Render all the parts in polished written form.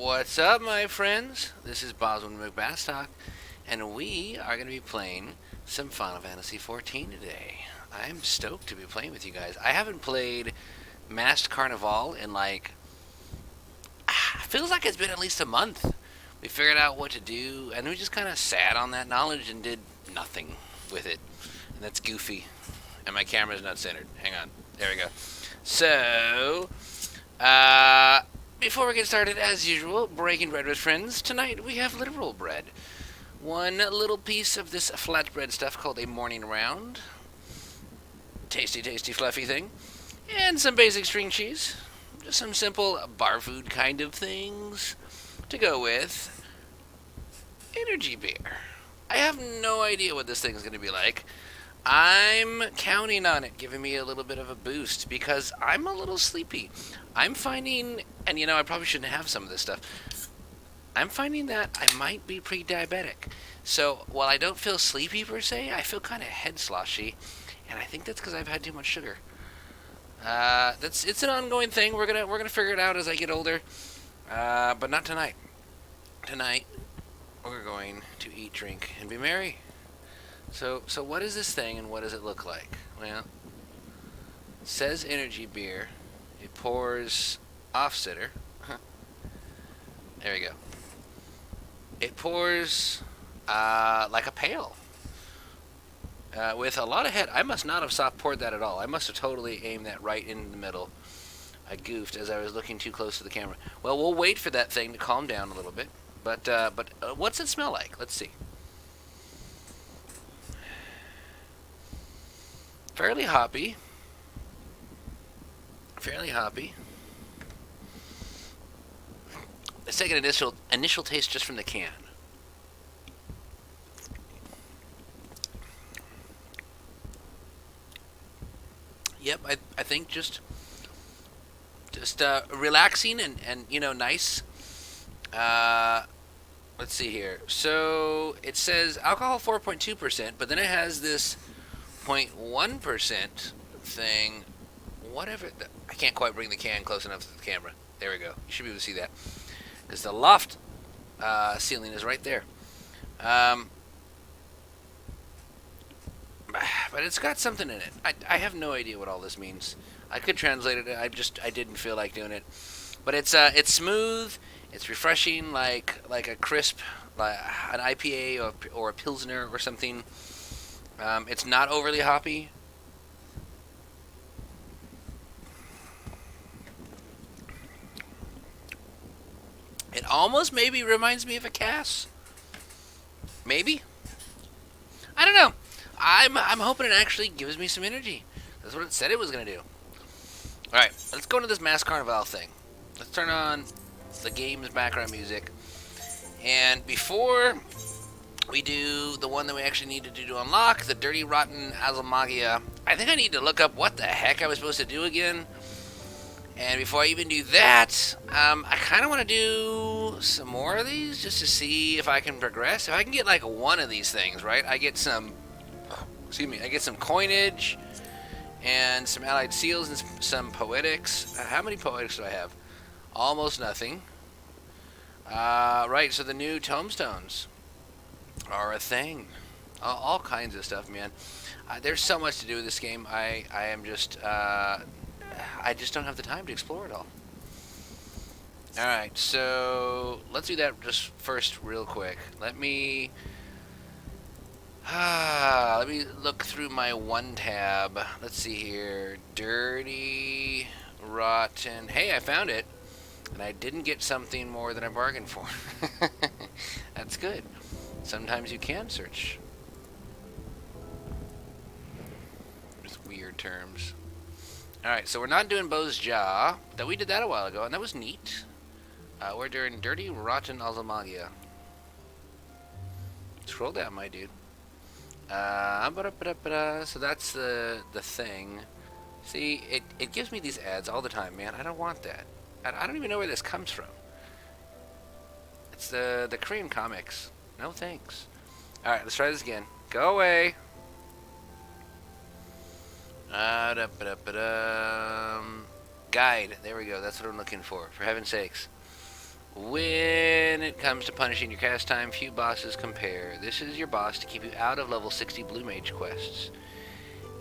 What's up, my friends? This is Boswin McBastock, and we are going to be playing some Final Fantasy XIV today. I'm stoked to be playing with you guys. I haven't played Masked Carnivale in feels like it's been at least a month. We figured out what to do, and we just kind of sat on that knowledge and did nothing with it. And that's goofy. And my camera's not centered. Hang on. There we go. So, before we get started, as usual, breaking bread with friends, tonight we have literal bread. One little piece of this flatbread stuff called a morning round. Tasty, tasty, fluffy thing. And some basic string cheese. Just some simple bar food kind of things to go with energy beer. I have no idea what this thing is going to be like. I'm counting on it giving me a little bit of a boost because I'm a little sleepy. I'm finding, and I probably shouldn't have some of this stuff. I'm finding that I might be pre-diabetic. So while I don't feel sleepy per se, I feel kind of head sloshy, and I think that's because I've had too much sugar. It's an ongoing thing. We're gonna figure it out as I get older, but not tonight. Tonight we're going to eat, drink, and be merry. So what is this thing, and what does it look like? Well, it says energy beer. It pours offsetter. There we go. It pours like a pail with a lot of head. I must not have soft poured that at all. I must have totally aimed that right in the middle. I goofed as I was looking too close to the camera. Well, we'll wait for that thing to calm down a little bit. But what's it smell like? Let's see. Fairly hoppy. Let's take an initial taste just from the can. Yep, I think just relaxing and nice. Let's see here. So it says alcohol 4.2%, but then it has this 0.1% thing. Whatever. I can't quite bring the can close enough to the camera. There we go. You should be able to see that. Because the loft ceiling is right there. But it's got something in it. I have no idea what all this means. I could translate it. I didn't feel like doing it. But it's smooth. It's refreshing, like a crisp, like an IPA or a Pilsner or something. It's not overly hoppy. It almost maybe reminds me of a Cass. Maybe. I don't know. I'm hoping it actually gives me some energy. That's what it said it was gonna do. All right, let's go into this Masked Carnivale thing. Let's turn on the game's background music. And before we do the one that we actually need to do to unlock, the Dirty Rotten Azalmagia, I think I need to look up what the heck I was supposed to do again. And before I even do that, I kind of want to do some more of these just to see if I can progress. If I can get like one of these things, right? I get some, I get some coinage and some allied seals and some poetics. How many poetics do I have? Almost nothing. Right, so the new tomestones are a thing. All kinds of stuff, man. There's so much to do with this game. I am just I just don't have the time to explore it all. Alright, so let's do that just first real quick. Let me look through my one tab. Let's see here. Dirty, rotten. Hey, I found it. And I didn't get something more than I bargained for. That's good. Sometimes you can search with weird terms. Alright, so we're not doing Beau's Jaw. We did that a while ago, and that was neat. We're doing Dirty Rotten Azalmagia. Scroll down, my dude. So that's the thing. See, it gives me these ads all the time, man. I don't want that. I don't even know where this comes from. It's the Korean comics. No thanks. Alright, let's try this again. Go away. Guide. There we go. That's what I'm looking for. For heaven's sakes. When it comes to punishing your cast time, few bosses compare. This is your boss to keep you out of level 60 Blue Mage quests.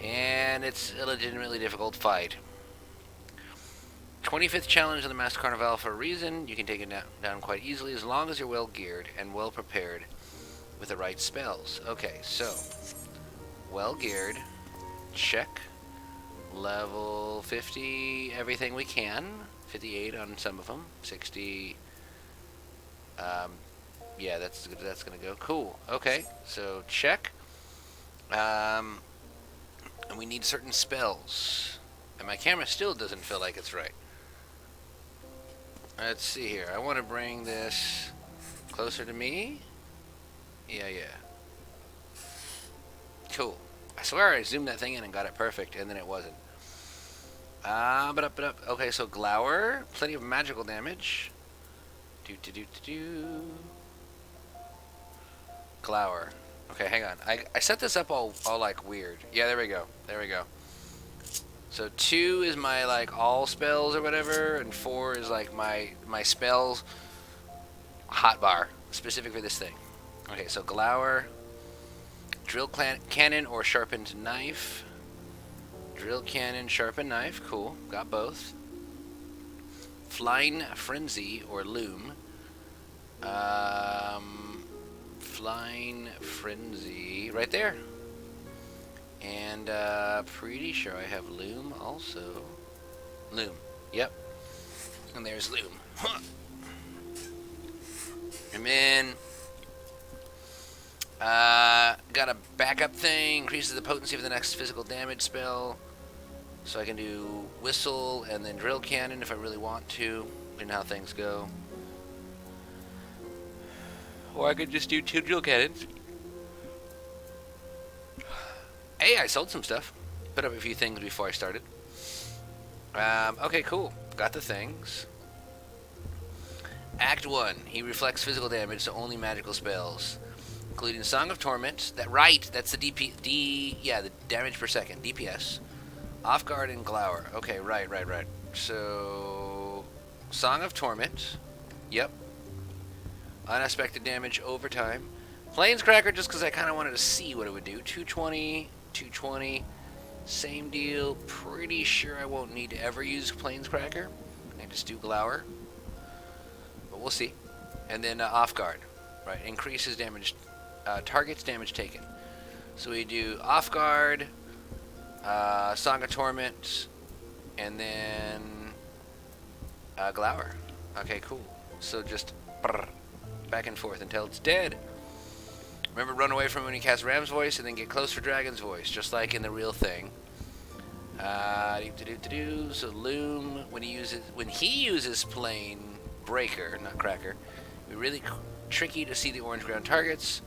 And it's a legitimately difficult fight. 25th challenge of the Masked Carnivale for a reason. You can take it down quite easily as long as you're well geared and well prepared with the right spells. Okay, so well geared, check. Level 50, everything we can. 58 on some of them. 60. Yeah, that's gonna go. Cool. Okay, so check. And we need certain spells. And my camera still doesn't feel like it's right. Let's see here. I want to bring this closer to me. Yeah. Cool. I swear I zoomed that thing in and got it perfect, and then it wasn't. But up. Okay, so Glower. Plenty of magical damage. Glower. Okay, hang on. I set this up all like weird. Yeah, there we go. So 2 is my like all spells or whatever, and 4 is like my spells hotbar specific for this thing. Okay, so Glower, drill cannon or sharpened knife. Drill cannon, sharpened knife, cool. Got both. Flying frenzy or loom. Flying frenzy, right there. And pretty sure I have loom also. Loom, yep. And there's loom. Huh. And then got a backup thing. Increases the potency of the next physical damage spell. So I can do whistle and then drill cannon if I really want to, depending on how things go. Or I could just do 2 drill cannons. Hey, I sold some stuff. Put up a few things before I started. Okay, cool. Got the things. Act 1. He reflects physical damage, so only magical spells. Including Song of Torment. That's the the damage per second. DPS. Off guard and Glower. Okay, right. So, Song of Torment. Yep. Unexpected damage over time. Planescracker, just because I kind of wanted to see what it would do. 220. Same deal. Pretty sure I won't need to ever use Planescracker. I just do Glower. But we'll see. And then Off Guard. Right, increases damage. Targets damage taken. So we do Off Guard, Song of Torment, and then Glower. Okay, cool. So just back and forth until it's dead. Remember, run away from when you cast Ram's Voice, and then get close for Dragon's Voice, just like in the real thing. So Loom, when he uses Plane Breaker, not Cracker, it'd be really tricky to see the orange ground targets.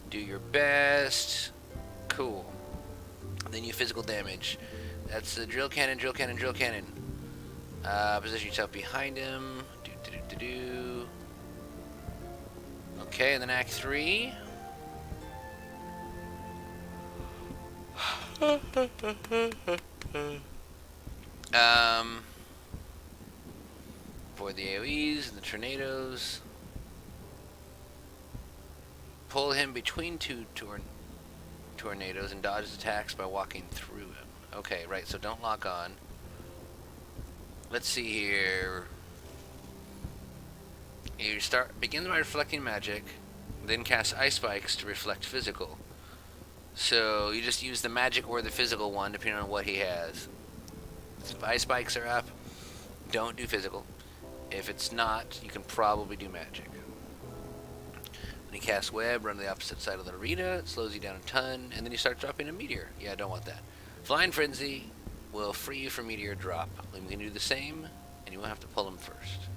Do your best. Cool. Then you physical damage. That's the drill cannon. Position yourself behind him. Okay, and then Act 3. Avoid the AoEs and the tornadoes. Pull him between 2 tornadoes and dodge attacks by walking through him. Okay, right, so don't lock on. Let's see here. You begin by reflecting magic, then cast ice spikes to reflect physical. So you just use the magic or the physical one depending on what he has. If ice spikes are up, don't do physical. If it's not, you can probably do magic. When you cast web, run to the opposite side of the arena. It slows you down a ton, and then you start dropping a meteor. Yeah, I don't want that. Flying Frenzy will free you from meteor drop. You can do the same, and you won't have to pull him first.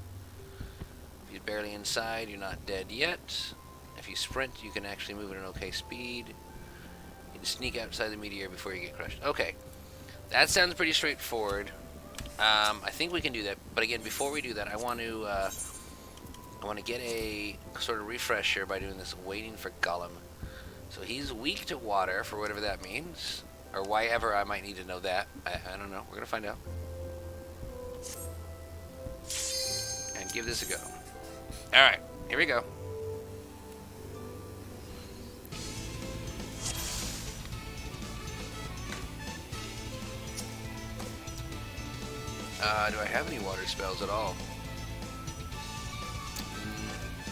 If he's barely inside, you're not dead yet. If you sprint, you can actually move at an okay speed. You can sneak outside the meteor before you get crushed. Okay, that sounds pretty straightforward. I think we can do that, but again, before we do that, I want to get a sort of refresher by doing this waiting for Gollum. So he's weak to water, for whatever that means. Or why ever I might need to know that. I don't know. We're going to find out. And give this a go. Alright, here we go. Do I have any water spells at all?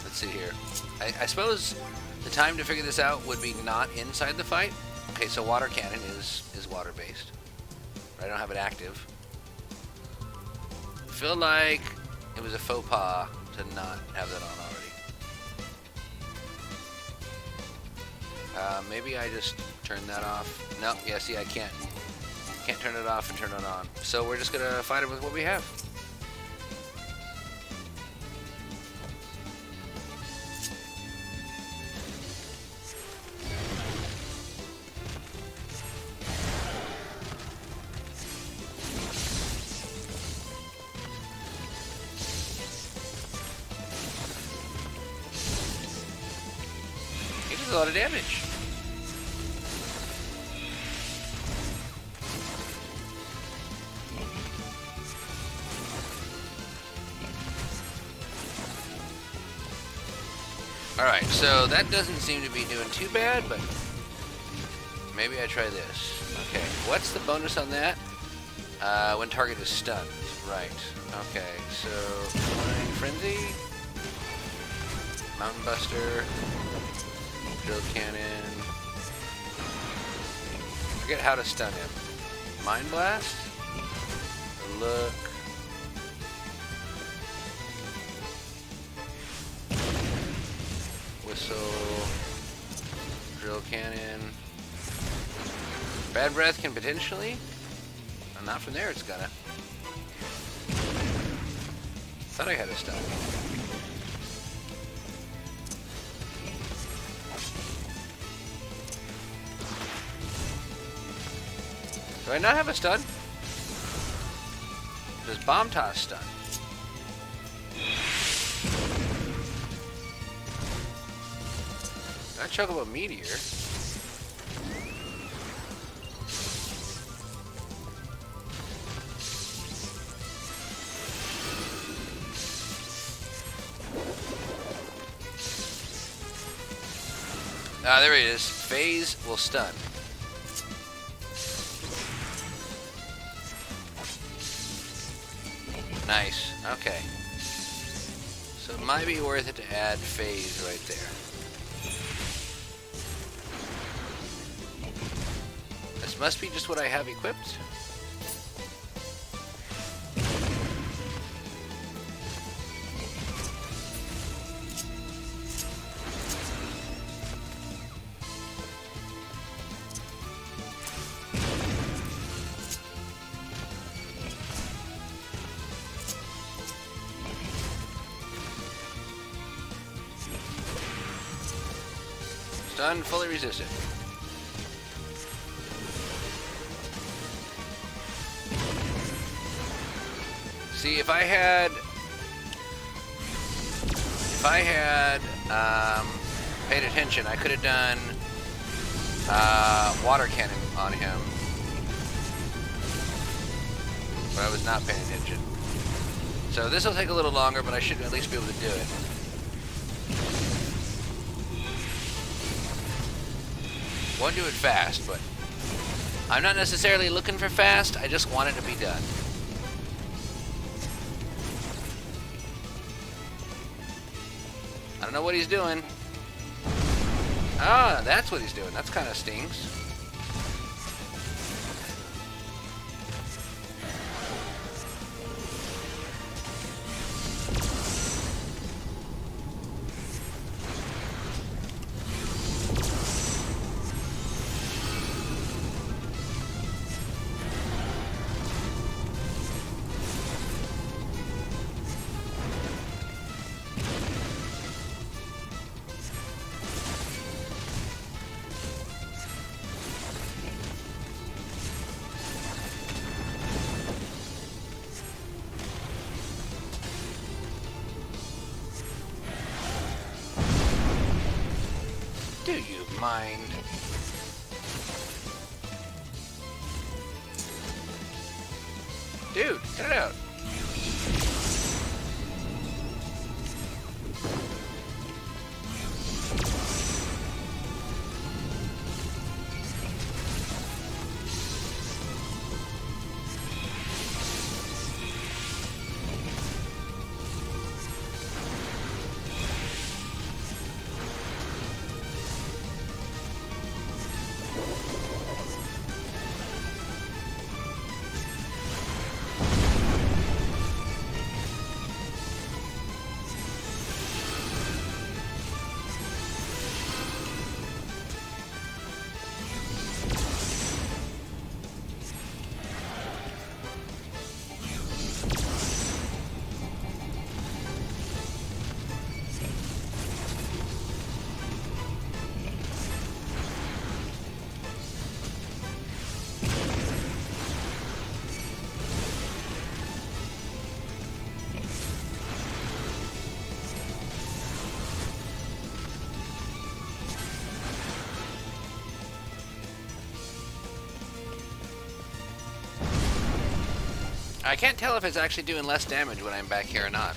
Let's see here. I suppose the time to figure this out would be not inside the fight. Okay, so water cannon is water-based. I don't have it active. I feel like it was a faux pas to not have that on already. Maybe I just turned that off. No, yeah, see, I can't turn it off and turn it on. So we're just gonna fight it with what we have. He does a lot of damage. Alright, so that doesn't seem to be doing too bad, but maybe I try this. Okay, what's the bonus on that? When target is stunned. Right. Okay, so Flying Frenzy, Mountain Buster, Drill Cannon. Forget how to stun him. Mind Blast? Look. Whistle, Drill Cannon. Bad Breath can potentially, and not from there it's gonna. Thought I had a stun. Do I not have a stun? Does Bomb Toss stun? Not Chocobo Meteor. Ah, there it is. Phase will stun. Nice. Okay. So it might be worth it to add phase right there. This must be just what I have equipped. Stun, fully resisted. See, if I had paid attention, I could have done water cannon on him, but I was not paying attention. So this will take a little longer, but I should at least be able to do it. Won't do it fast, but I'm not necessarily looking for fast. I just want it to be done. I don't know what he's doing. Ah, that's what he's doing. That's kind of stings. Do you mind? Dude, cut it out. I can't tell if it's actually doing less damage when I'm back here or not.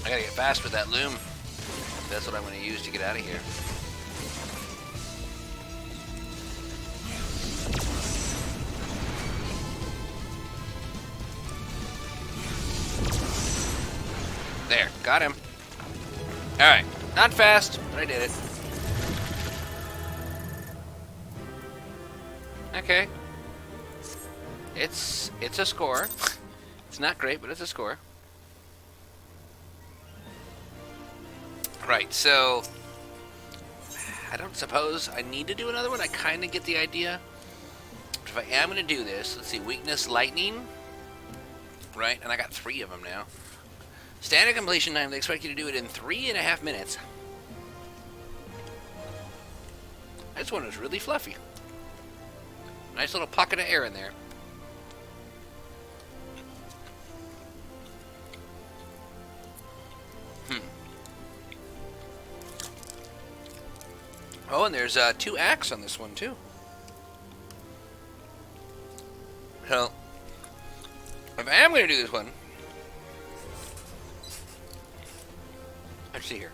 I gotta get fast with that loom. That's what I'm gonna use to get out of here. There, got him. Alright, not fast, but I did it. Okay. It's a score. It's not great, but it's a score. Right, so I don't suppose I need to do another one. I kind of get the idea. But if I am going to do this, let's see, weakness, lightning. Right, and I got 3 of them now. Standard completion time, they expect you to do it in 3.5 minutes. This one is really fluffy. Nice little pocket of air in there. Oh, and there's 2 acts on this one, too. So, if I am going to do this one, let's see here.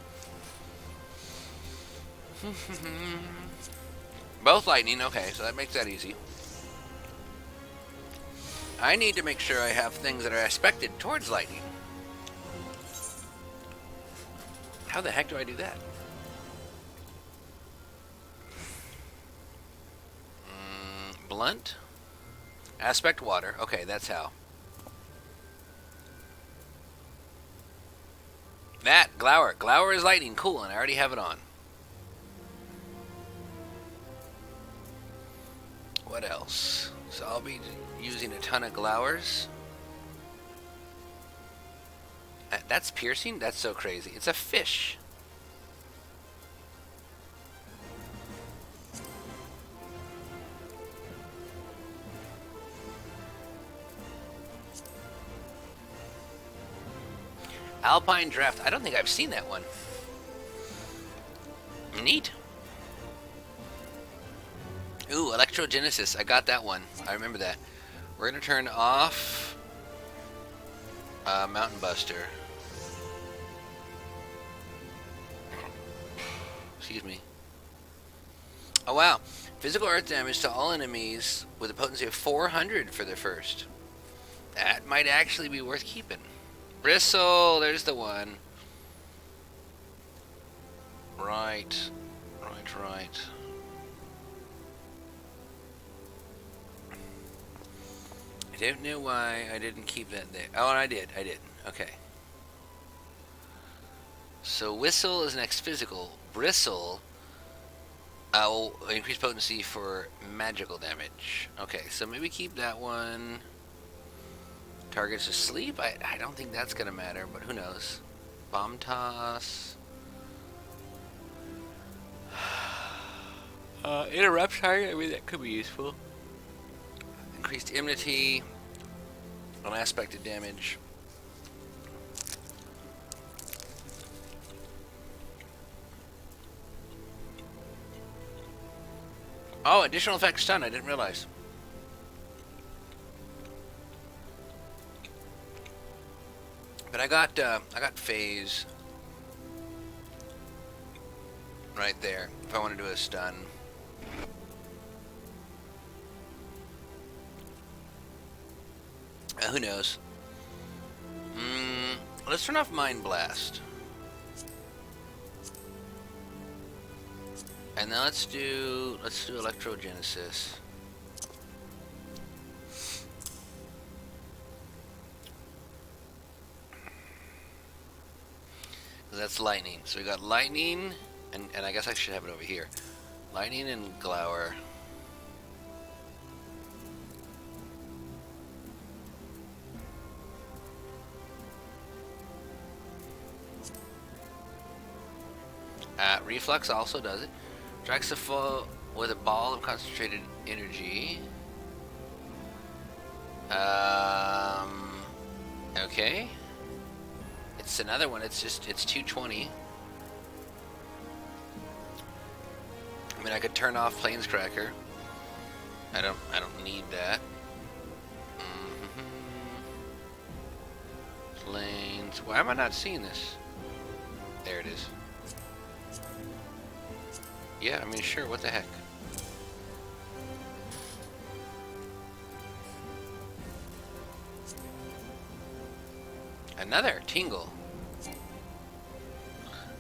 Both lightning, okay, so that makes that easy. I need to make sure I have things that are aspected towards lightning. How the heck do I do that? Blunt? Aspect water. Okay, that's how. That, Glower. Glower is lightning. Cool, and I already have it on. What else? So I'll be using a ton of Glowers. That's piercing? That's so crazy. It's a fish. Alpine Draft. I don't think I've seen that one. Neat. Ooh, Electrogenesis. I got that one. I remember that. We're going to turn off Mountain Buster. Excuse me. Oh, wow. Physical earth damage to all enemies with a potency of 400 for the first. That might actually be worth keeping. Bristle, there's the one. Right. I don't know why I didn't keep that there. Oh, and I did. Okay. So Whistle is next physical. Bristle will increase potency for magical damage. Okay, so maybe keep that one. Targets asleep? I don't think that's going to matter, but who knows. Bomb Toss. Interrupt target? I mean, that could be useful. Increased immunity. Unaspected damage. Oh, additional effect stun. I didn't realize. But I got phase right there. If I want to do a stun. Who knows? Let's turn off Mind Blast. And then let's do Electrogenesis. That's lightning. So we got lightning, and I guess I should have it over here. Lightning and Glower. Reflux also does it. Strikes the foe with a ball of concentrated energy. Okay. It's another one. It's 220. I mean, I could turn off Planescracker. I don't need that. Planes. Why am I not seeing this? There it is. Yeah, I mean, sure. What the heck? Another Tingle.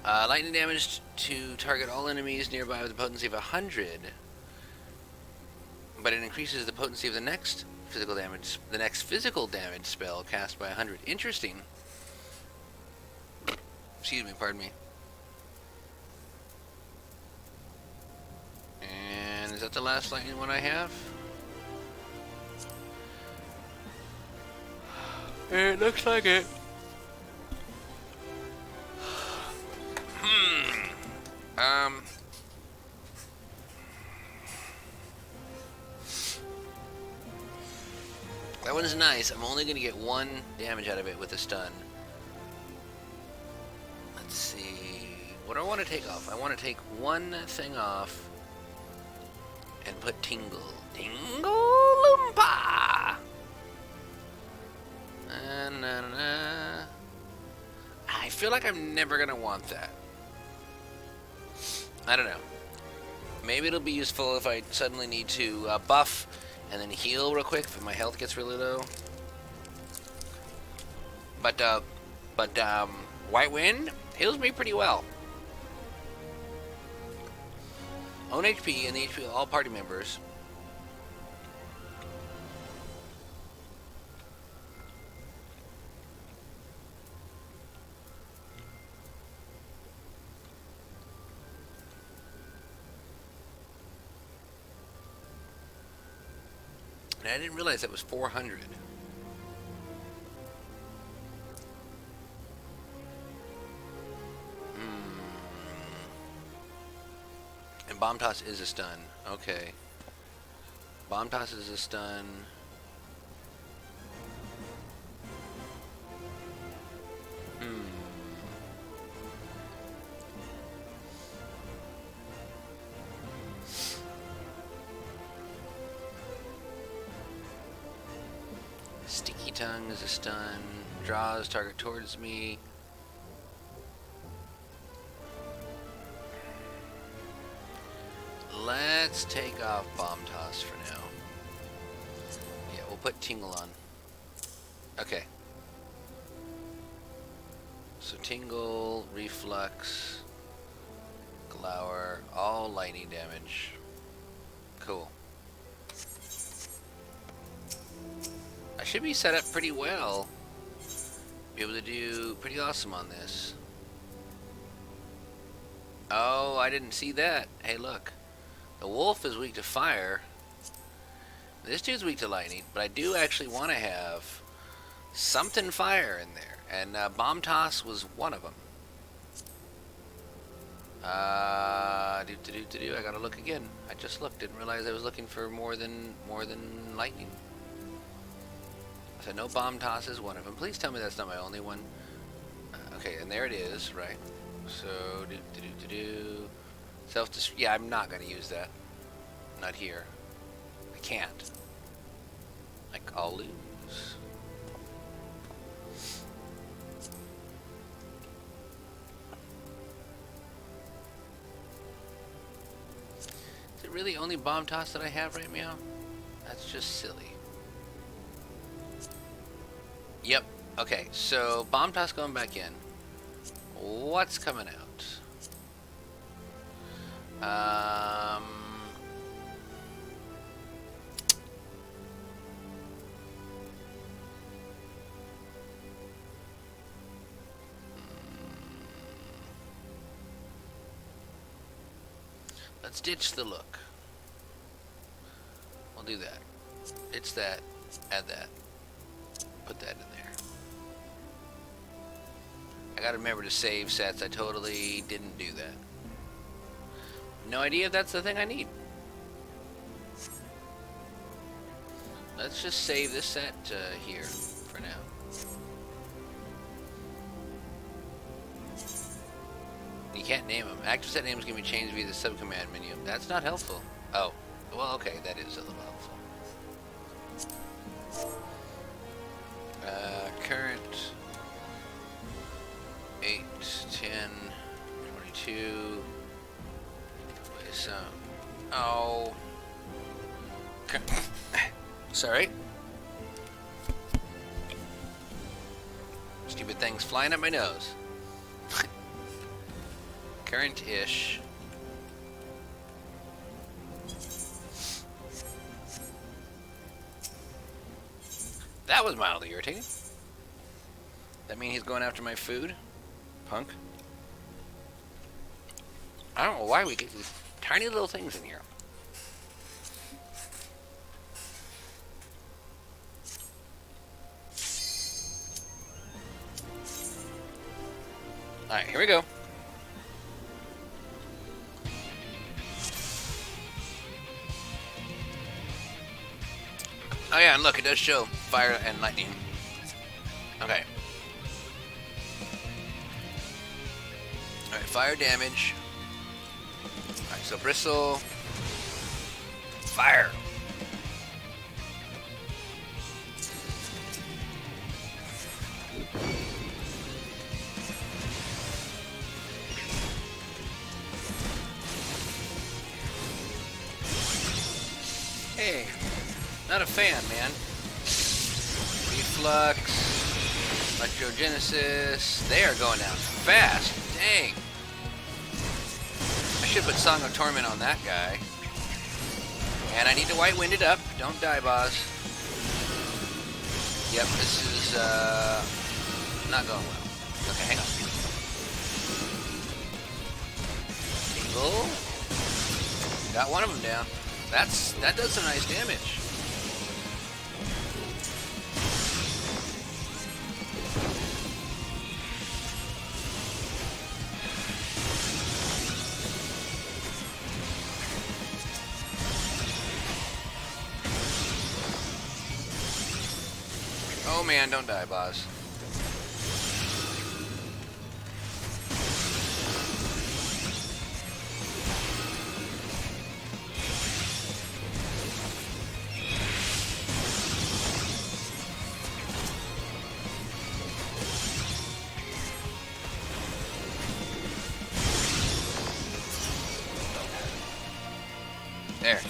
Lightning damage to target all enemies nearby with a potency of 100, but it increases the potency of the next physical damage spell cast by 100. Interesting. Excuse me, pardon me. And is that the last lightning one I have? It looks like it. That one's nice. I'm only going to get 1 damage out of it with a stun. Let's see. What do I want to take off? I want to take 1 thing off and put Tingle. Tingle Loompa! I feel like I'm never going to want that. I don't know. Maybe it'll be useful if I suddenly need to buff and then heal real quick if my health gets really low. But White Wind heals me pretty well. Own HP and the HP of all party members. And I didn't realize that was 400. And Bomb Toss is a stun. Okay. Bomb Toss is a stun. Sticky Tongue is a stun. Draws target towards me. Let's take off Bomb Toss for now. Yeah, we'll put Tingle on. Okay. So Tingle, Reflux, Glower, all lightning damage. Cool. I should be set up pretty well. Be able to do pretty awesome on this. Oh, I didn't see that. Hey, look. The wolf is weak to fire. This dude's weak to lightning, but I do actually want to have something fire in there. And Bomb Toss was one of them. I gotta look again. I just looked. Didn't realize I was looking for more than lightning. So no Bomb Toss is one of them. Please tell me that's not my only one. Okay, and there it is, right? So self-destruct. Yeah, I'm not gonna use that. Not here. I can't. Like, I'll lose. Is it really only Bomb Toss that I have right now? That's just silly. Yep. Okay, so Bomb Toss going back in. What's coming out? Let's ditch the look. We'll do that. Ditch that. Add that. Put that in there. I gotta remember to save sets. I totally didn't do that. No idea if that's the thing I need. Let's just save this set here for now. You can't name them. Active set names can be changed via the subcommand menu. That's not helpful. Oh, well, okay, that is a little helpful. Current 8, 10, 22. So, oh, sorry. Stupid things flying up my nose. Current-ish. That was mildly irritating. That mean he's going after my food? Punk. I don't know why we get these tiny little things in here. Alright, here we go. Oh yeah, and look, it does show fire and lightning. Okay. Alright, fire damage. Alright, so bristle. Fire. Hey, not a fan, man. Reflux, electrogenesis. They are going down fast. Dang. I should put Song of Torment on that guy. And I need to White Wind it up. Don't die, boss. Yep, this is not going well. Okay, hang on. Eagle. Got one of them down. That does some nice damage. Oh man, don't die, boss. There.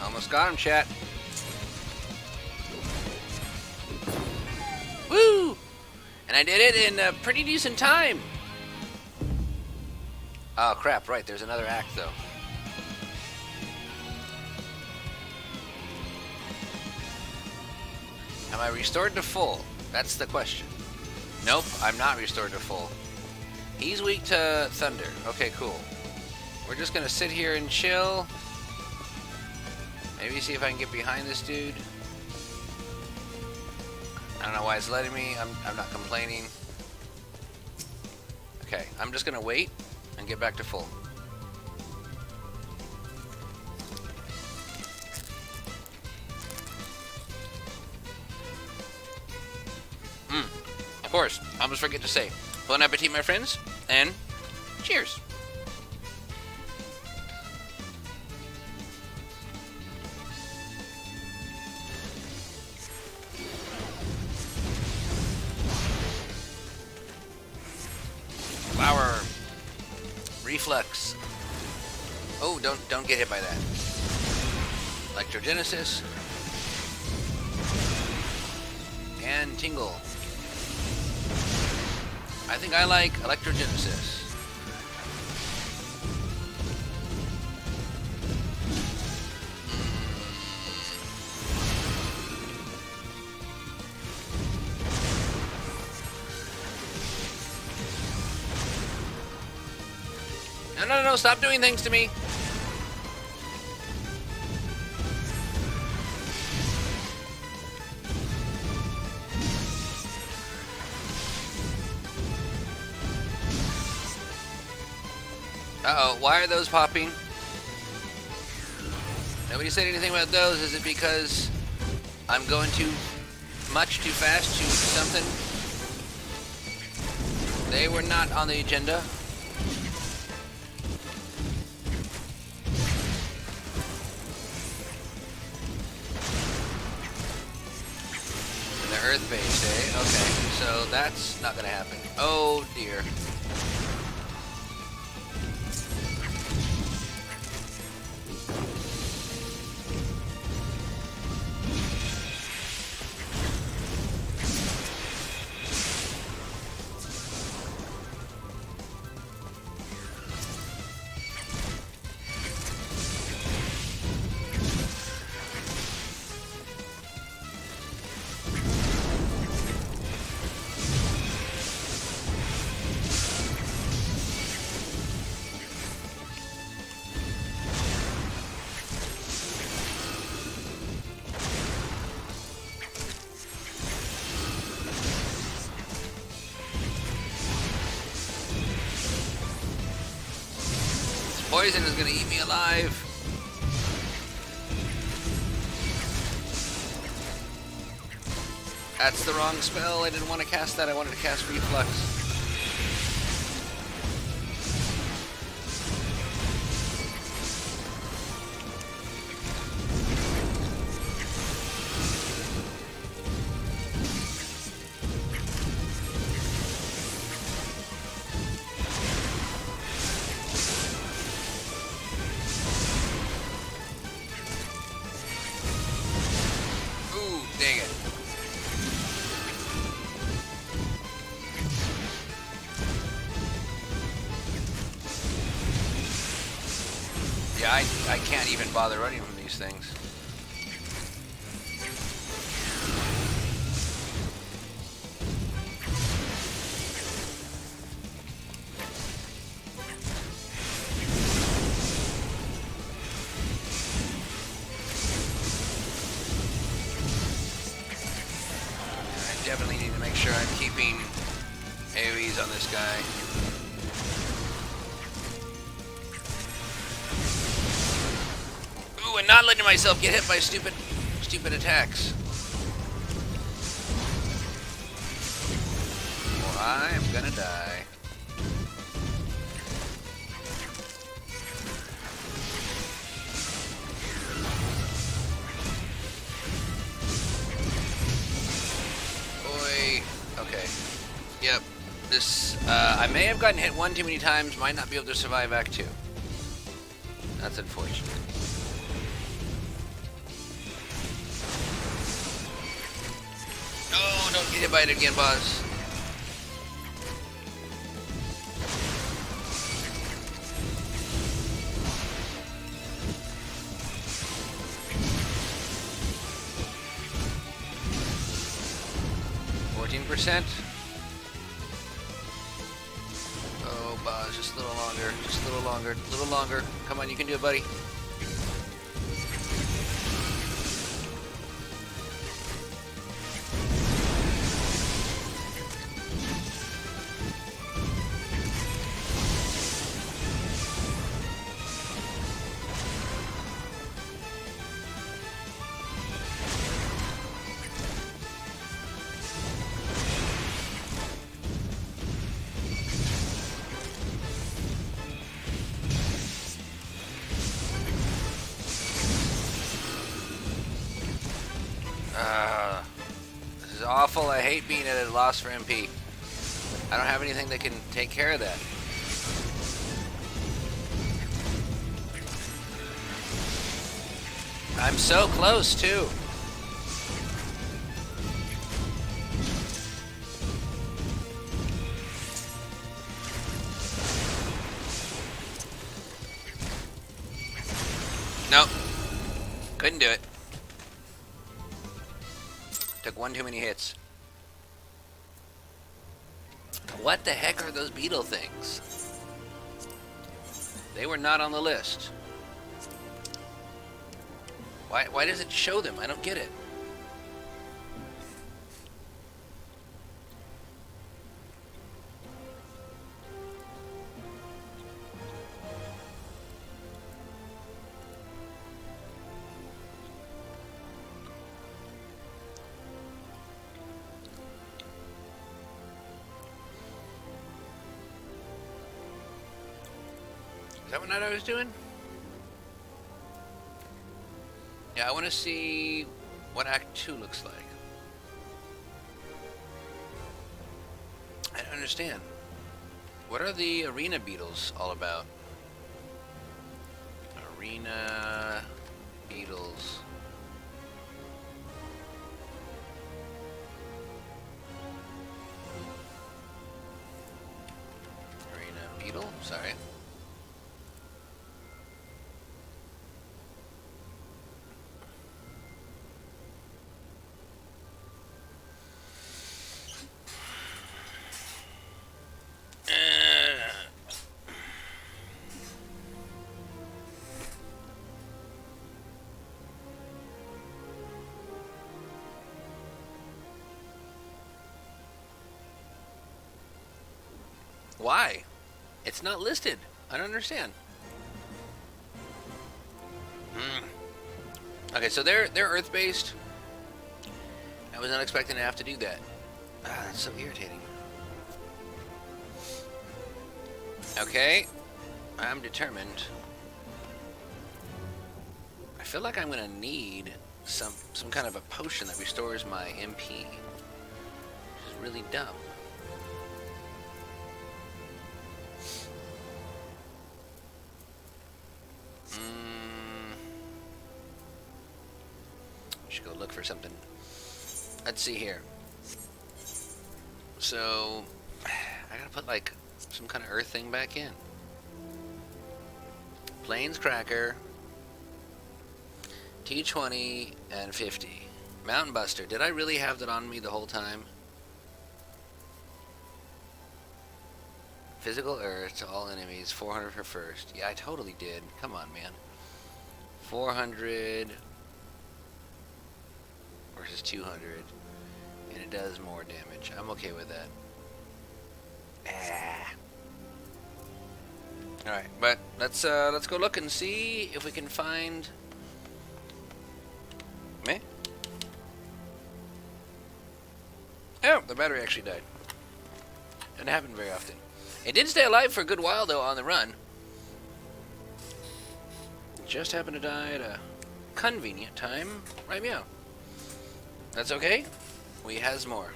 Almost got him, chat. Woo! And I did it in a pretty decent time. Oh crap, right, there's another act though. Am I restored to full? That's the question. Nope, I'm not restored to full. He's weak to thunder. Okay, cool. We're just gonna sit here and chill. Maybe see if I can get behind this dude. I don't know why it's letting me. I'm not complaining. Okay, I'm just gonna wait and get back to full. Of course, I almost forget to say, bon appetit, my friends, and cheers. Flower. Reflux. Oh, don't get hit by that. Electrogenesis. And tingle. I think I like electrogenesis. No, no, no, stop doing things to me. Uh-oh, why are those popping? Nobody said anything about those. Is it because I'm going much too fast to something? They were not on the agenda. The Earth-based, eh? Okay, so that's not gonna happen. Oh dear. Poison is gonna eat me alive. That's the wrong spell. I didn't want to cast that. I wanted to cast Reflux. Dang it. Yeah, I can't even bother running from these things. Definitely need to make sure I'm keeping AoEs on this guy. Ooh, and not letting myself get hit by stupid attacks. Or I'm gonna die. Okay. Yep. This, I may have gotten hit one too many times, might not be able to survive Act 2. That's unfortunate. Oh, don't get hit by it again, boss. %. Oh, boss, just a little longer. Just a little longer. A little longer. Come on, you can do it, buddy. This is awful. I hate being at a loss for MP. I don't have anything that can take care of that. I'm so close, too. Nope. Couldn't do it. Took one too many hits. What the heck are those beetle things? They were not on the list. Why does it show them? I don't get it. Is that what I was doing? Yeah, I want to see what Act 2 looks like. I don't understand. What are the arena beetles all about? Arena beetles. Arena beetle? Sorry. Why? It's not listed. I don't understand. Okay, so they're Earth-based. I was not expecting to have to do that. That's so irritating. Okay, I'm determined. I feel like I'm gonna need some kind of a potion that restores my MP, which is really dumb. Should go look for something. Let's see here. So I gotta put like some kind of earth thing back in. Plains Cracker, T20 and 50. Mountain Buster. Did I really have that on me the whole time? Physical Earth to all enemies. 400 for first. Yeah, I totally did. Come on, man. 400 versus 200, and it does more damage. I'm okay with that. All right, but let's go look and see if we can find me. Oh, the battery actually died. Doesn't happen very often. It did stay alive for a good while though on the run. It just happened to die at a convenient time. Right, meow. That's okay. We has more.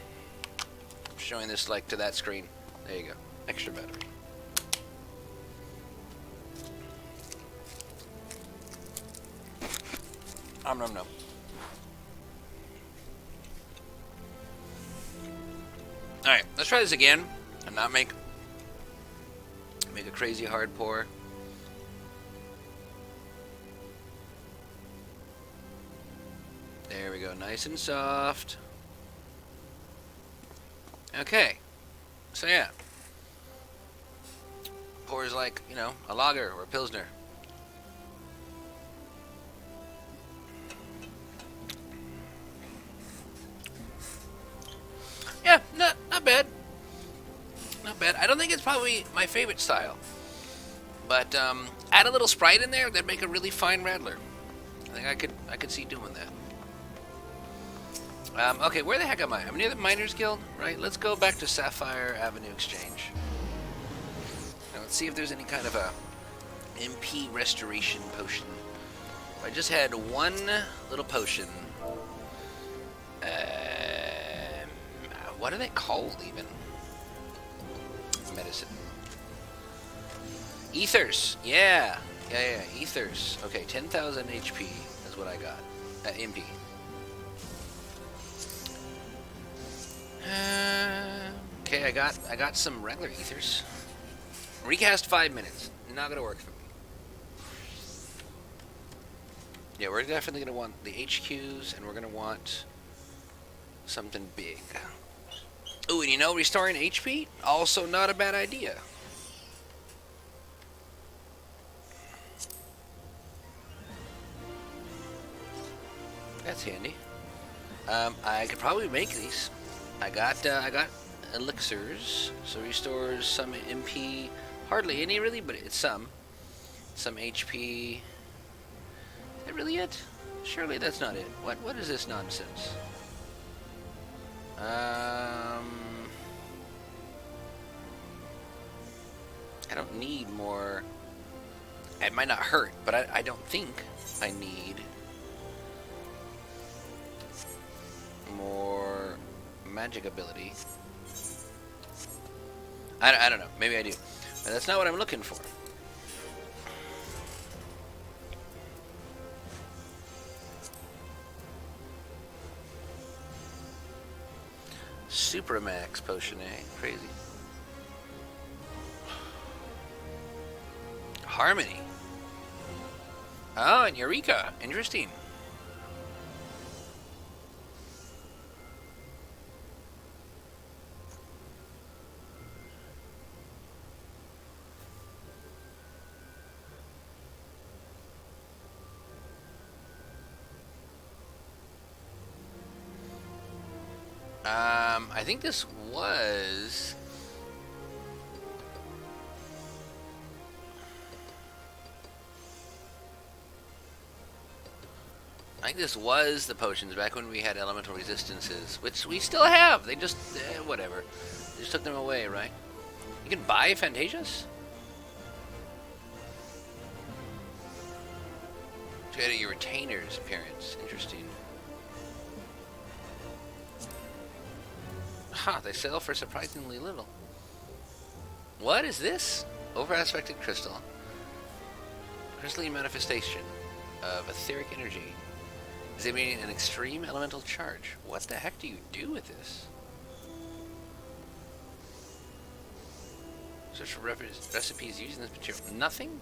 I'm showing this like to that screen. There you go. Extra battery. Nom nom nom. Alright, let's try this again and not make a crazy hard pour. There we go, nice and soft. Okay, so yeah. Pours like, you know, a lager or a pilsner. Yeah, not bad. Not bad. I don't think it's probably my favorite style. But add a little Sprite in there, that'd make a really fine Rattler. I think I could see doing that. Okay, where the heck am I? I'm near the Miners Guild, right? Let's go back to Sapphire Avenue Exchange. Now, let's see if there's any kind of a MP restoration potion. I just had one little potion. What are they called, even? Medicine. Ethers. Yeah. Ethers. Okay, 10,000 HP is what I got. MP. Okay, I got some regular ethers. Recast 5 minutes. Not gonna work for me. Yeah, we're definitely gonna want the HQs, and we're gonna want something big. Ooh, and you know, restoring HP also not a bad idea. That's handy. I could probably make these. I got elixirs, so restores some MP. Hardly any really, but it's some. Some HP. Is that really it? Surely that's not it. What is this nonsense? I don't need more. It might not hurt, but I don't think I need more magic ability. I don't know. Maybe I do. But that's not what I'm looking for. Supermax potion, eh? Crazy. Harmony. Oh, and Eureka. Interesting. I think this was... I think this was the potions back when we had elemental resistances, which we still have. They just, whatever. They just took them away, right? You can buy Fantasias? To go to your retainer's appearance. Interesting. Huh, they sell for surprisingly little. What is this? Over-aspected crystal. Crystalline manifestation of etheric energy. Exhibiting an extreme elemental charge. What the heck do you do with this? Search for recipes using this material. Nothing?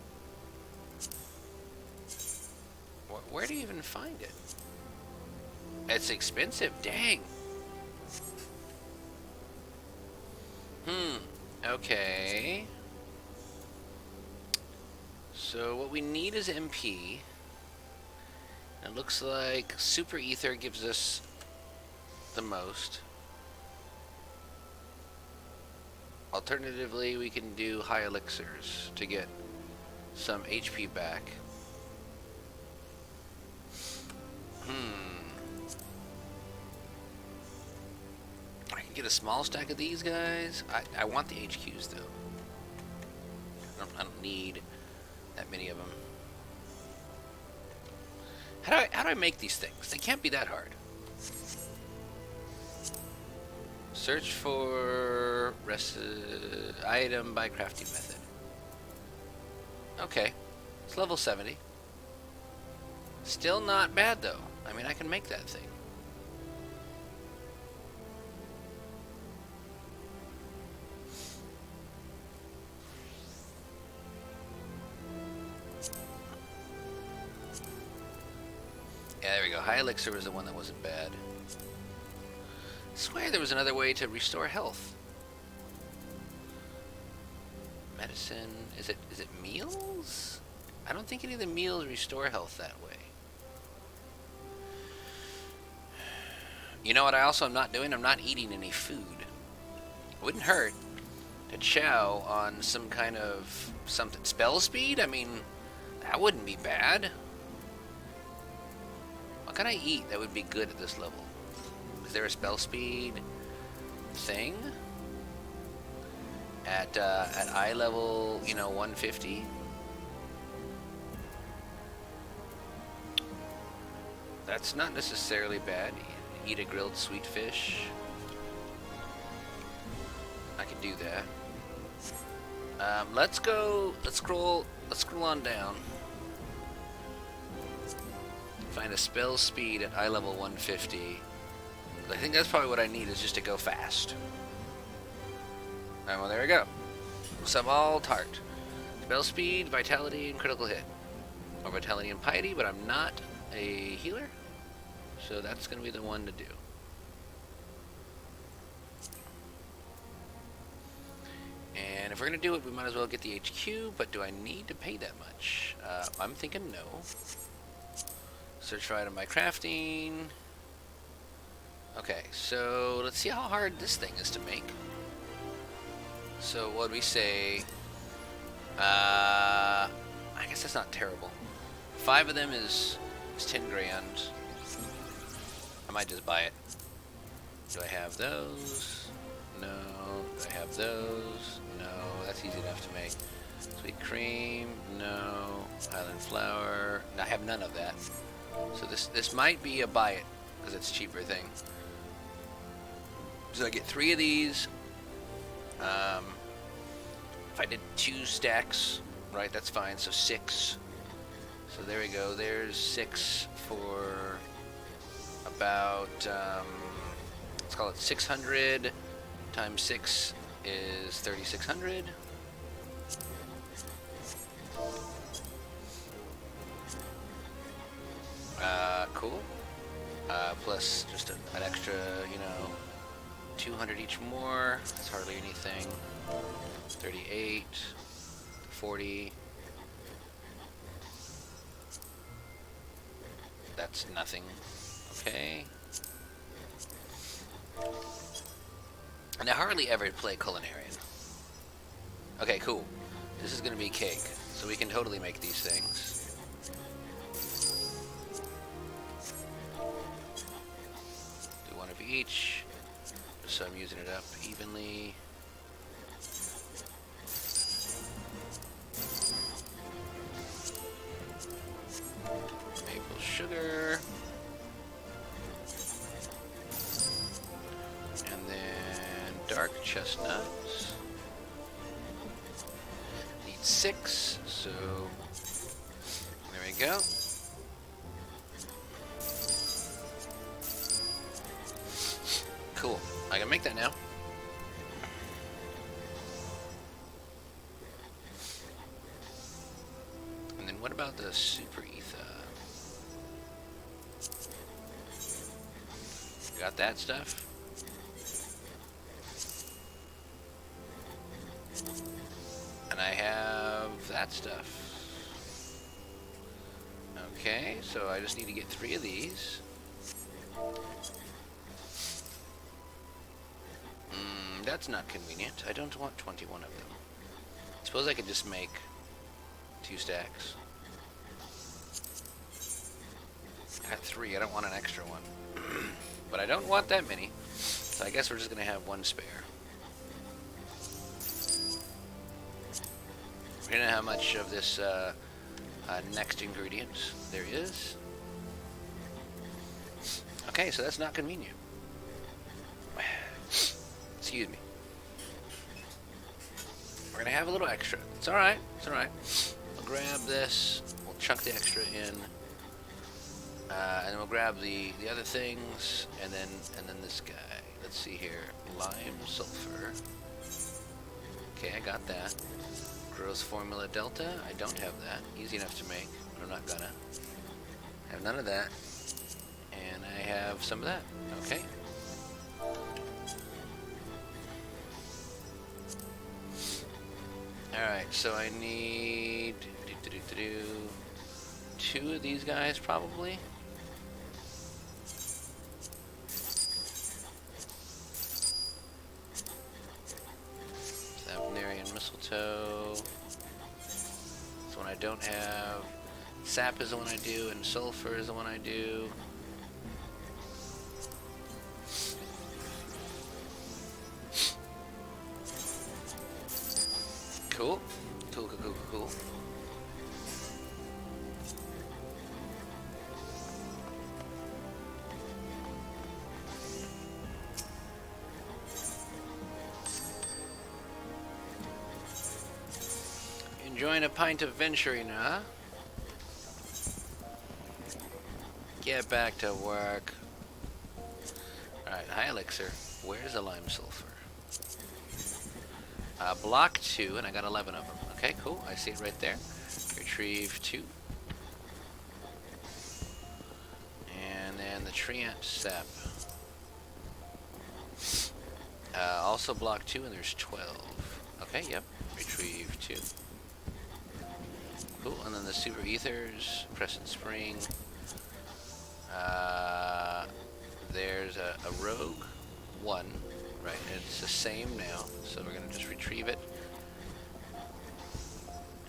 Where do you even find it? It's expensive. Dang. Okay. So what we need is MP. It looks like Super Ether gives us the most. Alternatively, we can do High Elixirs to get some HP back. I can get a small stack of these guys. I want the HQs though. I don't need that many of them. How do I make these things? They can't be that hard. Search for item by crafting method. Okay, it's level 70. Still not bad though. I mean, I can make that thing. Yeah, there we go. High Elixir was the one that wasn't bad. I swear there was another way to restore health. Medicine. Is it meals? I don't think any of the meals restore health that way. You know what I also am not doing? I'm not eating any food. It wouldn't hurt to chow on some kind of something. Spell speed? I mean, that wouldn't be bad. What can I eat that would be good at this level? Is there a spell speed thing? At eye level, 150? That's not necessarily bad. Eat a grilled sweet fish. I could do that. Let's scroll on down. Find a spell speed at eye level 150. I think that's probably what I need, is just to go fast. Alright, well there we go. Sabal Tart. Spell speed, vitality, and critical hit. Or vitality and piety, but I'm not a healer. So that's going to be the one to do. And if we're going to do it, we might as well get the HQ, but do I need to pay that much? I'm thinking no. Search for item by crafting. Okay, so let's see how hard this thing is to make. So what would we say? I guess that's not terrible. 5 of them is 10 grand. I might just buy it. Do I have those? No. Do I have those? No. That's easy enough to make. Sweet cream? No. Highland flour? I have none of that. So this might be a buy it because it's a cheaper thing. So I get 3 of these. If I did 2 stacks, right, that's fine. So 6. So there we go. There's 6 for about, let's call it 600 times 6 is 3,600. Cool. Plus just an extra, 200 each more. That's hardly anything. 38, 40. That's nothing. Okay. And I hardly ever play Culinarian. Okay, cool. This is gonna be cake, so we can totally make these things. Do 1 of each, just so I'm using it up evenly. Maple sugar. And then dark chestnuts. Need 6, so there we go. Cool. I can make that now. And then what about the super ether? Got that stuff. And I have that stuff. Okay, so I just need to get 3 of these. That's not convenient. I don't want 21 of them. Suppose I could just make 2 stacks. I got 3. I don't want an extra one. But I don't want that many. So I guess we're just going to have 1 spare. We don't know how much of this next ingredient there is. Okay, so that's not convenient. Excuse me. We're gonna have a little extra. It's alright, it's alright. We'll grab this, we'll chuck the extra in, and then we'll grab the other things, and then this guy. Let's see here. Lime sulfur. Okay, I got that. Growth formula delta. I don't have that. Easy enough to make, but I'm not gonna. I have none of that. And I have some of that. Okay. Alright, so I need 2 of these guys probably. Sapnarian mistletoe. That's one I don't have. Sap is the one I do, and sulfur is the one I do. Cool. Cool, cool, cool, cool, cool. Enjoying a pint of venturing, huh? Get back to work. Alright, high elixir. Where's the lime sulfur? Block 2, and I got 11 of them. Okay, cool. I see it right there. Retrieve 2. And then the treant sap. Also block 2, and there's 12. Okay, yep. Retrieve 2. Cool, and then the super ethers, Crescent Spring. There's a rogue 1, right? And it's the same now, so we're going to just retrieve it.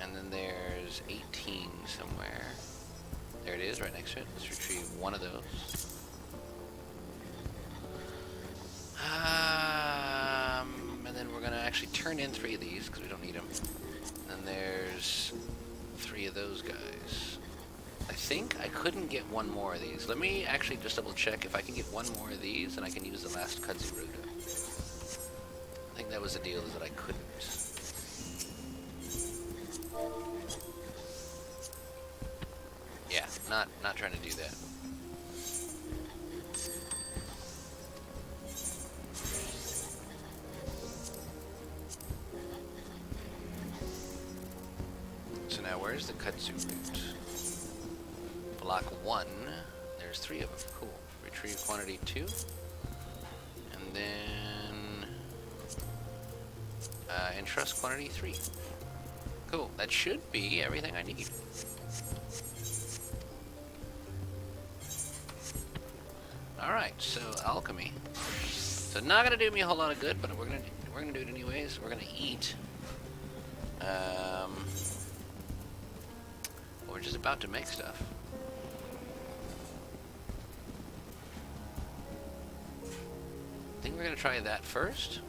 And then there's 18 somewhere. There it is, right next to it. Let's retrieve one of those. And then we're going to actually turn in 3 of these, because we don't need them. And then there's 3 of those guys. I think I couldn't get one more of these. Let me actually just double check. If I can get one more of these, then I can use the last kudzu root. I think that was the deal, is that I couldn't. Yeah, not trying to do that. So now where's the kudzu root? Block 1. There's 3 of them. Cool. Retrieve quantity 2. And then entrust quantity 3. Cool. That should be everything I need. Alright, so alchemy. So not gonna do me a whole lot of good, but we're gonna do it anyways. We're gonna eat. We're just about to make stuff. I think we're gonna try that first.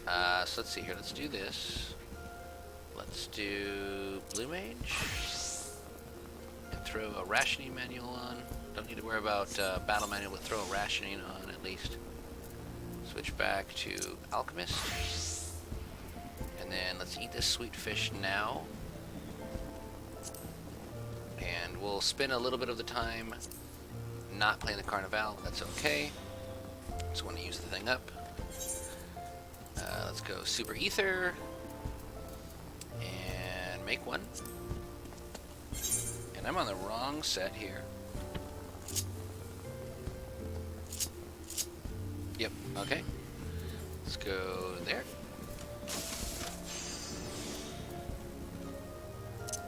So let's see here. Let's do this. Let's do Blue Mage. And throw a rationing manual on. Don't need to worry about battle manual, but throw a rationing on at least. Switch back to Alchemist. And then let's eat this sweet fish now. And we'll spend a little bit of the time not playing the Carnivale. That's okay. Just want to use the thing up. Let's go Super Ether. And make one. And I'm on the wrong set here. Yep, okay. Let's go there.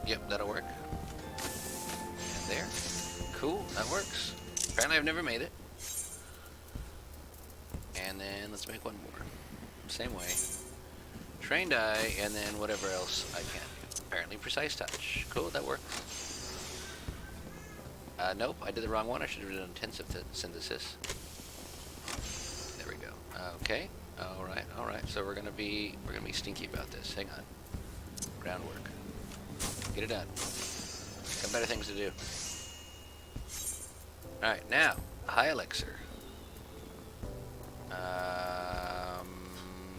Yep, that'll work. And there. Cool, that works. Apparently I've never made it. And then let's make one more. Same way. Trained eye, and then whatever else I can. Apparently precise touch. Cool, that works. Nope, I did the wrong one. I should have done intensive synthesis. There we go. Okay. Alright. So we're gonna be stinky about this. Hang on. Groundwork. Get it done. Got better things to do. Alright, now, high elixir.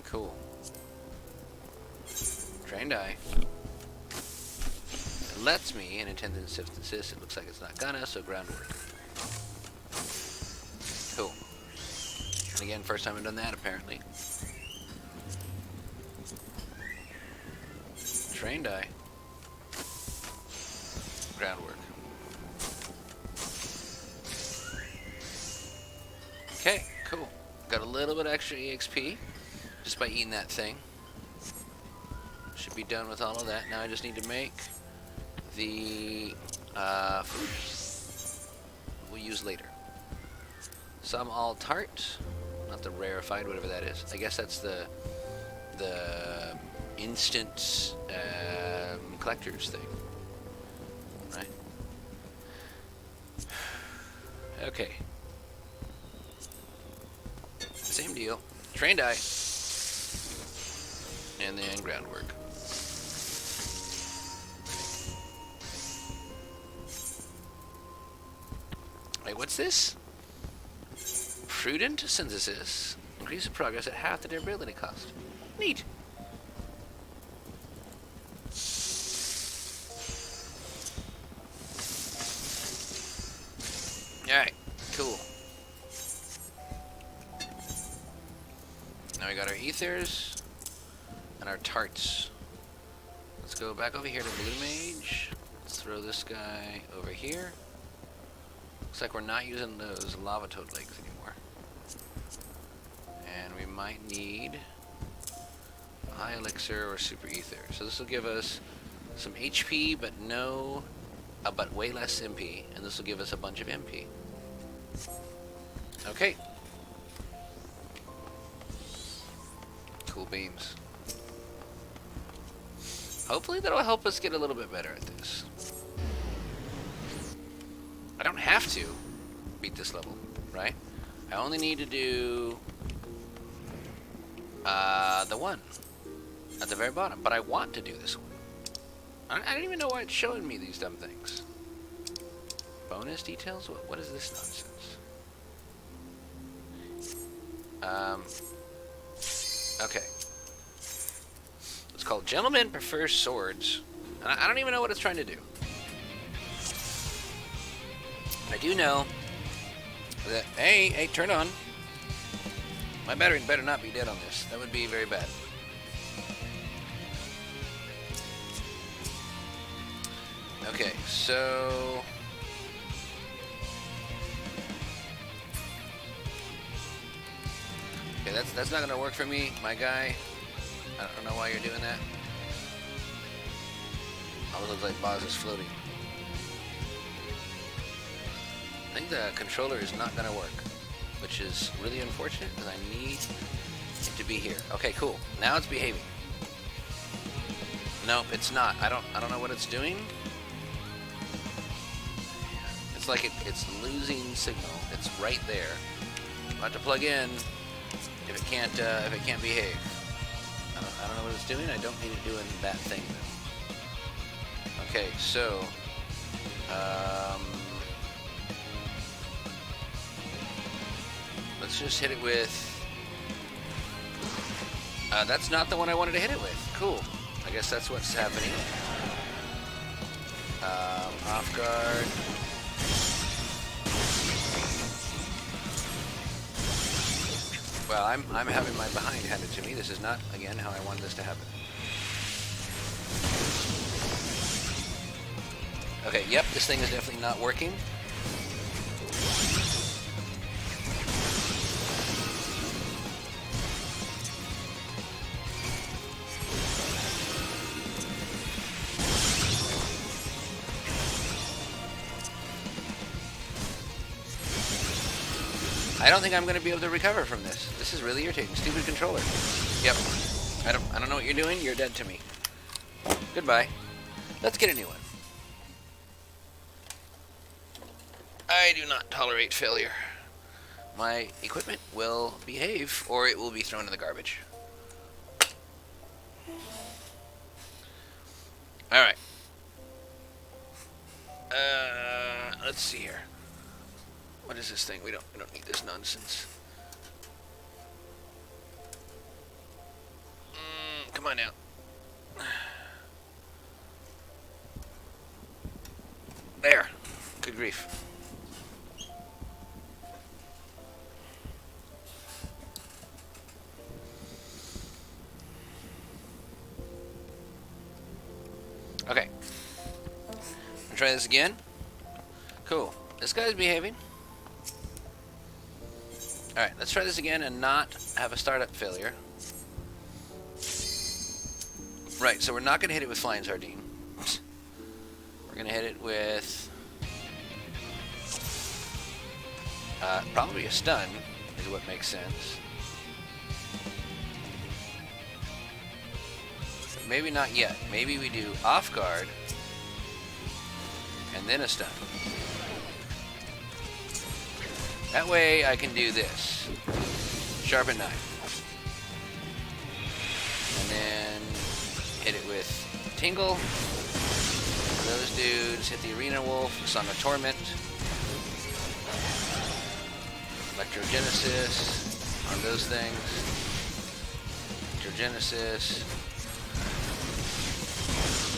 Cool. Trained eye. It lets me in intended synthesis. It looks like it's not gonna, so groundwork. Cool. And again, first time I've done that, apparently. Trained eye. Groundwork. Okay, cool. Got a little bit extra EXP just by eating that thing. Should be done with all of that. Now I just need to make the food we'll use later. Some all tart, not the rarefied, whatever that is. I guess that's the instant collector's thing, right? Okay. Same deal. Trained eye. And then groundwork. Wait, what's this? Prudent synthesis. Increase the progress at half the durability cost. Neat. Alright, cool. Now we got our ethers and our tarts. Let's go back over here to Blue Mage. Let's throw this guy over here. Looks like we're not using those lava toad legs anymore. And we might need high elixir or super ether. So this will give us some HP, but no but way less MP, and this will give us a bunch of MP. Okay. Cool beans. Hopefully that'll help us get a little bit better at this. I don't have to beat this level, right? I only need to do the one at the very bottom, but I want to do this one. I don't even know why it's showing me these dumb things. Bonus details? What is this nonsense? Okay. It's called Gentlemen Prefer Swords. And I don't even know what it's trying to do. I do know that, hey, turn on. My battery better not be dead on this. That would be very bad. Okay, so... Okay, that's not gonna work for me, my guy. I don't know why you're doing that. Almost looks like Boz is floating. I think the controller is not gonna work, which is really unfortunate because I need it to be here. Okay, cool. Now it's behaving. Nope, it's not. I don't know what it's doing. It's like it's losing signal. It's right there. I'll have to plug in if it can't behave. I don't know what it's doing. I don't need it doing that thing though. Okay, so let's just hit it with. That's not the one I wanted to hit it with. Cool. I guess that's what's happening. Off guard. Well, I'm having my behind handed to me. This is not, again, how I wanted this to happen. Okay, yep, this thing is definitely not working. I don't think I'm going to be able to recover from this. This is really irritating. Stupid controller. Yep. I don't know what you're doing. You're dead to me. Goodbye. Let's get a new one. I do not tolerate failure. My equipment will behave, or it will be thrown in the garbage. Alright. Let's see here. What is this thing? We don't need this nonsense. Come on now. There. Good grief. Okay. I'll try this again. Cool. This guy's behaving. Alright, let's try this again and not have a startup failure. Right, so we're not going to hit it with Flying Sardine. We're going to hit it with... probably a stun is what makes sense. Maybe not yet. Maybe we do off guard and then a stun. That way I can do this. Sharpen knife. And then hit it with Tingle. Those dudes hit the Arena Wolf, Song of Torment. Electrogenesis on those things. Electrogenesis.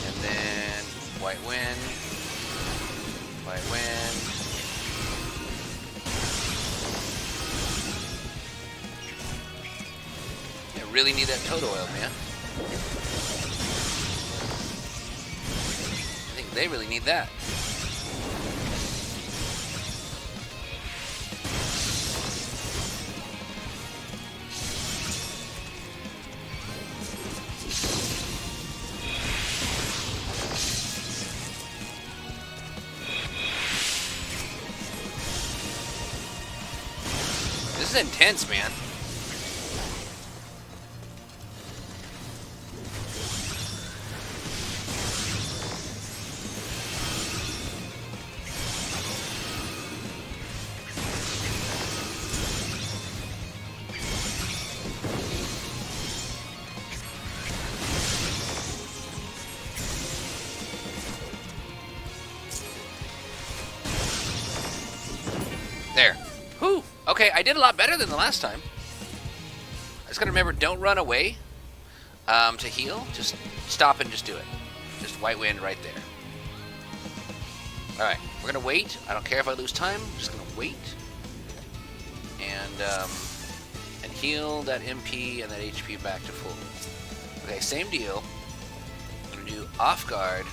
And then White Wind. White Wind. Really need that toad oil, man. I think they really need that. is intense, man. There. Whew. Okay, I did a lot better than the last time. I just gotta remember, don't run away to heal. Just stop and just do it. Just white wind right there. Alright, we're gonna wait. I don't care if I lose time. I'm just gonna wait. And heal that MP and that HP back to full. Okay, same deal. I'm gonna do off guard.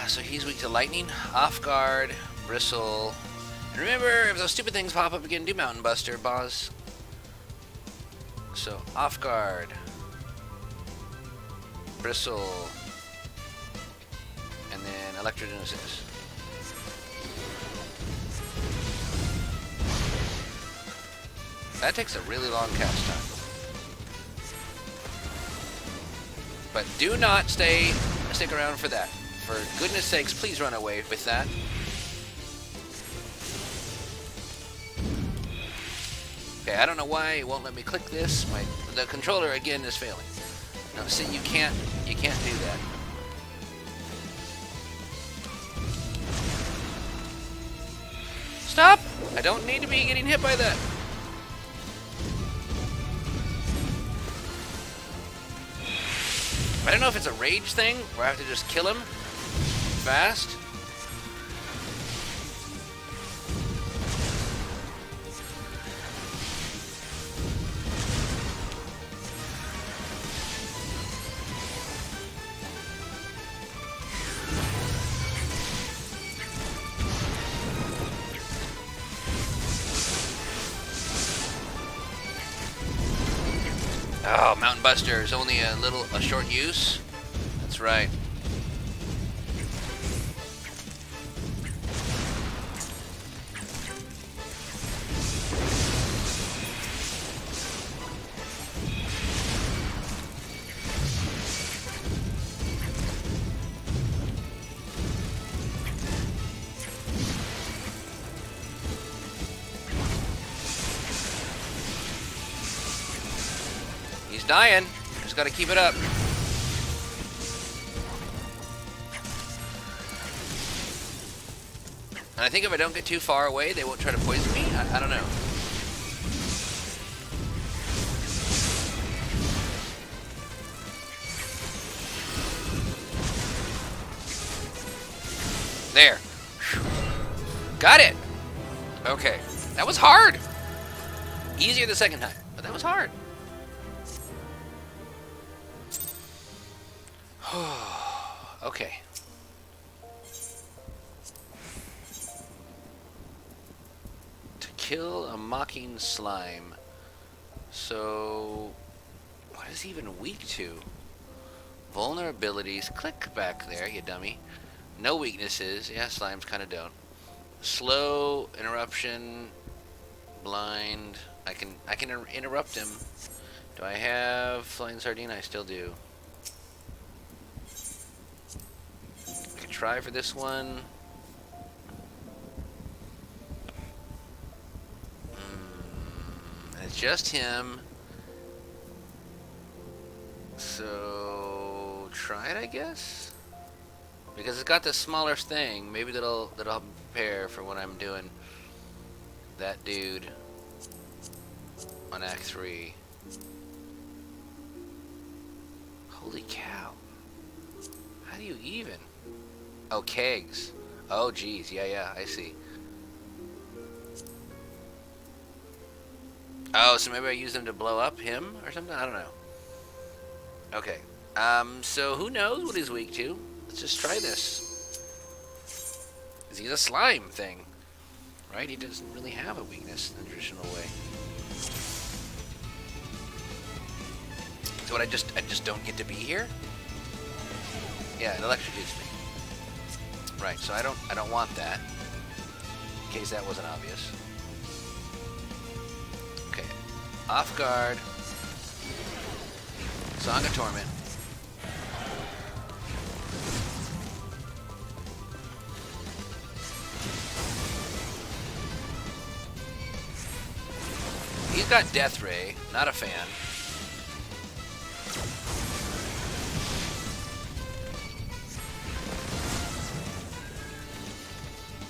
So he's weak to lightning. Off guard. Bristle. And remember, if those stupid things pop up again, do Mountain Buster, boss. So, off guard. Bristle. And then Electrogenesis. That takes a really long cast time. But do not stick around for that. For goodness sakes, please run away with that. Okay, I don't know why it won't let me click this. The controller again is failing. No, see, you can't do that. Stop! I don't need to be getting hit by that. I don't know if it's a rage thing where I have to just kill him fast. Oh, Mountain Buster is only a short use. That's right. He's dying. Just gotta keep it up. And I think if I don't get too far away, they won't try to poison me. I don't know. There. Got it. Okay. That was hard. Easier the second time, but that was hard. Okay. To kill a mocking slime. So, what is he even weak to? Vulnerabilities. Click back there, you dummy. No weaknesses. Yeah, slimes kind of don't. Slow, interruption, blind. I can interrupt him. Do I have Flying Sardine? I still do. Try for this one. It's just him. So try it, I guess. Because it's got the smaller thing. Maybe that'll prepare for when I'm doing that dude on Act 3. Holy cow! How do you even? Oh, kegs. Oh, geez. Yeah, I see. Oh, so maybe I use them to blow up him or something? I don't know. Okay. So who knows what he's weak to? Let's just try this. He's a slime thing. Right? He doesn't really have a weakness in the traditional way. So what, I just don't get to be here? Yeah, it electrocutes me. Right, so I don't want that. In case that wasn't obvious. Off guard. Song of Torment. He's got Death Ray. Not a fan.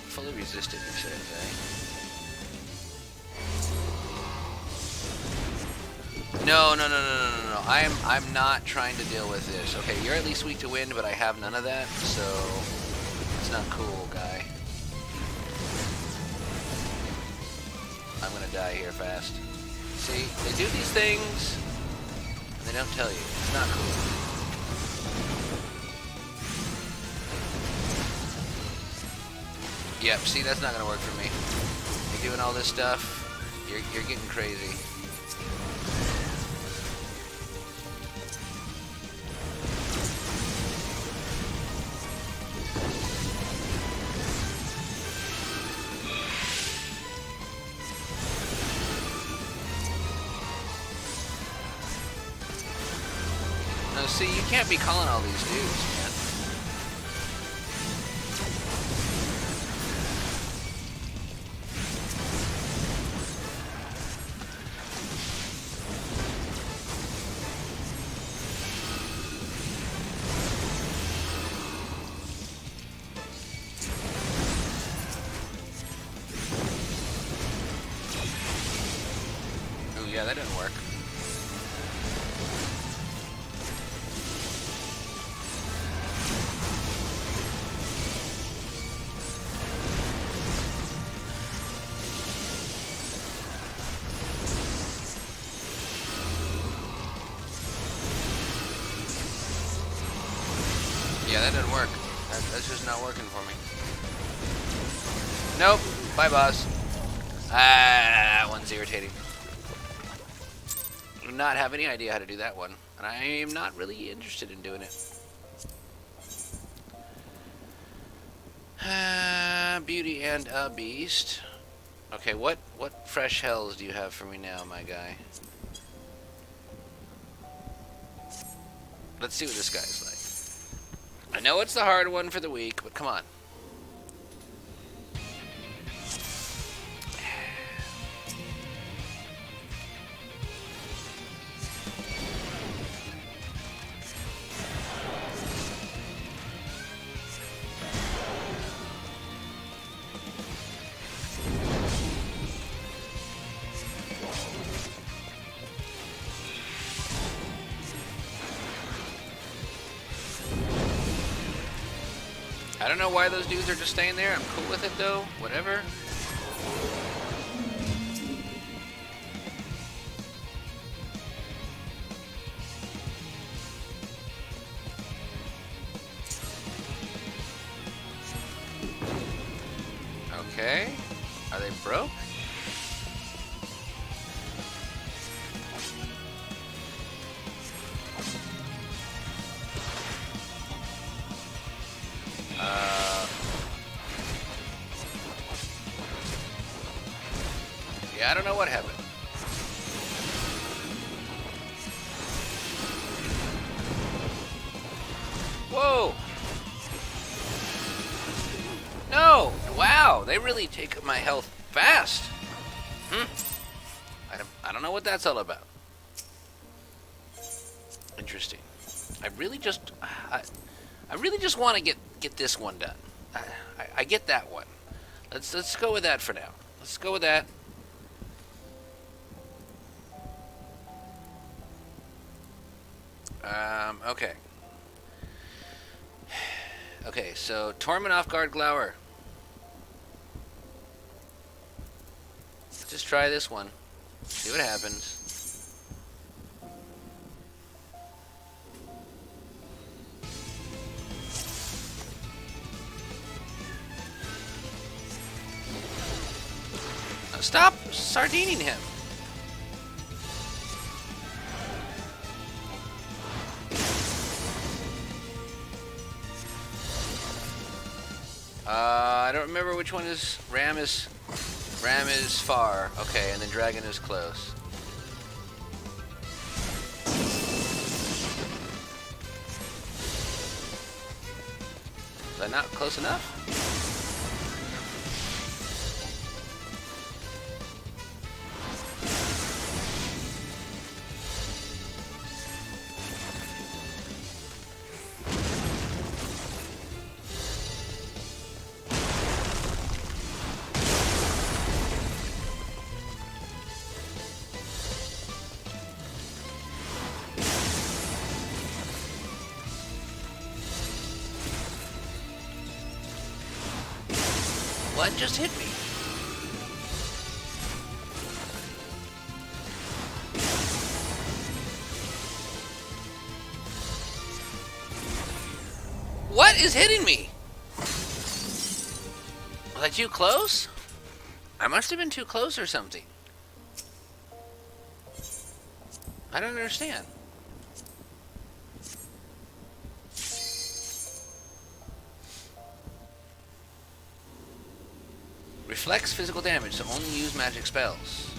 Fully resisted, he says, eh? No. I'm not trying to deal with this. Okay, you're at least weak to wind, but I have none of that, so it's not cool, guy. I'm gonna die here fast. See, they do these things, and they don't tell you. It's not cool. Yep, see, that's not gonna work for me. You're doing all this stuff, you're getting crazy. No, see, you can't be calling all these dudes, man. Yeah, that didn't work. Yeah, that didn't work. That's just not working for me. Nope. Bye, boss. Ah, that one's irritating. I do not have any idea how to do that one, and I am not really interested in doing it. Beauty and a Beast. Okay, what fresh hells do you have for me now, my guy? Let's see what this guy's like. I know it's the hard one for the week, but come on. I don't know why those dudes are just staying there. I'm cool with it though. Whatever. Okay. Are they broke? Yeah, I don't know what happened. Whoa! No! Wow, they really take up my health fast. I don't know what that's all about. Interesting. I really just want to get this one done. I get that one. Let's go with that for now. Let's go with that. Okay. Okay, so Torment Off Guard Glower. Let's just try this one. See what happens. Now stop sardining him. I don't remember which one is Ram is far. Okay, and then Dragon is close. Was I not close enough? What just hit me? What is hitting me? Was I too close? I must have been too close or something. I don't understand. Reflects physical damage, so only use magic spells.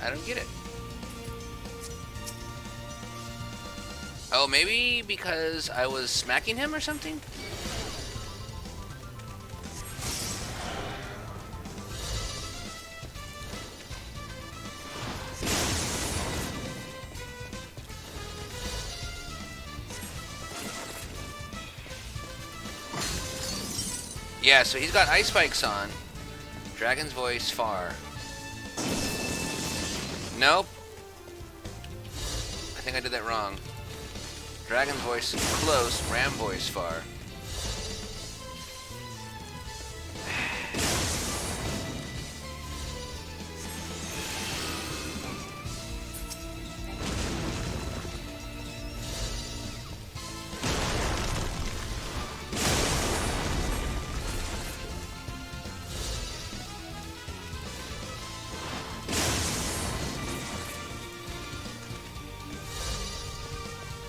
I don't get it. Oh, maybe because I was smacking him or something? Yeah, so he's got ice spikes on. Dragon's voice far. Nope. I think I did that wrong. Dragon's voice close, ram voice far.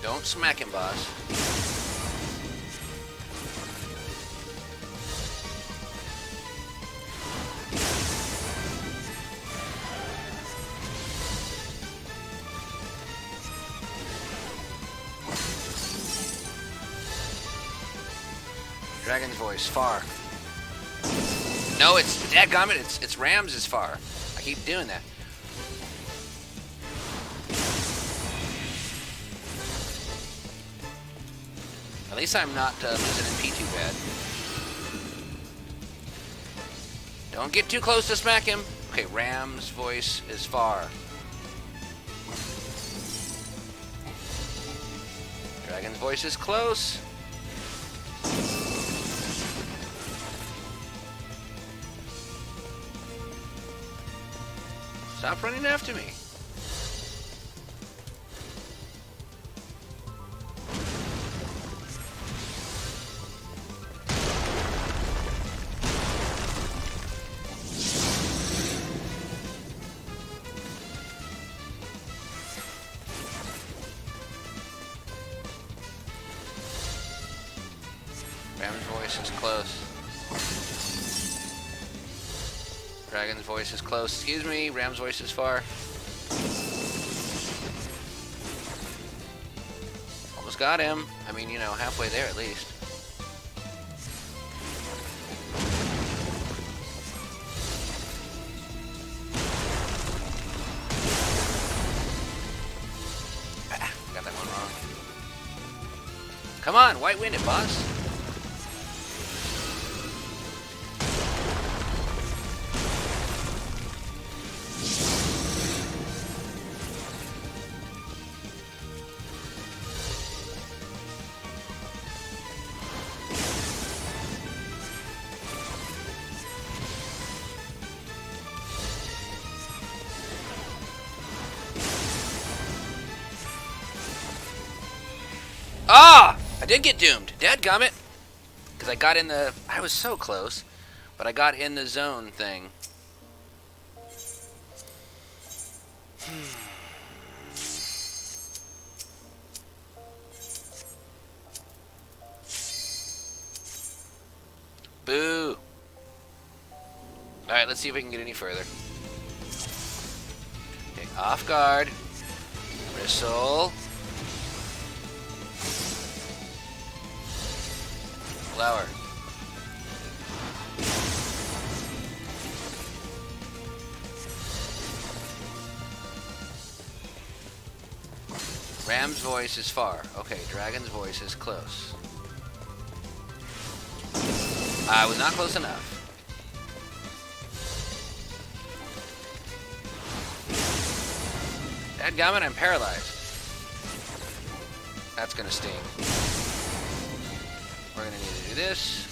Don't smack him, boss. Dragon's voice far. No, it's dadgummit, it's Rams is far. I keep doing that. At least I'm not losing MP too bad. Don't get too close to smack him. Okay, Ram's voice is far. Dragon's voice is close. Stop running after me. Ram's voice is close. Dragon's voice is close. Excuse me, Ram's voice is far. Almost got him. I mean, you know, halfway there at least. Ah, got that one wrong. Come on, white win it, boss. Ah! I did get doomed. Dadgummit. Because I got in the... I was so close. But I got in the zone thing. Boo. Alright, let's see if we can get any further. Okay, off guard. Bristle. Flower. Ram's voice is far. Okay, Dragon's voice is close. I was not close enough. Dadgummit, I'm paralyzed. That's gonna sting. We're gonna need to do this.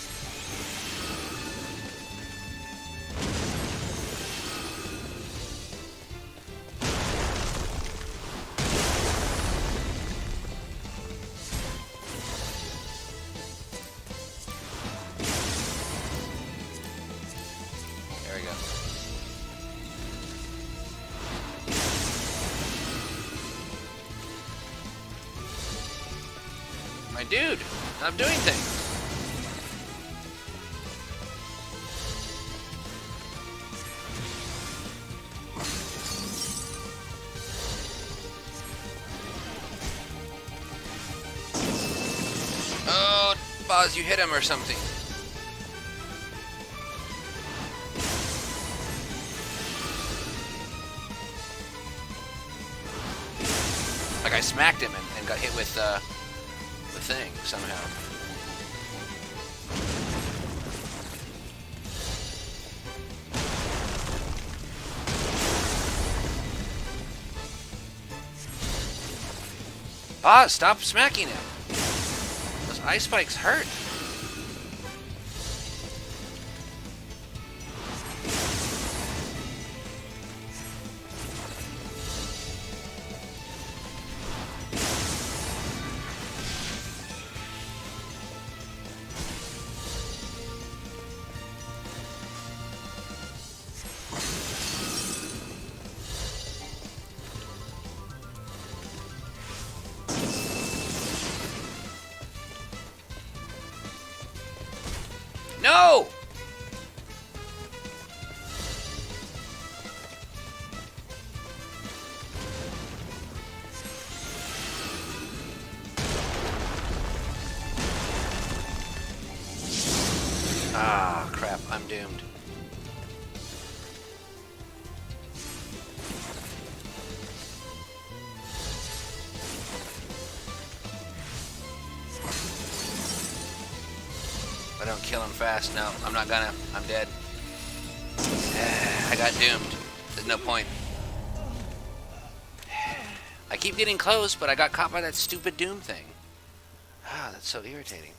There we go. My dude, I'm doing things. Oh, Boz, you hit him or something. Like I smacked him and got hit with the thing somehow. Boz, stop smacking him. Those ice spikes hurt. No! Ah, crap, I'm doomed. If I don't kill him fast, no, I'm not gonna. I'm dead. I got doomed. There's no point. I keep getting close, but I got caught by that stupid doom thing. Ah, that's so irritating.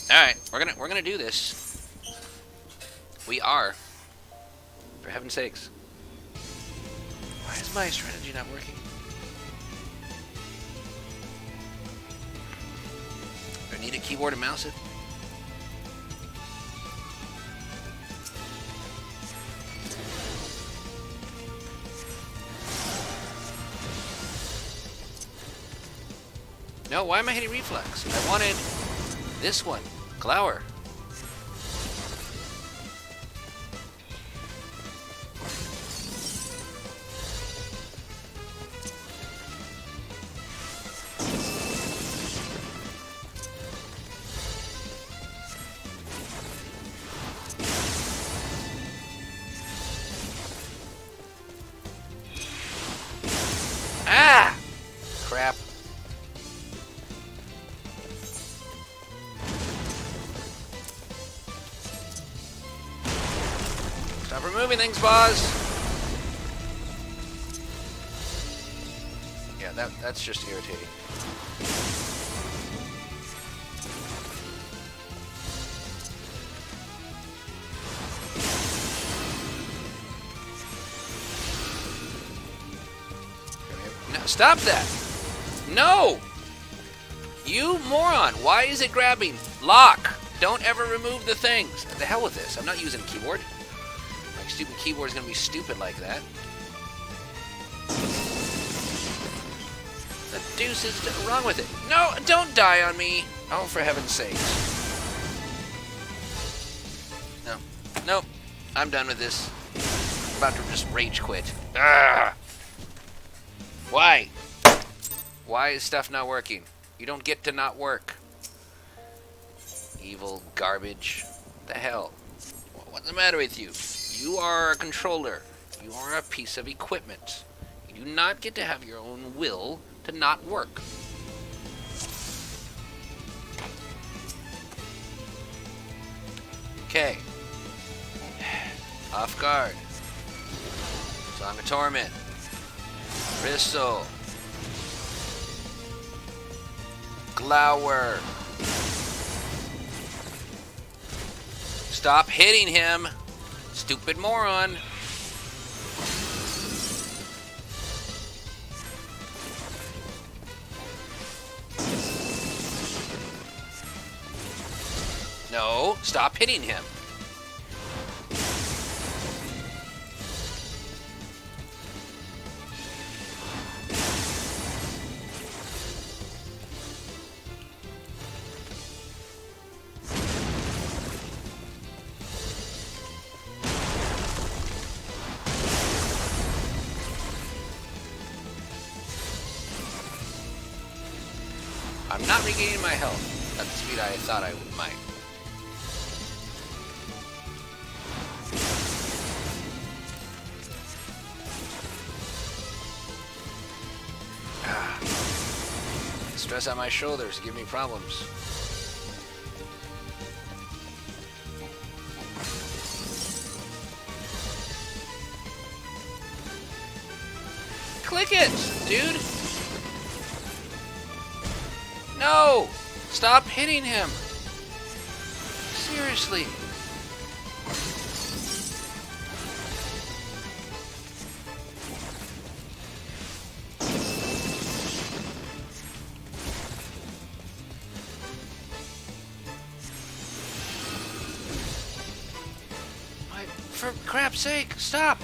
Alright, we're gonna do this. We are. For heaven's sakes. Why is my strategy not working? Do I need a keyboard and mouse it? No, why am I hitting reflex? I wanted this one. Glower. Ah! Crap. Stop removing things, Boz. Yeah, that's just irritating. No, stop that! No! You moron! Why is it grabbing? Lock! Don't ever remove the things. The hell with this. I'm not using a keyboard. My stupid keyboard is going to be stupid like that. The deuce is wrong with it. No, don't die on me. Oh, for heaven's sake. Nope. I'm done with this. I'm about to just rage quit. Ugh. Why? Why is stuff not working? You don't get to not work. Evil garbage. What the hell? What's the matter with you? You are a controller. You are a piece of equipment. You do not get to have your own will to not work. Okay. Off guard. Song of Torment. Bristle. Glower. Stop hitting him, stupid moron. No, stop hitting him. I'm not regaining my health at the speed I thought I might. Stress on my shoulders give me problems. Click it, dude! No! Stop hitting him! Seriously. For crap's sake, stop!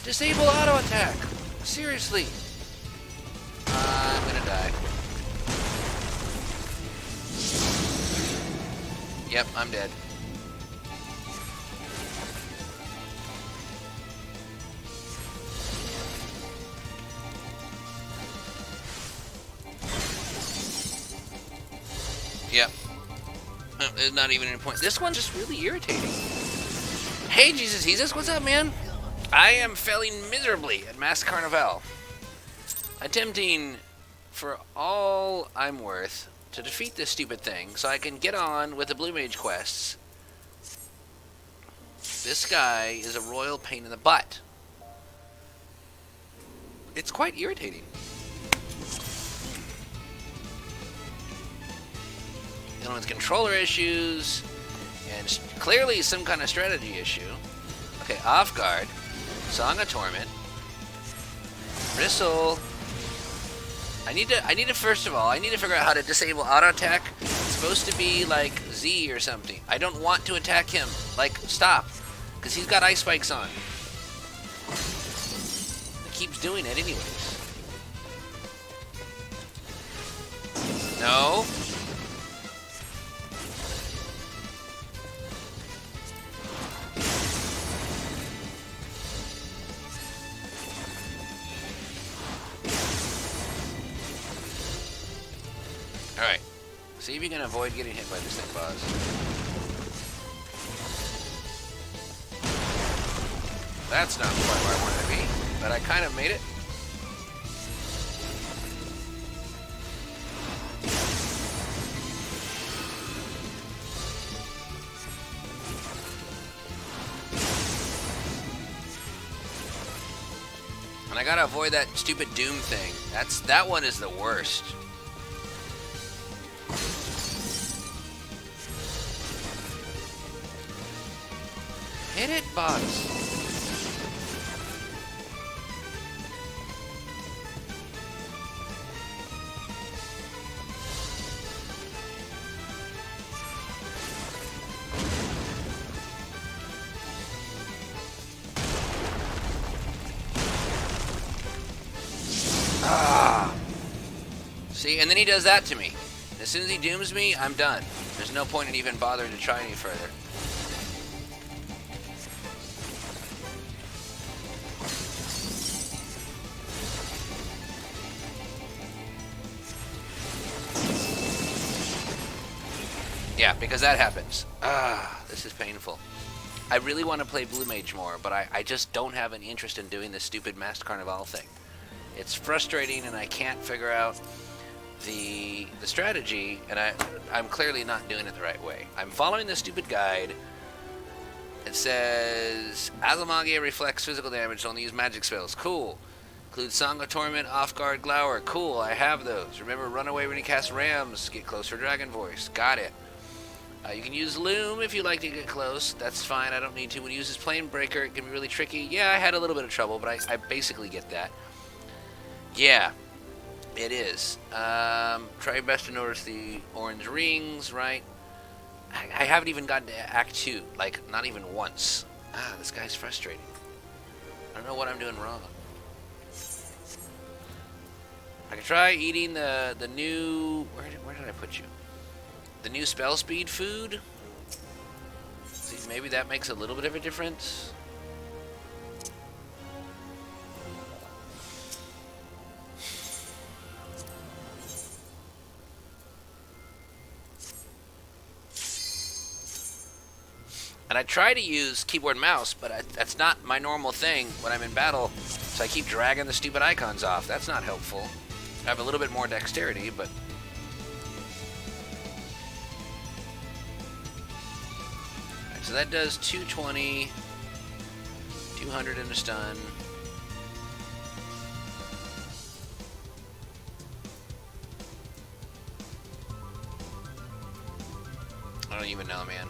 Disable auto attack! Seriously! I'm gonna die. Yep, I'm dead. Yep. There's not even any point. This one's just really irritating. Hey, Jesus, what's up, man? I am failing miserably at Masked Carnivale. Attempting, for all I'm worth, to defeat this stupid thing so I can get on with the Blue Mage quests. This guy is a royal pain in the butt. It's quite irritating. Dealing with controller issues, and clearly some kind of strategy issue. Okay, off guard. Song of Torment. Bristle. I need to first of all, I need to figure out how to disable auto attack. It's supposed to be like Z or something. I don't want to attack him. Like, stop. Because he's got ice spikes on. He keeps doing it anyways. No. Alright. See if you can avoid getting hit by this thing, boss. That's not quite where I wanted to be, but I kind of made it. And I gotta avoid that stupid Doom thing. That one is the worst. Hit it, bots. Ah. See, and then he does that to me. As soon as he dooms me, I'm done. There's no point in even bothering to try any further. Yeah, because that happens. Ah, this is painful. I really want to play Blue Mage more, but I just don't have any interest in doing this stupid Masked Carnivale thing. It's frustrating, and I can't figure out the strategy, and I'm clearly not doing it the right way. I'm following this stupid guide. It says Azalmagia reflects physical damage, only use magic spells. Cool. Includes Song of Torment, Off Guard, Glower. Cool, I have those. Remember, run away when you cast Rams. Get close for Dragon Voice. Got it. You can use Loom if you like to get close. That's fine, I don't need to. When you use Plane Breaker, it can be really tricky. Yeah, I had a little bit of trouble, but I basically get that. Yeah, it is. Try your best to notice the orange rings, right? I haven't even gotten to Act 2, like, not even once. Ah, this guy's frustrating. I don't know what I'm doing wrong. I could try eating the new... Where did I put you? The new spell speed food? See, maybe that makes a little bit of a difference. And I try to use keyboard and mouse, but that's not my normal thing when I'm in battle, so I keep dragging the stupid icons off. That's not helpful. I have a little bit more dexterity, but... Right, so that does 220, 200 in a stun. I don't even know, man.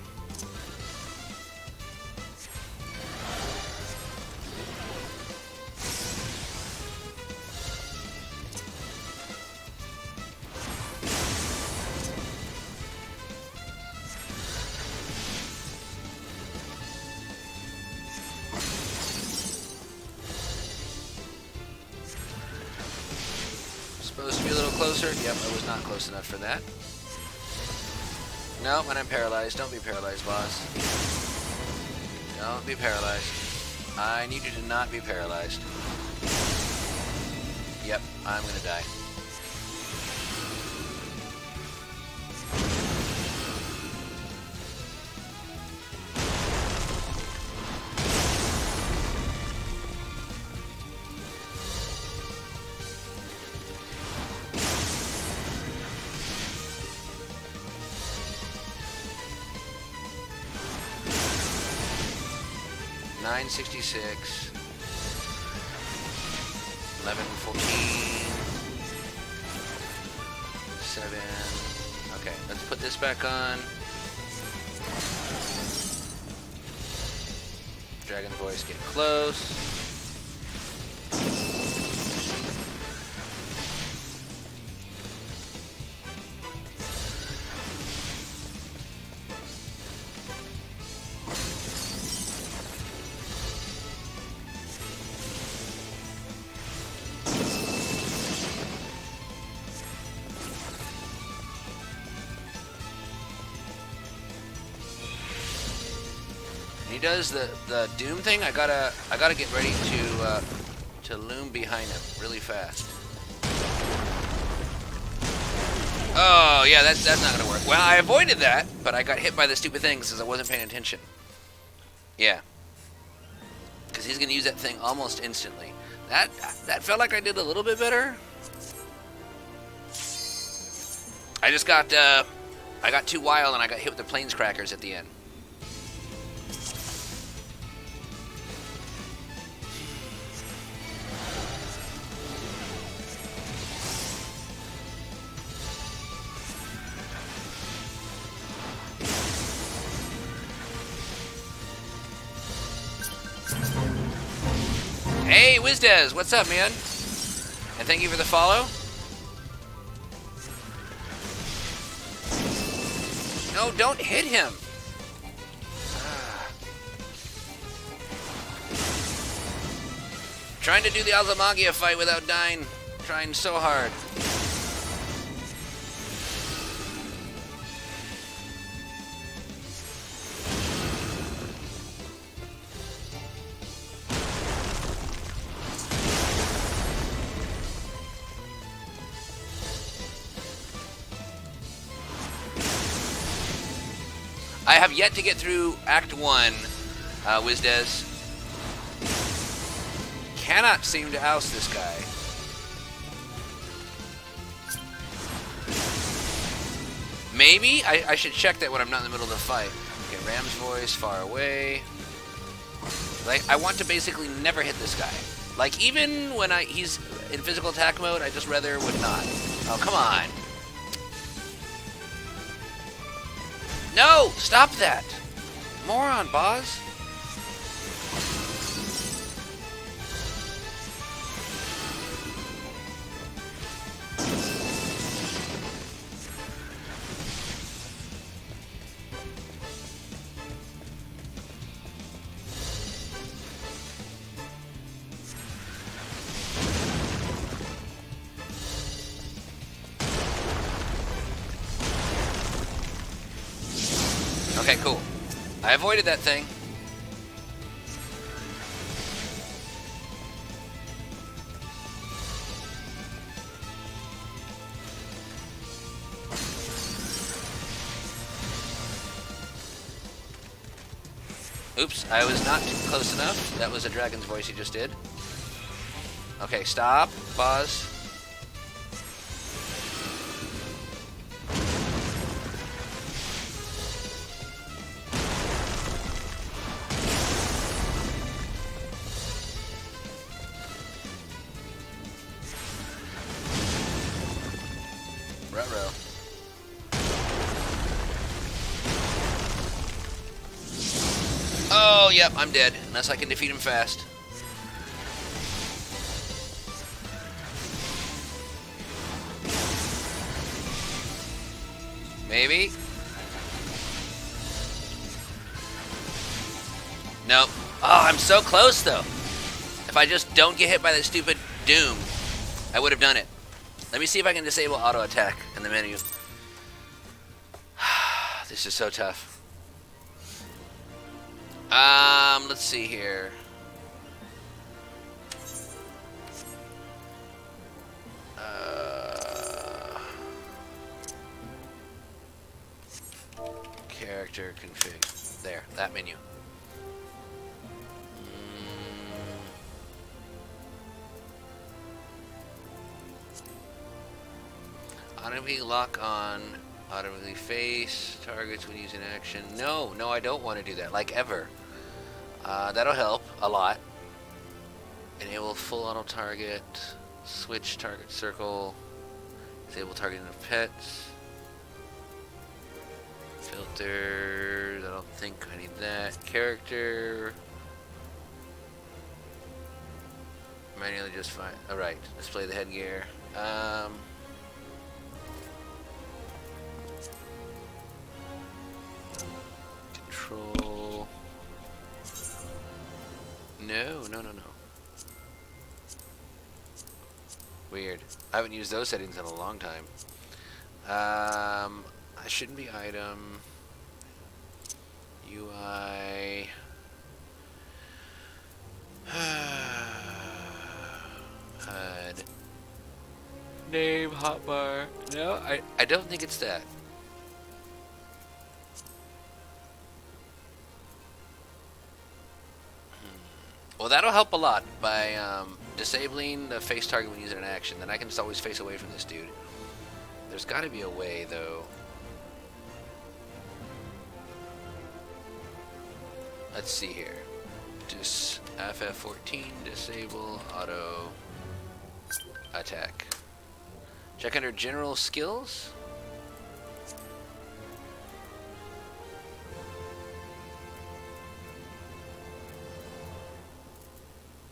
Supposed to be a little closer. Yep, I was not close enough for that. No, when I'm paralyzed. Don't be paralyzed, boss. Don't be paralyzed. I need you to not be paralyzed. Yep, I'm gonna die. $9.66, 11.14, 7. Okay, let's put this back on. Dragon Voice, get close. He does the doom thing. I gotta get ready to loom behind him really fast. Oh yeah, that's not gonna work. Well, I avoided that, but I got hit by the stupid thing because I wasn't paying attention. Yeah, because he's gonna use that thing almost instantly. That felt like I did a little bit better. I just got I got too wild and I got hit with the planes crackers at the end. Hey, Wizdez, what's up, man? And thank you for the follow. No, don't hit him. Trying to do the Azalmagia fight without dying. Trying so hard. I have yet to get through Act 1, Wizdez. Cannot seem to oust this guy. Maybe? I should check that when I'm not in the middle of the fight. Okay, Ram's voice, far away. Like, I want to basically never hit this guy. Like, even when he's in physical attack mode, I just rather would not. Oh, come on. No! Stop that! Moron, boss. Okay, cool. I avoided that thing. Oops, I was not close enough. That was a dragon's voice he just did. Okay, stop. Pause. Ruh-roh. Oh, yep, I'm dead. Unless I can defeat him fast. Maybe? Nope. Oh, I'm so close, though. If I just don't get hit by that stupid Doom, I would have done it. Let me see if I can disable auto attack in the menu. This is so tough. Let's see here. Character config. There, that menu. Automatically lock on, automatically face targets when using action. No, I don't want to do that, like ever. That'll help a lot. Enable full auto target, switch target circle, disable targeting of pets, filters. I don't think I need that. Character, manually just fine. All right, display the headgear. Control. No. Weird. I haven't used those settings in a long time. I shouldn't be item. UI. HUD. Name, hotbar. No, I don't think it's that. Well, that'll help a lot by disabling the face target when using an action. Then I can just always face away from this dude. There's got to be a way, though. Let's see here. Just FF14, disable auto attack. Check under general skills.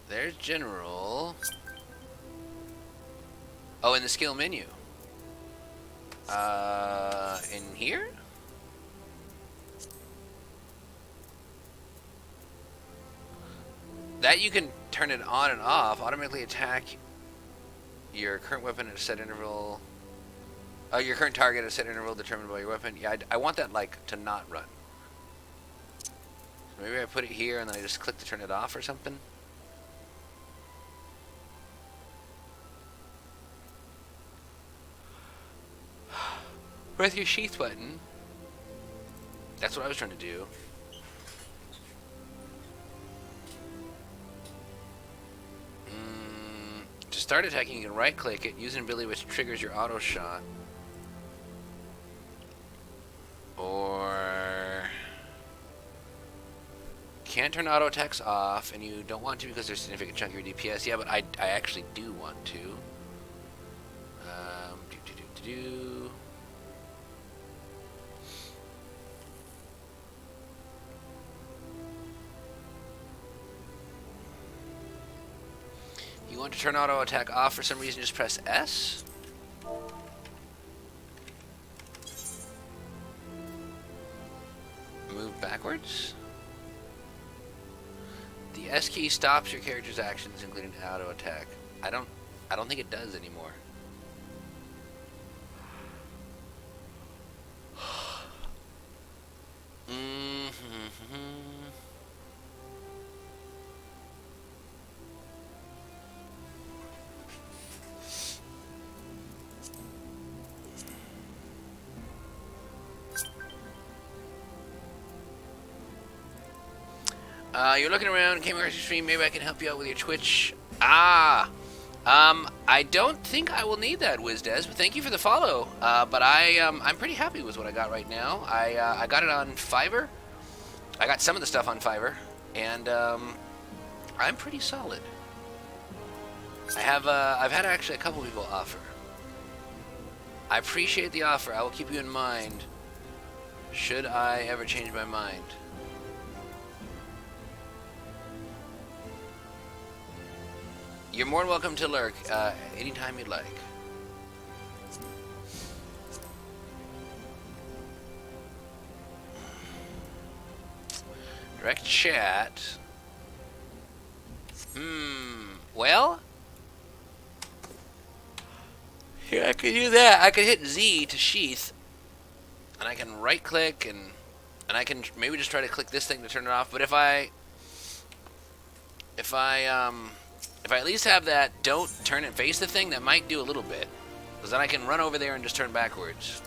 There's general. Oh, in the skill menu. In here? That you can turn it on and off. Automatically attack your current weapon at a set interval. Your current target at a set interval determined by your weapon. Yeah, I want that, like, to not run. Maybe I put it here and then I just click to turn it off or something. With your sheath button. That's what I was trying to do. To start attacking, you can right-click it, use an ability which triggers your auto shot. Or... Can't turn auto attacks off, and you don't want to because there's a significant chunk of your DPS. Yeah, but I actually do want to. Do. You want to turn auto attack off for some reason, just press S. Move backwards. The S key stops your character's actions, including auto attack. I don't think it does anymore. You're looking around, came across your stream, maybe I can help you out with your Twitch. I don't think I will need that, WizDez, but thank you for the follow. But I'm pretty happy with what I got right now. I got it on Fiverr. I got some of the stuff on Fiverr, and I'm pretty solid. I've had actually a couple people offer. I appreciate the offer. I will keep you in mind should I ever change my mind. You're more than welcome to lurk anytime you'd like. Direct chat. Well, here I could do that. I could hit Z to sheath, and I can right click and I can maybe just try to click this thing to turn it off. But if I at least have that don't turn and face the thing, that might do a little bit. Because then I can run over there and just turn backwards.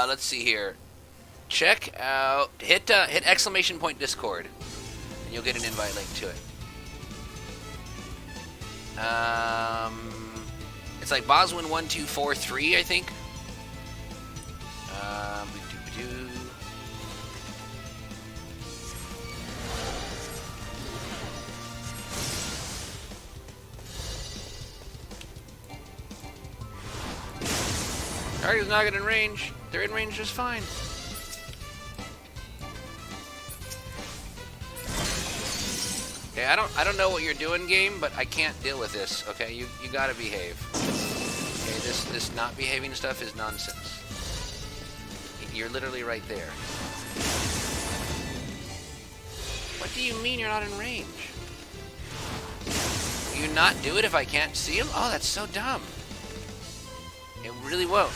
Let's see here. Check out, hit exclamation point Discord, and you'll get an invite link to it. It's like Boswin1243, I think. Target's not in range. They're in range just fine. Okay, I don't know what you're doing, game, but I can't deal with this. Okay, you gotta behave. Okay, this not behaving stuff is nonsense. You're literally right there. What do you mean you're not in range? Will you not do it if I can't see him? Oh, that's so dumb. It really won't.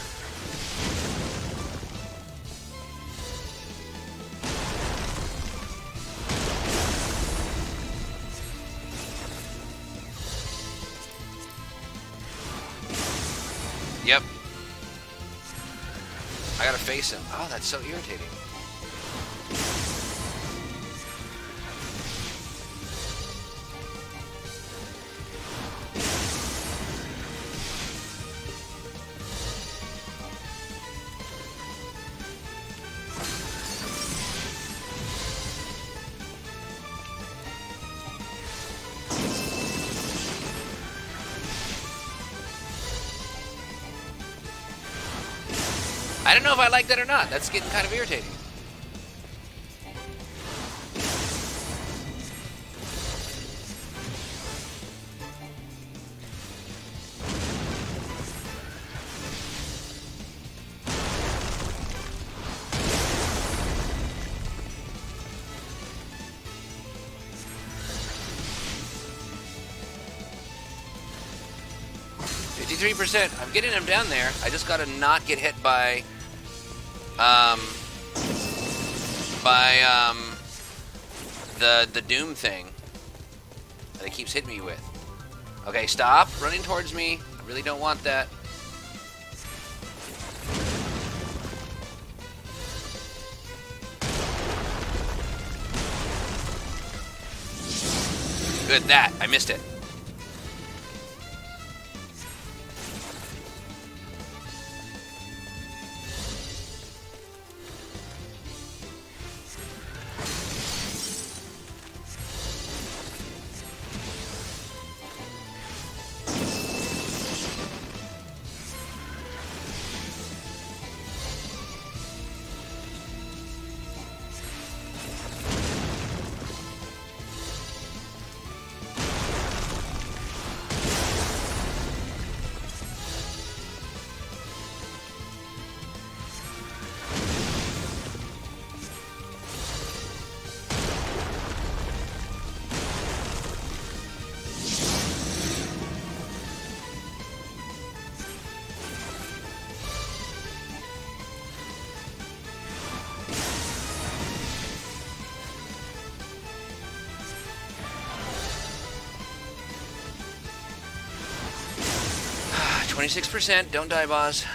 Yep. I gotta face him. Oh, that's so irritating. I don't know if I like that or not. That's getting kind of irritating. I'm getting him down there. I just gotta not get hit by the doom thing that it keeps hitting me with. Okay, stop running towards me. I really don't want that. Good, that. I missed it. Ah, 26%. Don't die, boss.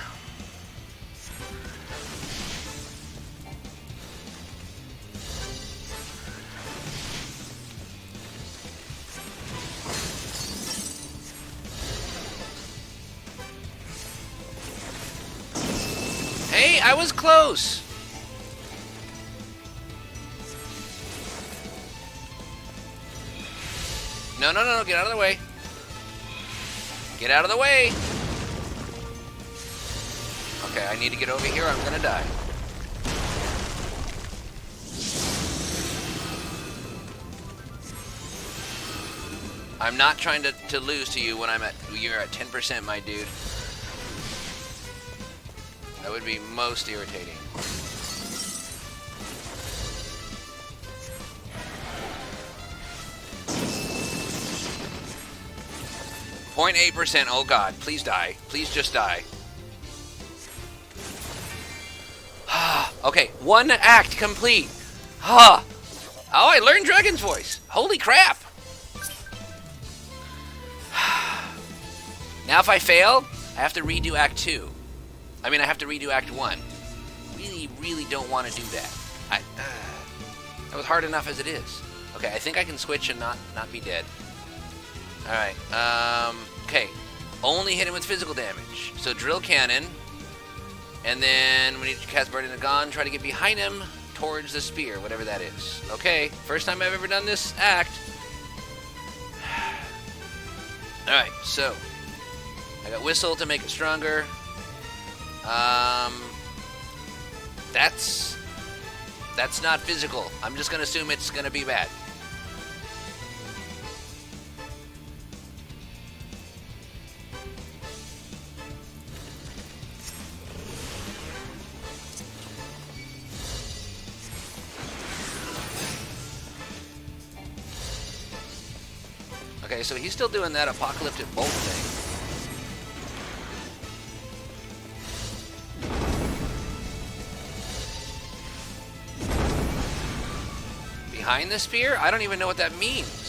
Hey, I was close. No, no, no, no, get out of the way. Get out of the way. Okay, I need to get over here. I'm gonna die. I'm not trying to lose to you when you're at 10%, my dude. That would be most irritating. .8%. Oh God, please die. Please just die. Okay, 1 act complete. Oh, I learned Dragon's Voice. Holy crap. Now if I fail, I have to redo Act 2. I mean, I have to redo Act 1. Really, really don't want to do that. That was hard enough as it is. Okay, I think I can switch and not be dead. Alright, okay. Only hit him with physical damage. So drill cannon. And then when you cast Burden of Gone, try to get behind him towards the spear, whatever that is. Okay, first time I've ever done this act. Alright, so I got Whistle to make it stronger. That's not physical. I'm just gonna assume it's gonna be bad. Okay, so he's still doing that apocalyptic bolt thing. Behind the spear? I don't even know what that means.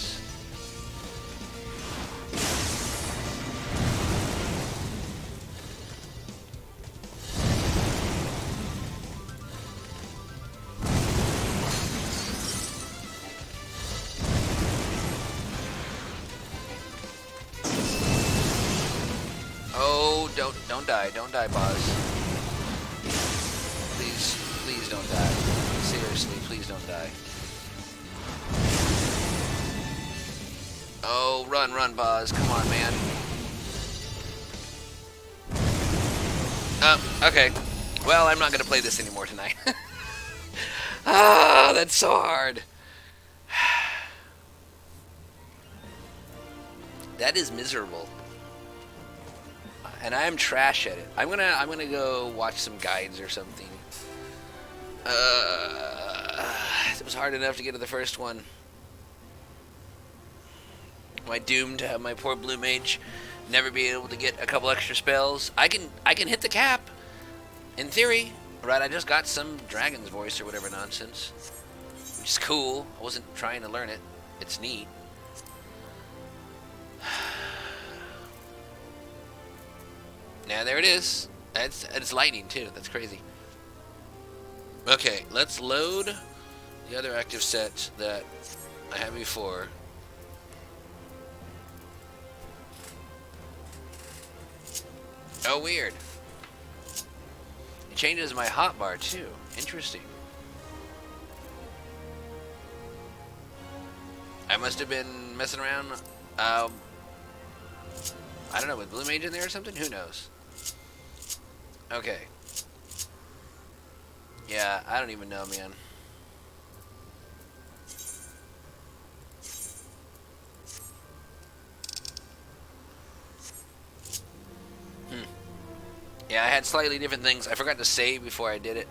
Oh, don't die. Don't die, Boz. Please don't die. Seriously, please don't die. Oh, run, Boz. Come on, man. Okay. Well, I'm not going to play this anymore tonight. Ah, that's so hard. That is miserable. And I am trash at it. I'm gonna go watch some guides or something. It was hard enough to get to the first one. Am I doomed to have my poor Blue Mage never be able to get a couple extra spells? I can hit the cap, in theory. Right, I just got some Dragon's Voice or whatever nonsense, which is cool. I wasn't trying to learn it. It's neat. Now there it is. It's lightning too. That's crazy. Okay, let's load the other active set that I had before. Oh, weird. It changes my hotbar too. Interesting. I must have been messing around. I don't know, with Blue Mage in there or something? Who knows? Okay. Yeah, I don't even know, man. Yeah, I had slightly different things. I forgot to save before I did it.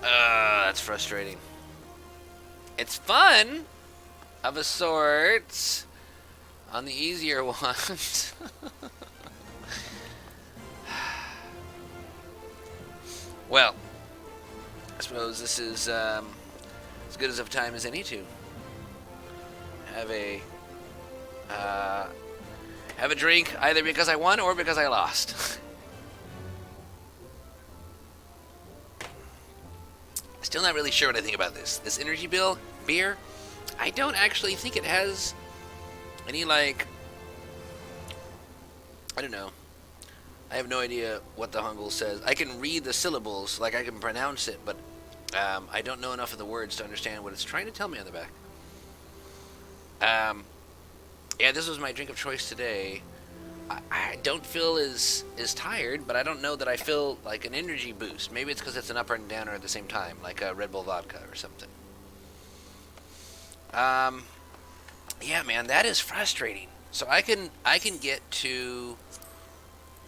That's frustrating. It's fun, of a sort, on the easier ones. Well, I suppose this is as good as of time as any to have a drink, either because I won or because I lost. Still not really sure what I think about this. This energy beer, I don't actually think it has any, like, I don't know. I have no idea what the Hangul says. I can read the syllables, like I can pronounce it, but I don't know enough of the words to understand what it's trying to tell me on the back. Yeah, this was my drink of choice today. I don't feel as tired, but I don't know that I feel like an energy boost. Maybe it's because it's an upper and downer at the same time, like a Red Bull vodka or something. Yeah, man, that is frustrating. So I can get to,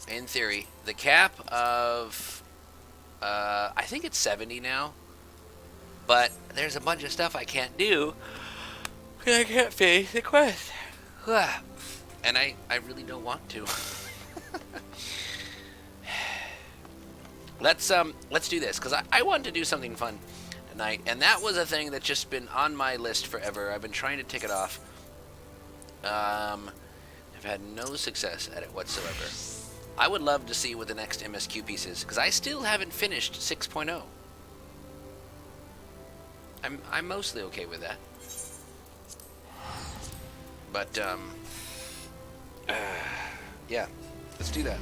in theory, the cap of I think it's 70 now, but there's a bunch of stuff I can't do because I can't finish the quest. And I really don't want to. Let's do this, because I want to do something fun tonight, and that was a thing that's just been on my list forever. I've been trying to tick it off. I've had no success at it whatsoever. I would love to see what the next MSQ piece is, because I still haven't finished 6.0. I'm mostly okay with that. But yeah, let's do that.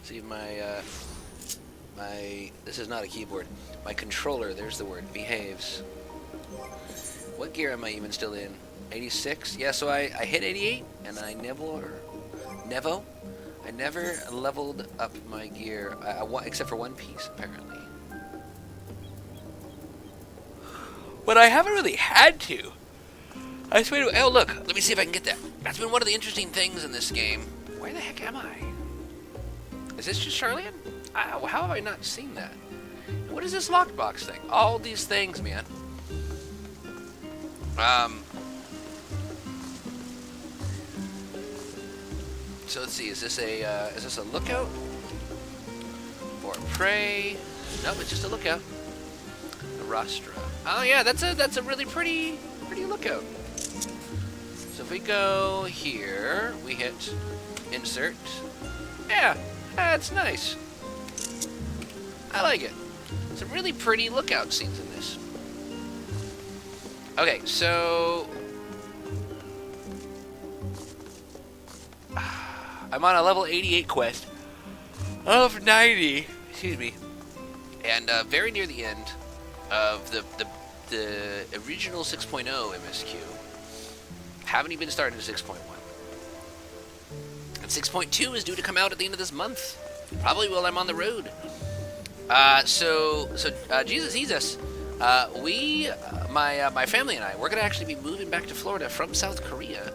See if my this is not a keyboard. My controller, there's the word, behaves. What gear am I even still in? 86? Yeah, so I hit 88, and I never leveled up my gear, except for one piece, apparently. But I haven't really had to. I swear to... Oh, look. Let me see if I can get that. That's been one of the interesting things in this game. Where the heck am I? Is this just Charlian? How have I not seen that? What is this lockbox thing? All these things, man. So let's see. Is this a lookout? Or a prey? Nope, it's just a lookout. A rostra. Oh yeah, that's a really pretty lookout. So if we go here, we hit insert. Yeah, that's nice. I like it. Some really pretty lookout scenes in this. Okay, so I'm on a level 88 quest of 90. Excuse me. And very near the end of the original 6.0 MSQ. Haven't even started 6.1. And 6.2 is due to come out at the end of this month. Probably while I'm on the road. So Jesus heeds us. My family and I, we're gonna actually be moving back to Florida from South Korea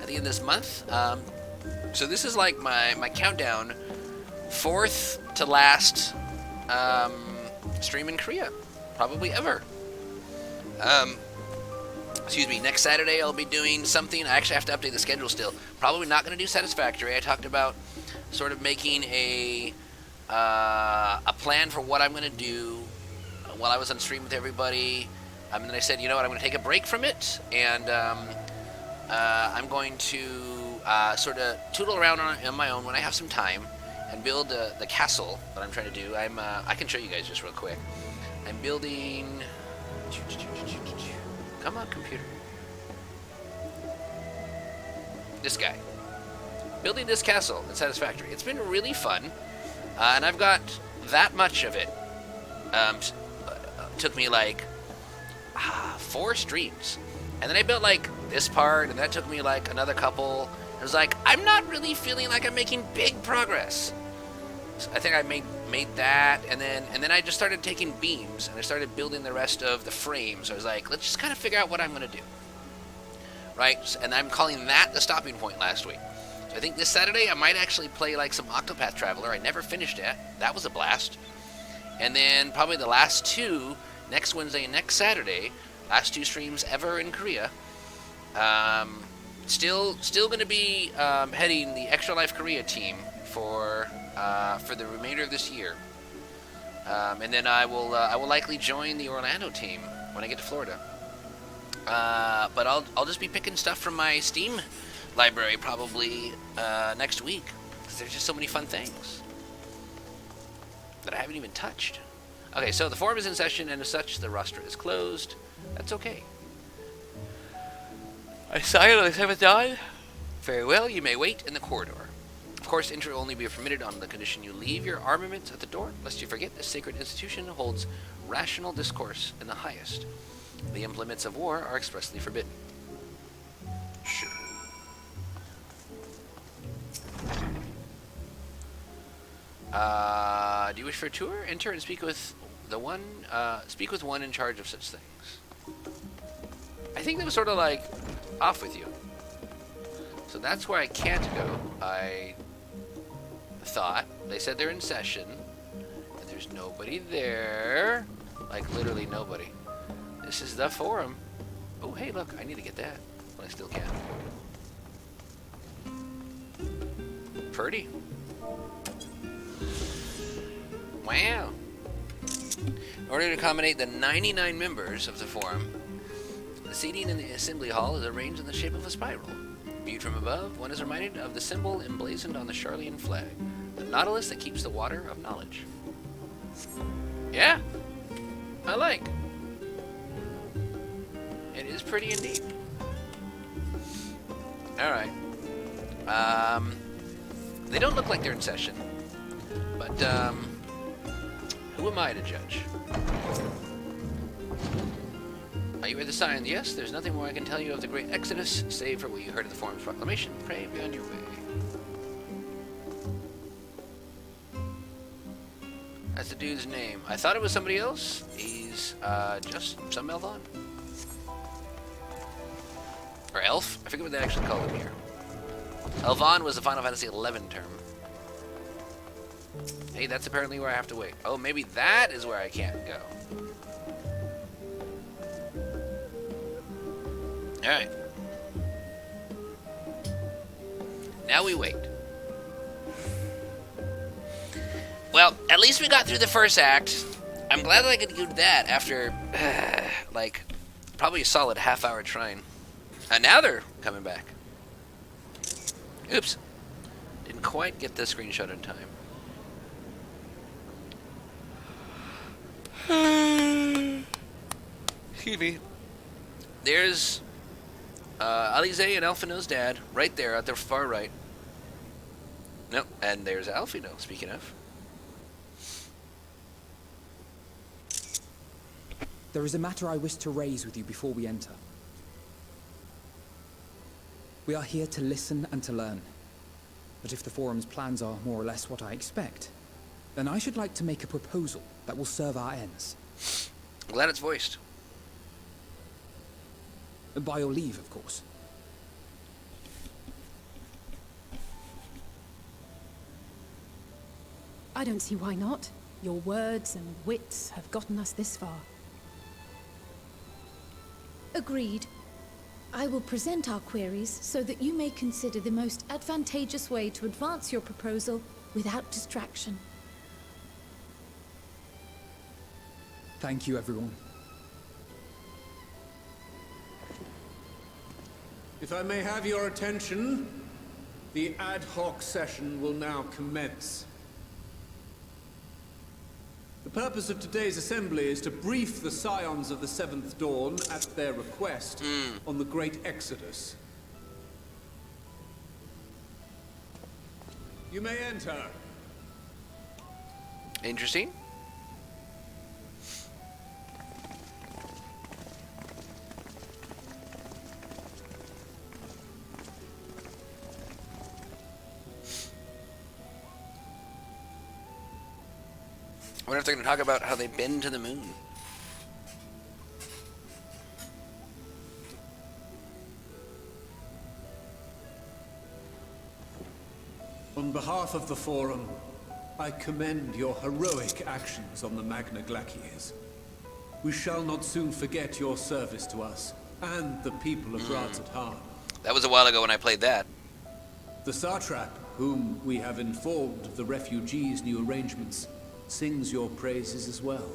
at the end of this month. So this is like my countdown, 4th to last stream in Korea, probably ever. Excuse me, next Saturday I'll be doing something. I actually have to update the schedule still. Probably not going to do Satisfactory. I talked about sort of making a plan for what I'm going to do while I was on stream with everybody. And then I said, you know what, I'm going to take a break from it, and I'm going to sort of tootle around on my own when I have some time and build the castle that I'm trying to do. I can show you guys just real quick. I'm building. Come on, computer. This guy. Building this castle in Satisfactory. It's been really fun, and I've got that much of it. Took me like 4 streams, and then I built like this part, and that took me like another couple. It was like, I'm not really feeling like I'm making big progress. So I think I made that, and then I just started taking beams, and I started building the rest of the frames. So I was like, let's just kind of figure out what I'm going to do. Right? And I'm calling that the stopping point last week. So I think this Saturday I might actually play like some Octopath Traveler. I never finished it. That was a blast. And then probably the last 2, next Wednesday and next Saturday, last 2 streams ever in Korea. Still going to be heading the Extra Life Korea team for the remainder of this year. And then I will likely join the Orlando team when I get to Florida. But I'll just be picking stuff from my Steam library probably next week, because there's just so many fun things that I haven't even touched. Okay, so the forum is in session, and as such, the roster is closed. That's okay. I silently have done. Very well, you may wait in the corridor. Of course, entry will only be permitted on the condition you leave your armaments at the door, lest you forget this sacred institution holds rational discourse in the highest. The implements of war are expressly forbidden. Sure. Do you wish for a tour? Enter and speak with one in charge of such things. I think that was sort of like off with you. So that's where I can't go. I thought they said they're in session, and there's nobody there. Like literally nobody. This is the forum. Oh, hey, look, I need to get that, but I still can't. Pretty. Wow. In order to accommodate the 99 members of the forum, the seating in the assembly hall is arranged in the shape of a spiral. Viewed from above, one is reminded of the symbol emblazoned on the Charlian flag, the nautilus that keeps the water of knowledge. Yeah, I like. It is pretty indeed. Alright. They don't look like they're in session, but who am I to judge? Are you read the sign? Yes, there's nothing more I can tell you of the great Exodus, save for what you heard of the forum's proclamation. Pray be on your way. That's the dude's name. I thought it was somebody else. He's just some Elvon. Or Elf? I forget what they actually called him here. Elvon was the Final Fantasy XI term. Hey, that's apparently where I have to wait. Oh, maybe that is where I can't go. Alright. Now we wait. Well, at least we got through the first act. I'm glad that I could do that after, like, probably a solid half-hour trying. And now they're coming back. Oops. Didn't quite get the screenshot in time. Excuse me. There's Alize and Alphino's dad right there at the far right. Nope, and there's Alphino, speaking of. There is a matter I wish to raise with you before we enter. We are here to listen and to learn. But if the forum's plans are more or less what I expect, then I should like to make a proposal that will serve our ends. I'm glad it's voiced. By your leave, of course. I don't see why not. Your words and wits have gotten us this far. Agreed. I will present our queries so that you may consider the most advantageous way to advance your proposal without distraction. Thank you, everyone. If I may have your attention, The ad hoc session will now commence. The purpose of today's assembly is to brief the Scions of the Seventh Dawn, at their request, on the Great Exodus. You may enter. Interesting. I wonder if they're going to talk about how they've been to the moon. On behalf of the Forum, I commend your heroic actions on the Magna Glaciers. We shall not soon forget your service to us and the people of Radz-at-Han. That was a while ago when I played that. The Satrap, whom we have informed of the refugees' new arrangements, sings your praises as well.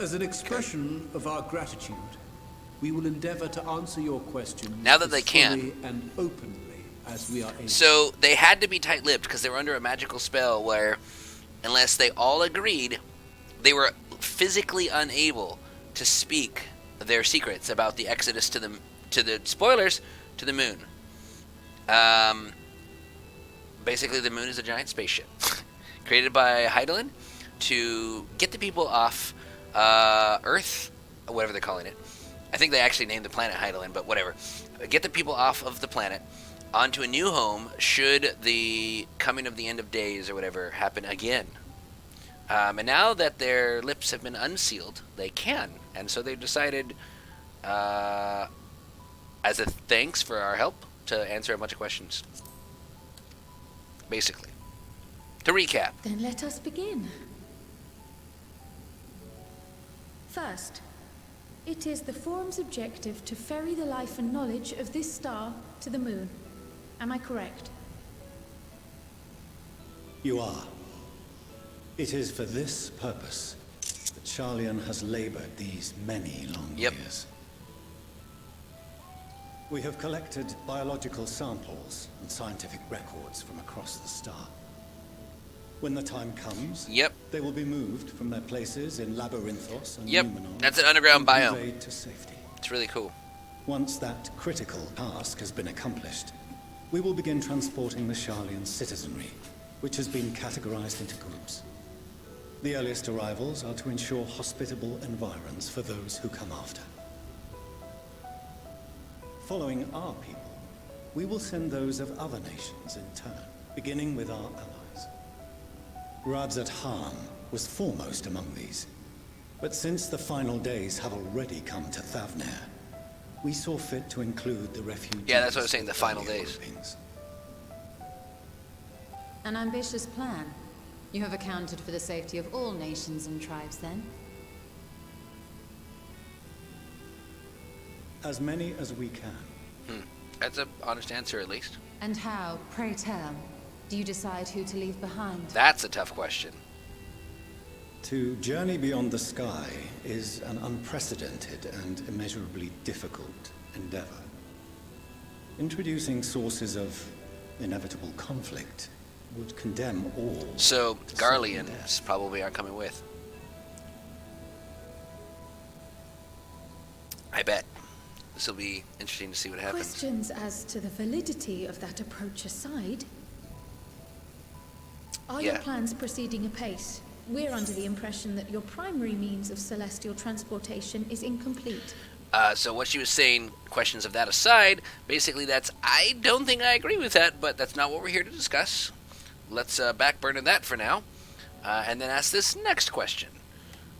As an expression of our gratitude, we will endeavor to answer your questions Now that they as can. fully and openly as we are able. So they had to be tight-lipped because they were under a magical spell where, unless they all agreed, they were physically unable to speak their secrets about the exodus to the spoilers, to the moon. Basically, the moon is a giant spaceship created by Hydaelyn to get the people off Earth, or whatever they're calling it. I think they actually named the planet Hydaelyn, but whatever. Get the people off of the planet onto a new home should the coming of the end of days or whatever happen again. And now that their lips have been unsealed, they can. And so they've decided, as a thanks for our help, to answer a bunch of questions. Basically. To recap. Then let us begin. First, it is the Forum's objective to ferry the life and knowledge of this star to the moon. Am I correct? You are. It is for this purpose that Charlian has labored these many long years. We have collected biological samples and scientific records from across the star. When the time comes, they will be moved from their places in Labyrinthos and Numenor. That's an underground biome. Conveyed to safety. It's really cool. Once that critical task has been accomplished, we will begin transporting the Charlian citizenry, which has been categorized into groups. The earliest arrivals are to ensure hospitable environs for those who come after. Following our people, we will send those of other nations in turn, beginning with our allies. Radz-at-Han was foremost among these, but since the final days have already come to Thavnair, we saw fit to include the refugees. Yeah, that's what I was saying, the final days. Groupings. An ambitious plan. You have accounted for the safety of all nations and tribes, then? As many as we can. That's an honest answer, at least. And how, pray tell, do you decide who to leave behind? That's a tough question. To journey beyond the sky is an unprecedented and immeasurably difficult endeavor. Introducing sources of inevitable conflict would condemn all. So, Garleans probably aren't coming with. I bet. This will be interesting to see what happens. Questions as to the validity of that approach aside, are your plans proceeding apace? We're under the impression that your primary means of celestial transportation is incomplete. So what she was saying, questions of that aside, basically that's, I don't think I agree with that, but that's not what we're here to discuss. Let's backburner that for now, and then ask this next question.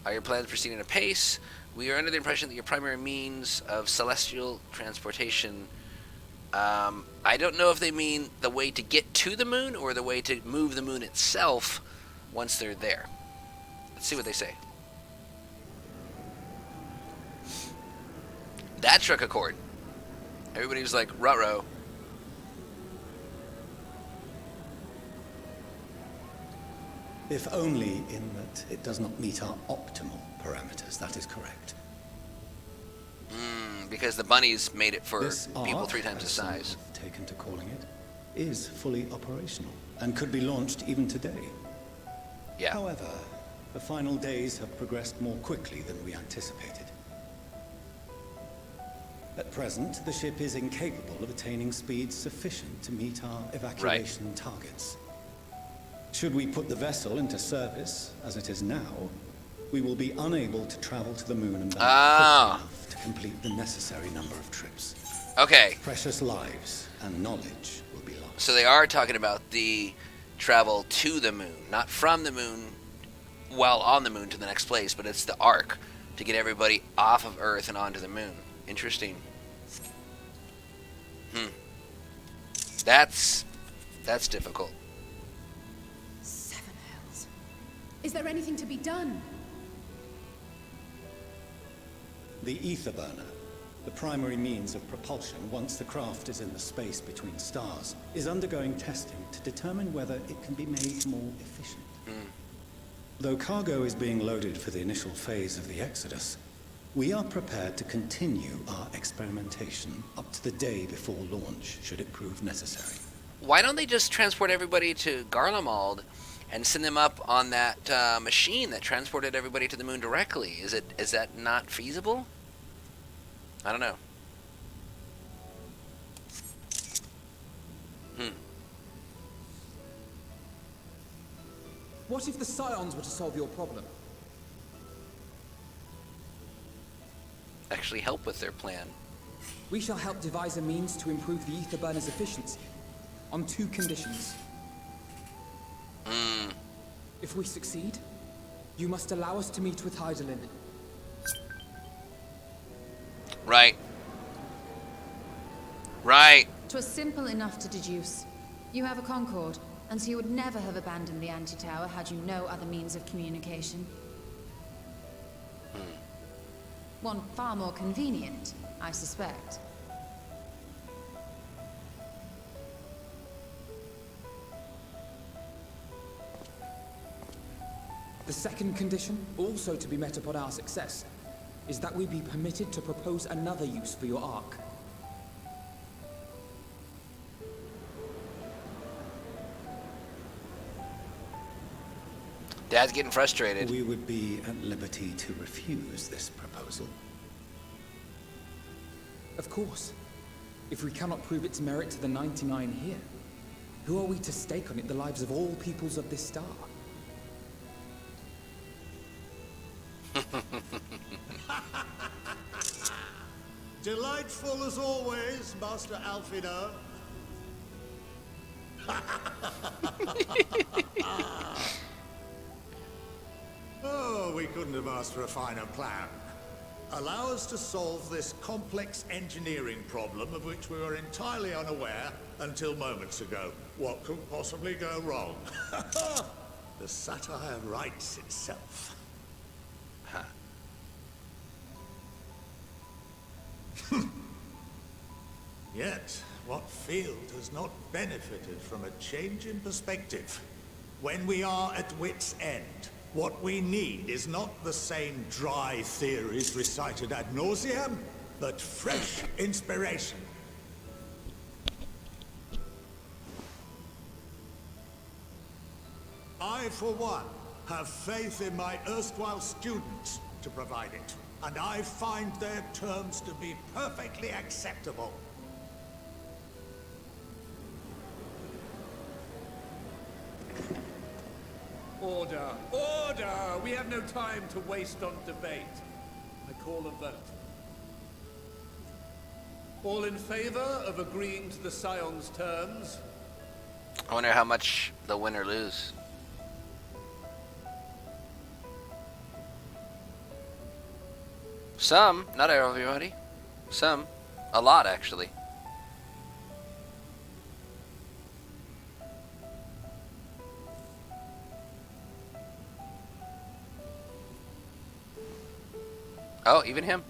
Are your plans proceeding apace? We are under the impression that your primary means of celestial transportation, I don't know if they mean the way to get to the moon or the way to move the moon itself once they're there. Let's see what they say. That struck a chord. Everybody was like, ruh-roh. If only in that it does not meet our optimal parameters, that is correct. Because the bunnies made it for This people arc, 3 times the as some size. have taken to calling it, is fully operational and could be launched even today. Yeah. However, the final days have progressed more quickly than we anticipated. At present, the ship is incapable of attaining speeds sufficient to meet our evacuation targets. Should we put the vessel into service, as it is now, we will be unable to travel to the moon and back quickly enough to complete the necessary number of trips. Okay. Precious lives and knowledge will be lost. So they are talking about the travel to the moon, not from the moon while on the moon to the next place, but it's the arc to get everybody off of Earth and onto the moon. Interesting. That's difficult. 7 hells. Is there anything to be done? The ether burner, the primary means of propulsion once the craft is in the space between stars, is undergoing testing to determine whether it can be made more efficient. Though cargo is being loaded for the initial phase of the Exodus, we are prepared to continue our experimentation up to the day before launch, should it prove necessary. Why don't they just transport everybody to Garlemald and send them up on that machine that transported everybody to the moon directly? Is that not feasible? I don't know. What if the Scions were to solve your problem? Actually help with their plan. We shall help devise a means to improve the ether burner's efficiency. On 2 conditions. If we succeed, you must allow us to meet with Hydaelyn. Right. Right. 'Twas simple enough to deduce. You have a Concord, and so you would never have abandoned the anti-tower had you no other means of communication. One far more convenient, I suspect. The second condition, also to be met upon our success, is that we be permitted to propose another use for your Ark. Dad's getting frustrated. We would be at liberty to refuse this proposal. Of course. If we cannot prove its merit to the 99 here, who are we to stake on it the lives of all peoples of this star? Delightful as always, Master Alfino. Oh, we couldn't have asked for a finer plan. Allow us to solve this complex engineering problem of which we were entirely unaware until moments ago. What could possibly go wrong? The satire writes itself. Yet, what field has not benefited from a change in perspective? When we are at wit's end, what we need is not the same dry theories recited ad nauseam, but fresh inspiration. I, for one, have faith in my erstwhile students to provide it, and I find their terms to be perfectly acceptable. Order! Order! We have no time to waste on debate. I call a vote. All in favor of agreeing to the Scion's terms? I wonder how much they'll win or lose. Some, not everybody. Some. A lot, actually. Oh, even him.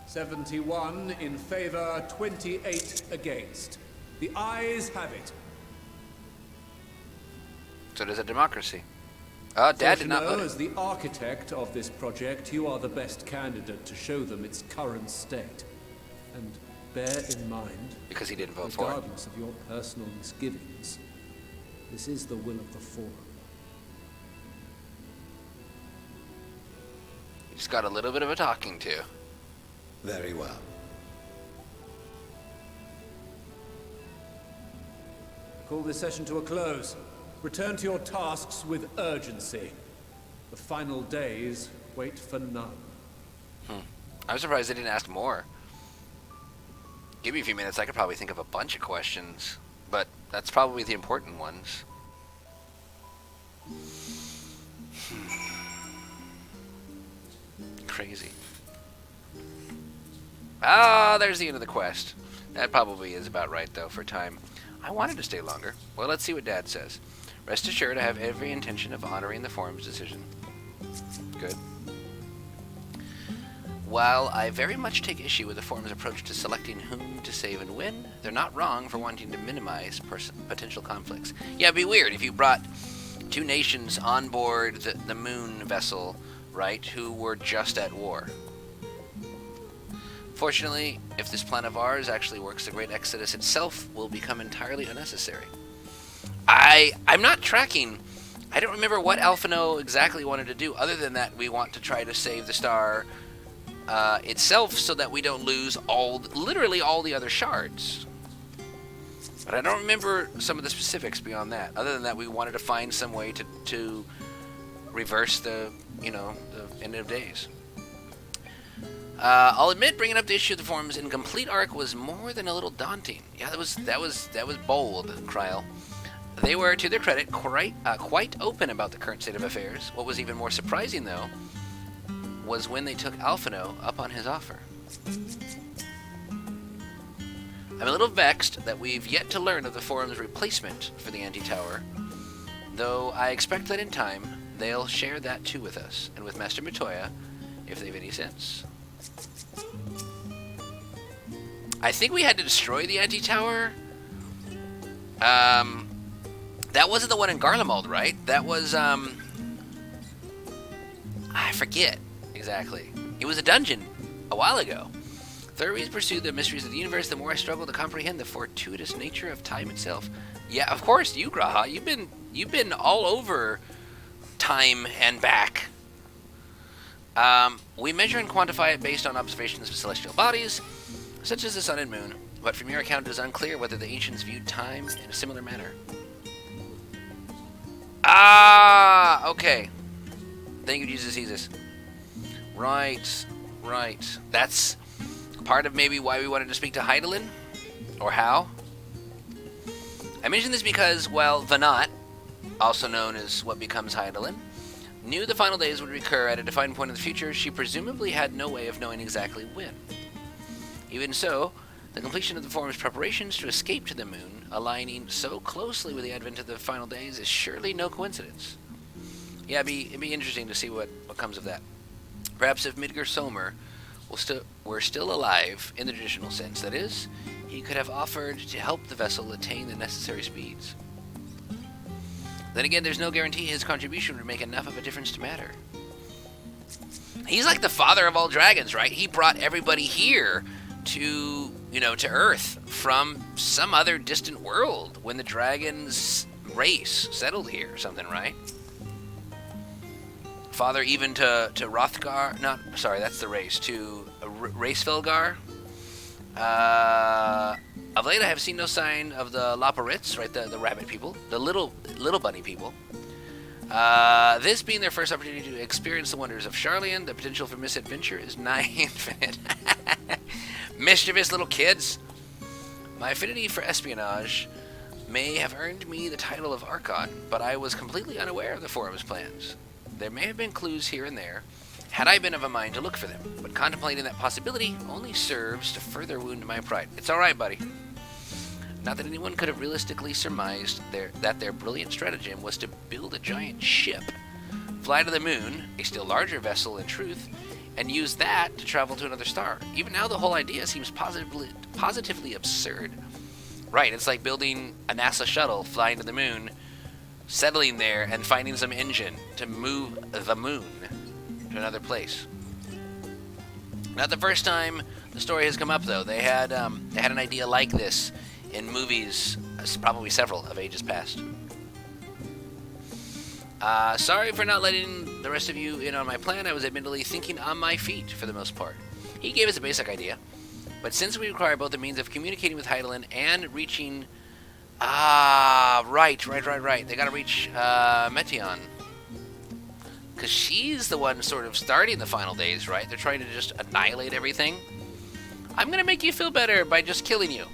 71 in favor, 28 against. The ayes have it. So does a democracy. Oh, Dad did not vote. As the architect of this project, you are the best candidate to show them its current state. And Bear in mind, Because he didn't vote for it. regardless of your personal misgivings, this is the will of the Forum. He's got a little bit of a talking to. Very well. Call this session to a close. Return to your tasks with urgency. The final days wait for none. I'm surprised they didn't ask more. Give me a few minutes, I could probably think of a bunch of questions. But that's probably the important ones. Crazy. Ah, there's the end of the quest. That probably is about right, though, for time. I wanted to stay longer. Well, let's see what Dad says. Rest assured, I have every intention of honoring the Forum's decision. Good. While I very much take issue with the Forum's approach to selecting whom to save and when, they're not wrong for wanting to minimize potential conflicts. Yeah, it'd be weird if you brought two nations on board the moon vessel, right, who were just at war. Fortunately, if this plan of ours actually works, the Great Exodus itself will become entirely unnecessary. I'm not tracking. I don't remember what Alphino exactly wanted to do, other than that we want to try to save the star itself so that we don't lose literally all the other shards. But I don't remember some of the specifics beyond that. Other than that, we wanted to find some way to reverse the end of days. I'll admit, bringing up the issue of the Forum's incomplete arc was more than a little daunting. Yeah, that was bold, Kryl. They were, to their credit, quite open about the current state of affairs. What was even more surprising, though, was when they took Alphino up on his offer. I'm a little vexed that we've yet to learn of the Forum's replacement for the Anti-Tower, though I expect that in time they'll share that too with us, and with Master Matoya, if they've any sense. I think we had to destroy the Anti-Tower. That wasn't the one in Garlemald, right? That was, I forget exactly. It was a dungeon a while ago. The further we pursue the mysteries of the universe, the more I struggle to comprehend the fortuitous nature of time itself. Yeah, of course, you, Graha. You've been all over time and back. We measure and quantify it based on observations of celestial bodies, such as the sun and moon, but from your account it is unclear whether the ancients viewed time in a similar manner. Ah, okay. Thank you, Jesus. Right. That's part of maybe why we wanted to speak to Hydaelyn, or how. I mention this because, well, Vanat, also known as what becomes Hydaelyn, knew the final days would recur at a defined point in the future. She presumably had no way of knowing exactly when. Even so, the completion of the Forum's preparations to escape to the moon, aligning so closely with the advent of the final days, is surely no coincidence. Yeah, it'd be interesting to see what comes of that. Perhaps if Midgar Somer were still alive in the traditional sense, that is, he could have offered to help the vessel attain the necessary speeds. Then again, there's no guarantee his contribution would make enough of a difference to matter. He's like the father of all dragons, right? He brought everybody here to Earth from some other distant world when the dragons race settled here or something, right? Father even to Rothgar, that's the race, to Racefelgar. Of late I have seen no sign of the Laparits, right, the rabbit people, the little bunny people. This being their first opportunity to experience the wonders of Sharlayan, the potential for misadventure is nigh infinite. Mischievous little kids. My affinity for espionage may have earned me the title of Archon, but I was completely unaware of the Forum's plans. There may have been clues here and there, had I been of a mind to look for them, but contemplating that possibility only serves to further wound my pride. It's alright, buddy. Not that anyone could have realistically surmised that their brilliant stratagem was to build a giant ship, fly to the moon, a still larger vessel in truth, and use that to travel to another star. Even now, the whole idea seems positively absurd. Right, it's like building a NASA shuttle, flying to the moon, settling there, and finding some engine to move the moon to another place. Not the first time the story has come up, though. They had an idea like this in movies, probably several of ages past. Sorry for not letting the rest of you in on my plan. I was admittedly thinking on my feet for the most part. He gave us a basic idea, but since we require both the means of communicating with Hydaelyn and reaching... right. They gotta reach Metion. Because she's the one sort of starting the final days, right? They're trying to just annihilate everything. I'm gonna make you feel better by just killing you.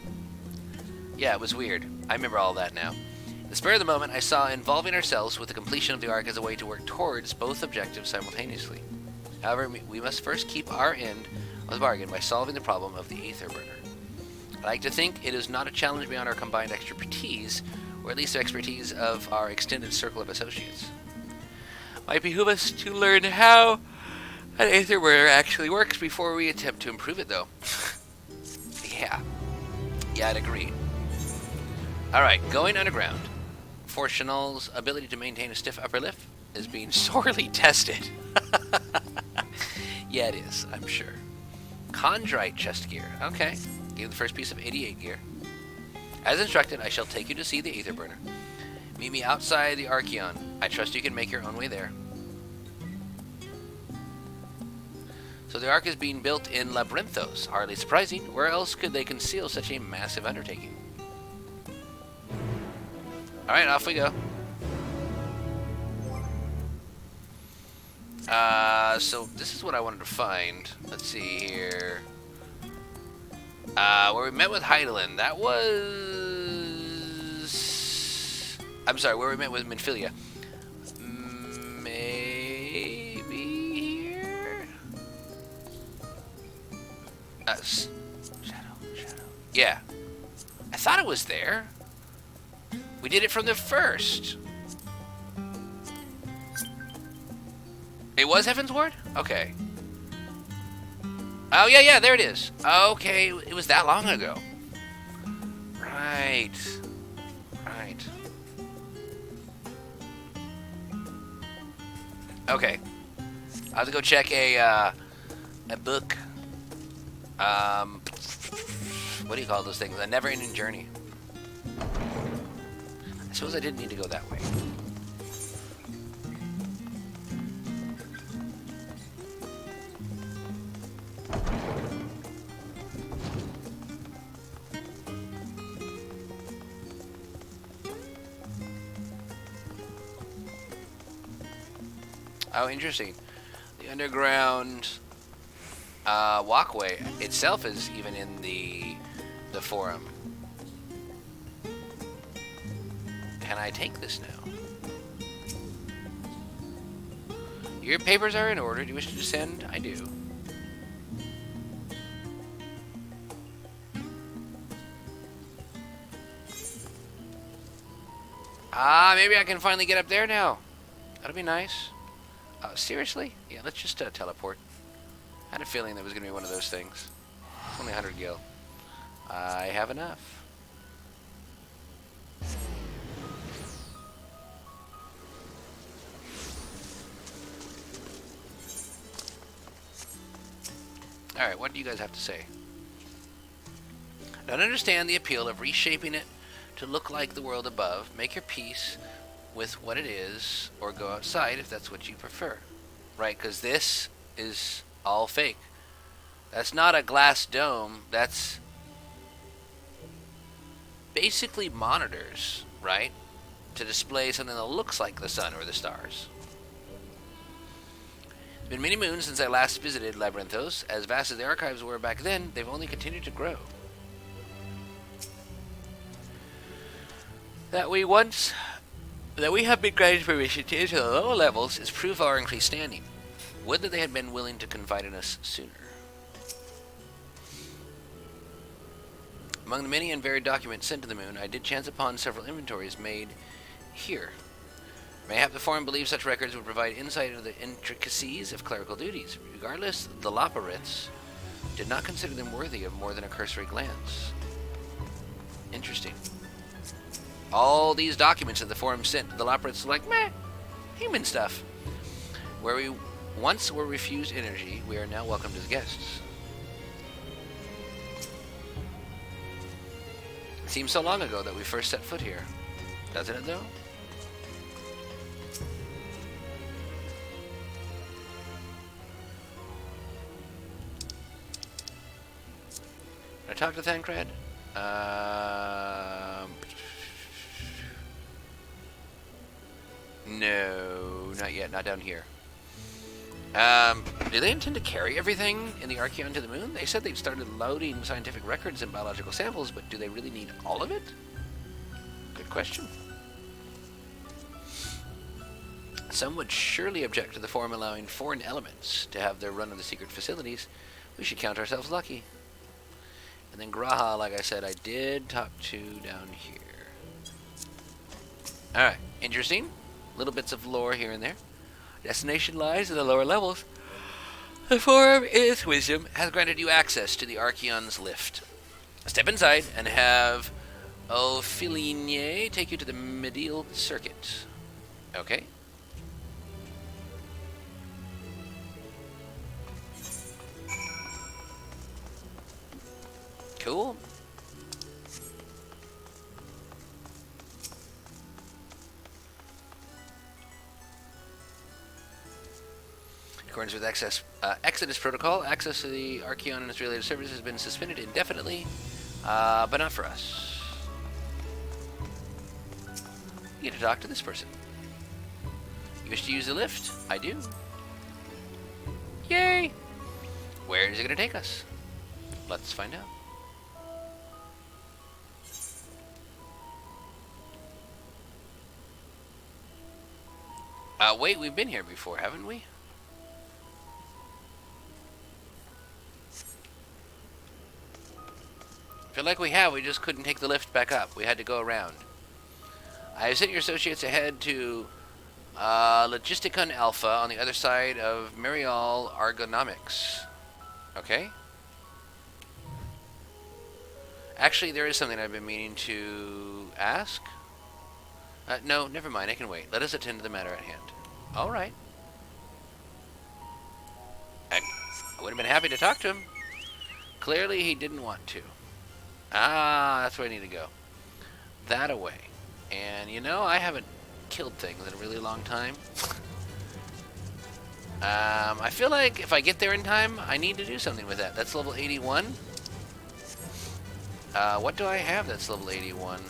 Yeah, it was weird. I remember all that now. In the spur of the moment, I saw involving ourselves with the completion of the arc as a way to work towards both objectives simultaneously. However, we must first keep our end of the bargain by solving the problem of the Aether Burner. I like to think it is not a challenge beyond our combined expertise, or at least the expertise of our extended circle of associates. Might behoove us to learn how an Aether Burner actually works before we attempt to improve it, though. Yeah, I'd agree. Alright, going underground. For Chanel's ability to maintain a stiff upper lip is being sorely tested. Yeah, it is, I'm sure. Chondrite chest gear. Okay. Give the first piece of 88 gear. As instructed, I shall take you to see the Aether Burner. Meet me outside the Archeon. I trust you can make your own way there. So the Ark is being built in Labyrinthos. Hardly surprising. Where else could they conceal such a massive undertaking? Alright, off we go. So this is what I wanted to find. Let's see here. Where we met with Hydaelyn. That was... I'm sorry, where we met with Minfilia. Maybe here? Shadow. Yeah. I thought it was there. We did it from the first. It was Heaven's Ward? Okay. Oh, yeah, there it is. Okay, it was that long ago. Right. Okay. I'll have to go check a book. What do you call those things? A never-ending journey. I suppose I didn't need to go that way. Oh, interesting. The underground walkway itself is even in the forum. Can I take this now? Your papers are in order. Do you wish to descend? I do. Maybe I can finally get up there now. That'll be nice. Seriously? Yeah, let's just teleport. I had a feeling there was going to be one of those things. It's only 100 gil. I have enough. Alright, what do you guys have to say? I don't understand the appeal of reshaping it to look like the world above. Make your peace with what it is, or go outside if that's what you prefer. Right, because this is all fake. That's not a glass dome. That's basically monitors, right? To display something that looks like the sun or the stars. It's been many moons since I last visited Labyrinthos. As vast as the archives were back then, they've only continued to grow. That we have been granted permission to enter the lower levels is proof of our increased standing. Would that they had been willing to confide in us sooner. Among the many and varied documents sent to the moon, I did chance upon several inventories made here. Mayhap the Forum believes such records would provide insight into the intricacies of clerical duties. Regardless, the Loporrits did not consider them worthy of more than a cursory glance. Interesting. All these documents that the Forum sent to the Loporrits are like, meh, human stuff. Where we once were refused energy, we are now welcomed as guests. seems so long ago that we first set foot here. Doesn't it, though? Can I talk to Thancred? No, not yet. Not down here. Do they intend to carry everything in the Archeon to the moon? They said they'd started loading scientific records and biological samples, but do they really need all of it? Good question. Some would surely object to the forum allowing foreign elements to have their run of the secret facilities. We should count ourselves lucky. And then Graha, like I said, I did talk to down here. Alright, interesting. Little bits of lore here and there. Destination lies in the lower levels. The forum is wisdom has granted you access to the Archeon's lift. Step inside and have Ophiline take you to the medial circuit. Okay. Cool. In accordance with Exodus Protocol, access to the Archeon and its related services has been suspended indefinitely, but not for us. You get to talk to this person. You wish to use the lift? I do. Yay! Where is it going to take us? Let's find out. Wait, we've been here before, haven't we? Feel like we have, we just couldn't take the lift back up. We had to go around. I have sent your associates ahead to Logisticon Alpha on the other side of Marial Argonomics. Okay? Actually, there is something I've been meaning to ask. No, never mind, I can wait. Let us attend to the matter at hand. Alright. I would have been happy to talk to him. Clearly, he didn't want to. Ah, that's where I need to go. That away. And, you know, I haven't killed things in a really long time. I feel like if I get there in time, I need to do something with that. That's level 81. What do I have that's level 81?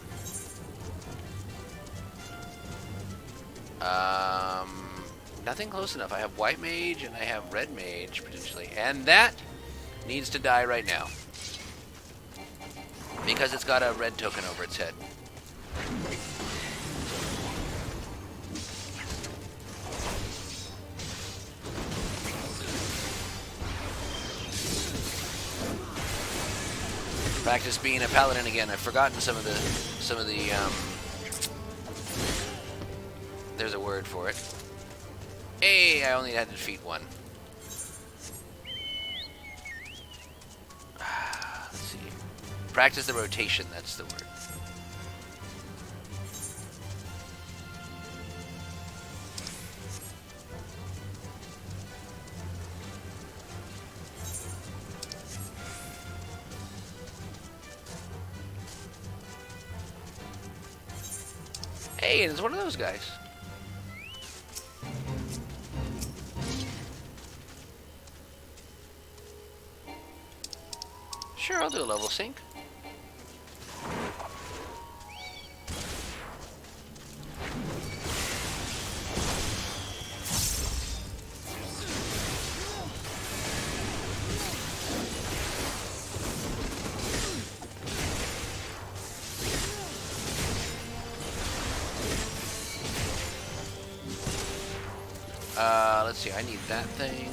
Nothing close enough. I have White Mage and I have Red Mage, potentially. And that needs to die right now. Because it's got a red token over its head. Practice being a paladin again. I've forgotten some of the there's a word for it. Hey, I only had to defeat one. Let's see. Practice the rotation, that's the word. Hey, it's one of those guys. Sure, I'll do a level sync. Let's see, I need that thing.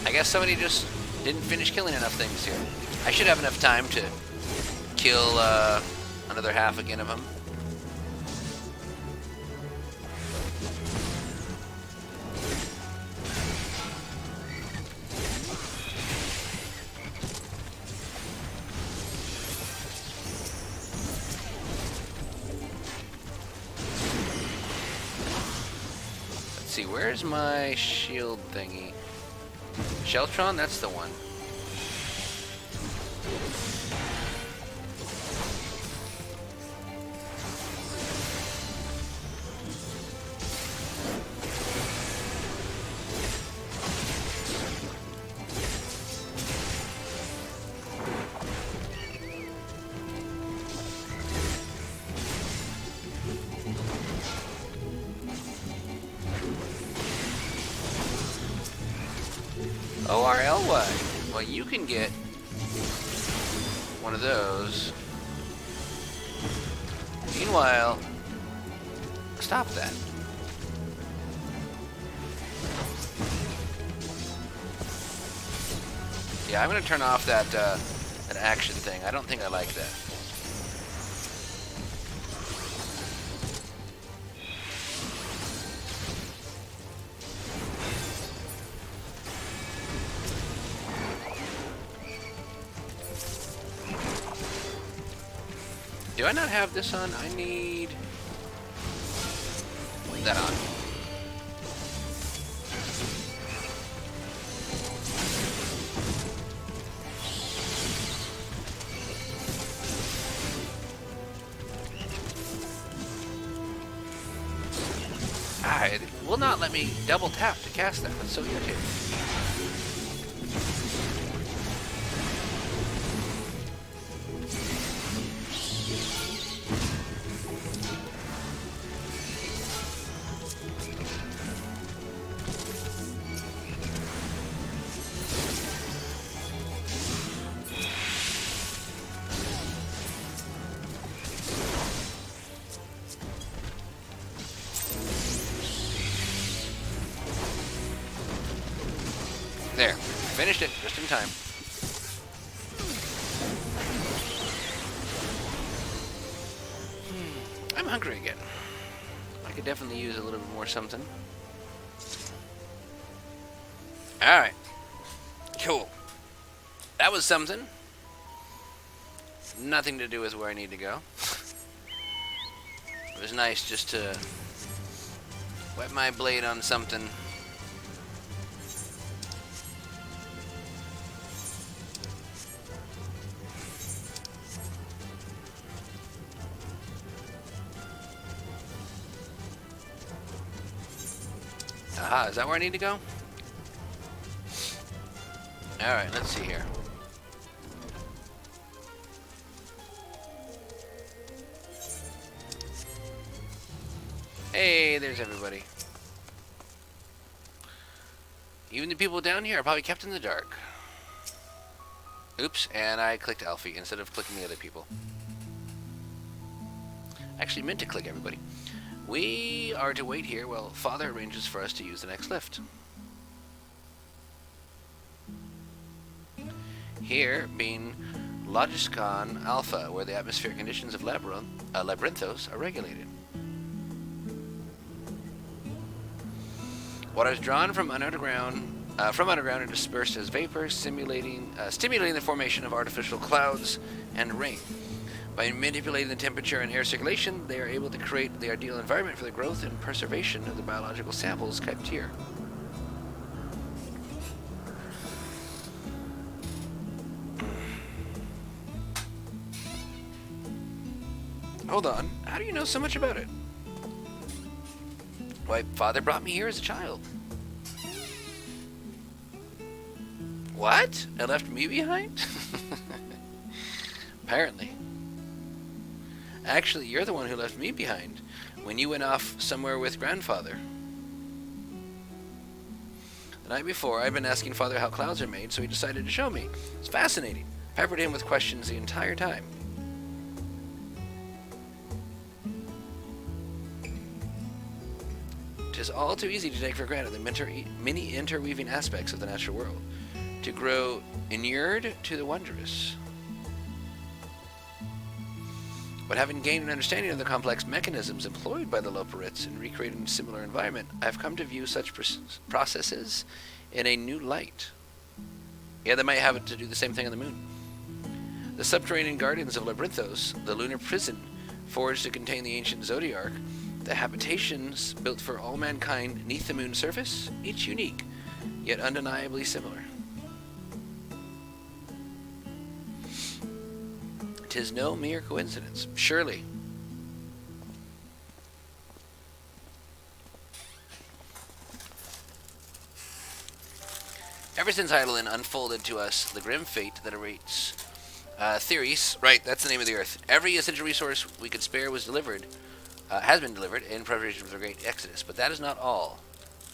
I guess somebody just didn't finish killing enough things here. I should have enough time to kill another half again of them. see, where's my shield thingy? Sheltron, that's the one. ORLY. Well, you can get one of those. Meanwhile, stop that. Yeah, I'm gonna turn off that that action thing. I don't think I like that. Do I not have this on? I need that on. Ah, it will not let me double tap to cast that. That's so irritating. There. Finished it, just in time. I'm hungry again. I could definitely use a little bit more something. Alright. Cool. That was something. Nothing to do with where I need to go. It was nice just to wet my blade on something. Aha, is that where I need to go? Alright, let's see here. Hey, there's everybody. Even the people down here are probably kept in the dark. Oops, and I clicked Alfie instead of clicking the other people. Actually meant to click everybody. We are to wait here while Father arranges for us to use the next lift. Here being Logiscon Alpha, where the atmospheric conditions of Labyrinthos are regulated. Water is drawn from underground and dispersed as vapor, stimulating the formation of artificial clouds and rain. By manipulating the temperature and air circulation, they are able to create the ideal environment for the growth and preservation of the biological samples kept here. Hold on, how do you know so much about it? Why, Father brought me here as a child. What? And left me behind? Apparently. Actually, you're the one who left me behind when you went off somewhere with Grandfather. The night before, I'd been asking Father how clouds are made, so he decided to show me. It's fascinating. Peppered him with questions the entire time. Tis all too easy to take for granted the many interweaving aspects of the natural world, to grow inured to the wondrous. But having gained an understanding of the complex mechanisms employed by the Loporrits in recreating a similar environment, I have come to view such processes in a new light. Yeah, they might have it to do the same thing on the moon. The subterranean gardens of Labyrinthos, the lunar prison forged to contain the ancient Zodiarch, The habitations built for all mankind neath the moon's surface, each unique, yet undeniably similar. 'Tis no mere coincidence, surely. Ever since Eidolon unfolded to us the grim fate that awaits Theris, right, that's the name of the Earth. Every essential resource we could spare was delivered, has been delivered in preparation for the Great Exodus. But that is not all.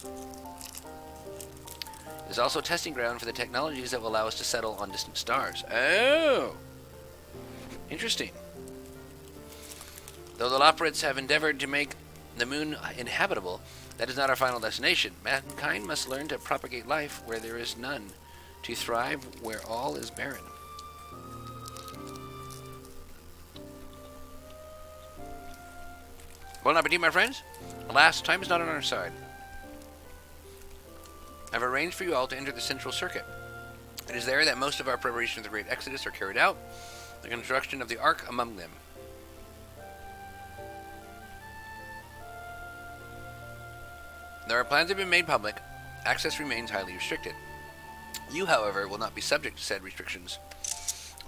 It is also a testing ground for the technologies that will allow us to settle on distant stars. Oh! Interesting. Though the Loporrits have endeavored to make the moon inhabitable, that is not our final destination. Mankind must learn to propagate life where there is none, to thrive where all is barren. Bon appetit, my friends. Alas, time is not on our side. I've arranged for you all to enter the central circuit. It is there that most of our preparations for the Great Exodus are carried out, the construction of the Ark among them. Though our plans have been made public, access remains highly restricted. You, however, will not be subject to said restrictions.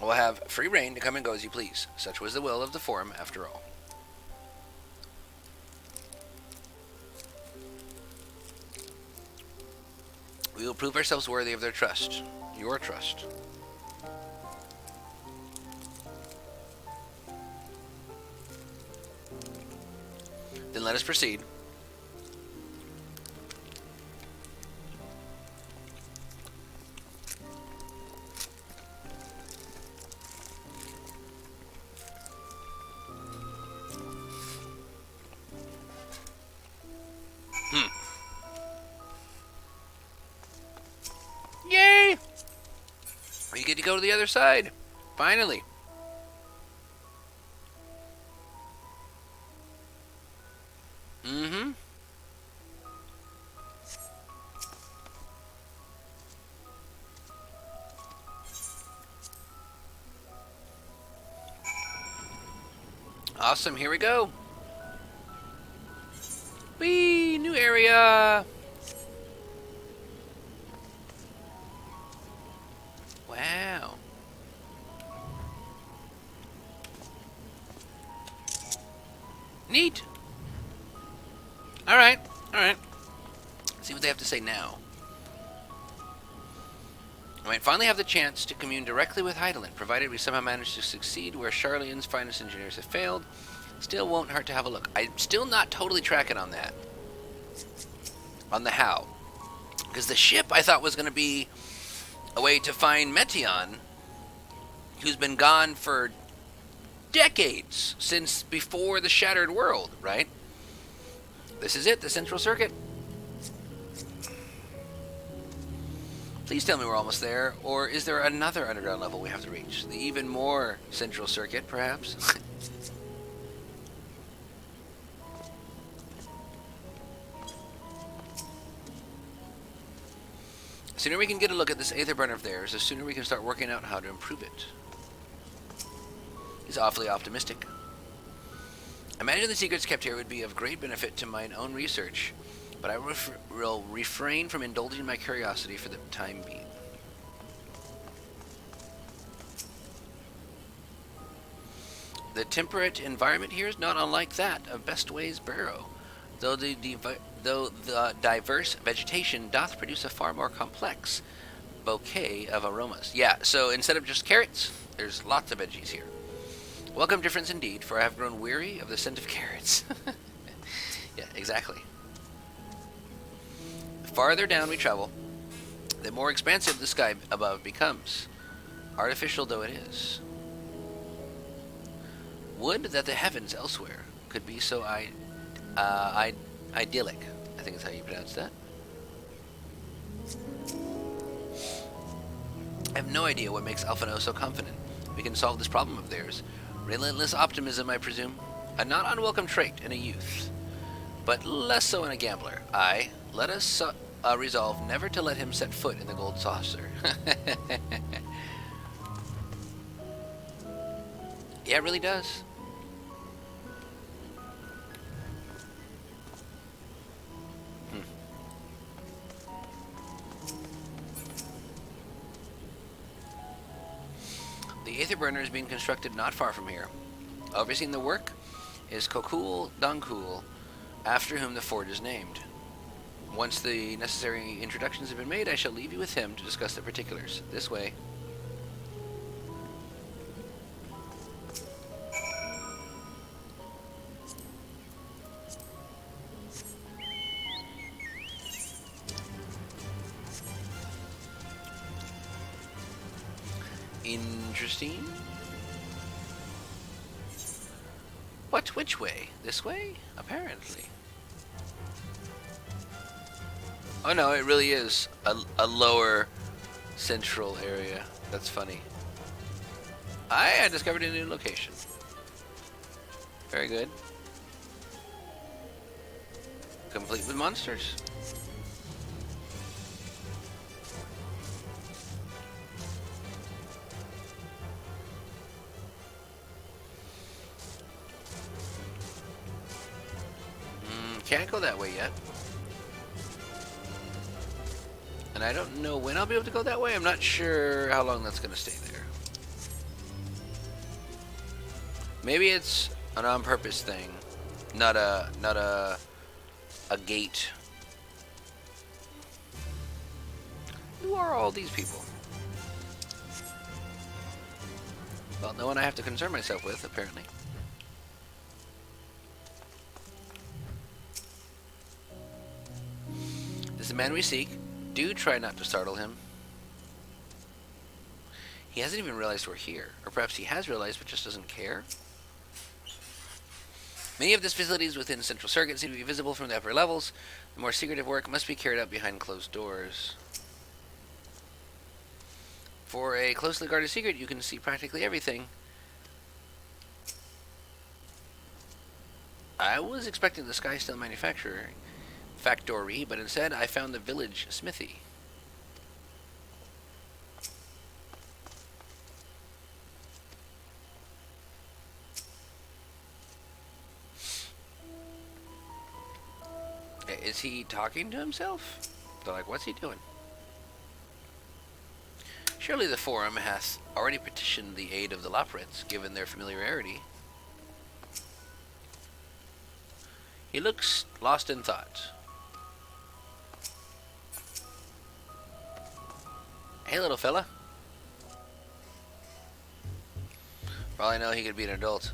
Will have free reign to come and go as you please. Such was the will of the Forum, after all. We will prove ourselves worthy of their trust. Your trust. Then let us proceed. Yay! We get to go to the other side. Finally. Mm-hmm. Awesome, here we go. Whee! New area! Wow. Neat. Alright, alright. Let's see what they have to say now. I might finally have the chance to commune directly with Eidolon, provided we somehow manage to succeed where Charleon's finest engineers have failed. Still won't hurt to have a look. I'm still not totally tracking on that. On the how. Because the ship I thought was going to be a way to find Meteion, who's been gone for decades, since before the Shattered World, right? This is it, the Central Circuit. Please tell me we're almost there, or is there another underground level we have to reach? The even more Central Circuit, perhaps? The sooner we can get a look at this aether burner of theirs, the sooner we can start working out how to improve it. He's awfully optimistic. I imagine the secrets kept here would be of great benefit to mine own research, but I will refrain from indulging my curiosity for the time being. The temperate environment here is not unlike that of Bestway's Barrow, though the diverse vegetation doth produce a far more complex bouquet of aromas. Yeah, so instead of just carrots, there's lots of veggies here. Welcome difference indeed, for I have grown weary of the scent of carrots. Yeah, exactly. The farther down we travel, the more expansive the sky above becomes, artificial though it is. Would that the heavens elsewhere could be so idyllic. I think that's how you pronounce that. I have no idea what makes Alphino so confident we can solve this problem of theirs. Relentless optimism, I presume. A not unwelcome trait in a youth, but less so in a gambler. Aye, let us resolve never to let him set foot in the gold saucer. Yeah, it really does. The Aether Burner is being constructed not far from here. Overseeing the work is Kokul Donkul, after whom the forge is named. Once the necessary introductions have been made, I shall leave you with him to discuss the particulars. This way. Interesting. What? Which way? This way? Apparently. Oh no, it really is a lower central area. That's funny. I discovered a new location. Very good. Complete with monsters. Can't go that way yet. And I don't know when I'll be able to go that way. I'm not sure how long that's going to stay there. Maybe it's an on-purpose thing, not a gate. Who are all these people? Well, no one I have to concern myself with, apparently. This is the man we seek. Do try not to startle him. He hasn't even realized we're here. Or perhaps he has realized but just doesn't care. Many of the facilities within Central Circuit seem to be visible from the upper levels. The more secretive work must be carried out behind closed doors. For a closely guarded secret, you can see practically everything. I was expecting the Skysteel manufacturer factory, but instead I found the village smithy. Is he talking to himself? They're like, what's he doing? Surely the Forum hath already petitioned the aid of the Loprits, given their familiarity. He looks lost in thought. Hey, little fella. For all I know, he could be an adult.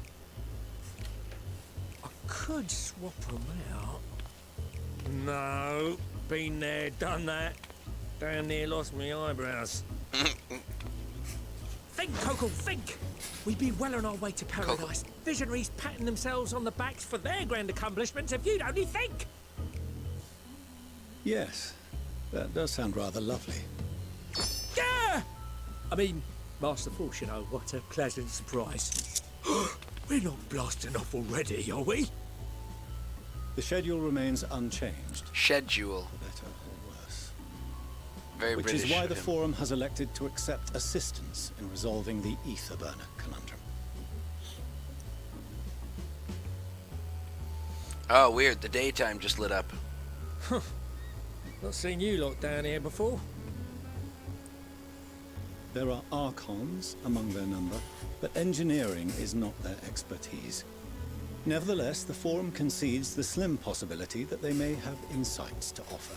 I could swap them out. No, been there, done that. Down there, lost me eyebrows. Think, Coco, think! We'd be well on our way to paradise. Visionaries patting themselves on the backs for their grand accomplishments if you'd only think! Yes, that does sound rather lovely. Yeah! I mean, Master Force, you know, what a pleasant surprise. We're not blasting off already, are we? The schedule remains unchanged. Schedule. Better or worse. Very Which British is why of the him. Forum has elected to accept assistance in resolving the Ether Burner conundrum. Oh, weird. The daytime just lit up. Not seen you lot down here before. There are Archons among their number, but engineering is not their expertise. Nevertheless, the Forum concedes the slim possibility that they may have insights to offer.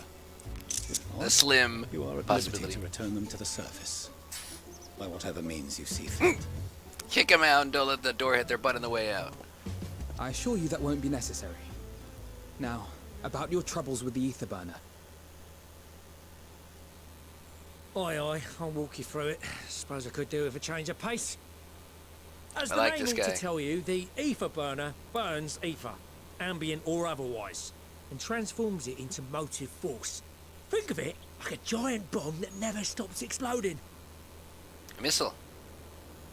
If not, The slim you are at possibility. liberty to return them to the surface, by whatever means you see fit. Kick them out and don't let the door hit their butt on the way out. I assure you that won't be necessary. Now, about your troubles with the Ether Burner. Aye, aye, I'll walk you through it. Suppose I could do with a change of pace. As I the like name this ought guy. to tell you, the ether burner burns ether, ambient or otherwise, and transforms it into motive force. Think of it like a giant bomb that never stops exploding. A missile.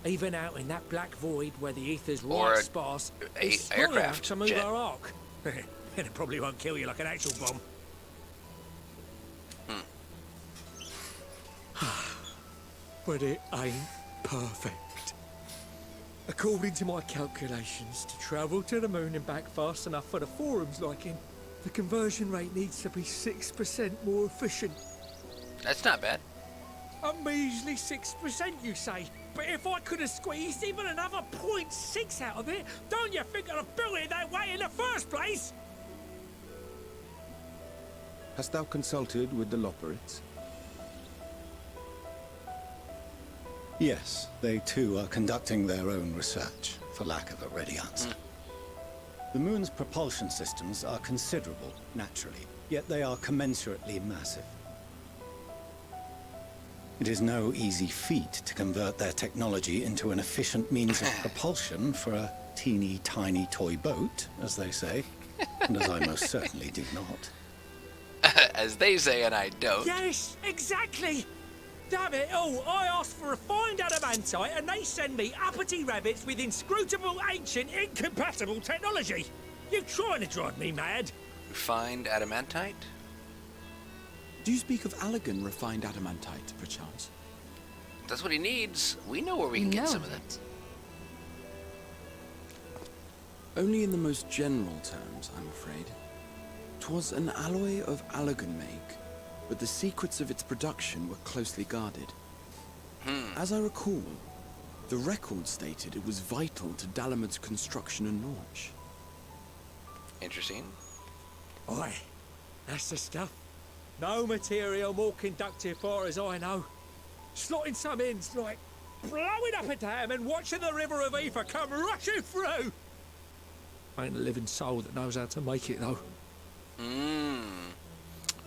Even out in that black void where the ether's Or right a- sparse, a it's strong enough aircraft to move jet. our arc. And it probably won't kill you like an actual bomb. But it ain't perfect. According to my calculations, to travel to the moon and back fast enough for the Forum's liking, the conversion rate needs to be 6% more efficient. That's not bad. A measly 6%, you say? But if I could have squeezed even another 0.6 out of it, don't you think I'd have built it that way in the first place? Hast thou consulted with the Loperids? Yes, they too are conducting their own research, for lack of a ready answer. The moon's propulsion systems are considerable, naturally, yet they are commensurately massive. It is no easy feat to convert their technology into an efficient means of propulsion for a teeny tiny toy boat, as they say, and as I most certainly do not. As they say, and I don't. Yes, exactly! Damn it all, I asked for refined adamantite and they send me uppity rabbits with inscrutable, ancient, incompatible technology! You trying to drive me mad? Refined adamantite? Do you speak of Allegan refined adamantite, perchance? That's what he needs. We know where we can get some of that. Only in the most general terms, I'm afraid. 'Twas an alloy of Allegan make, but the secrets of its production were closely guarded. As I recall, the record stated it was vital to Dalamud's construction and launch. Interesting. Aye, that's the stuff. No material more conductive far as I know. Slotting some ends like blowing up a dam and watching the river of ether come rushing through. Ain't a living soul that knows how to make it though.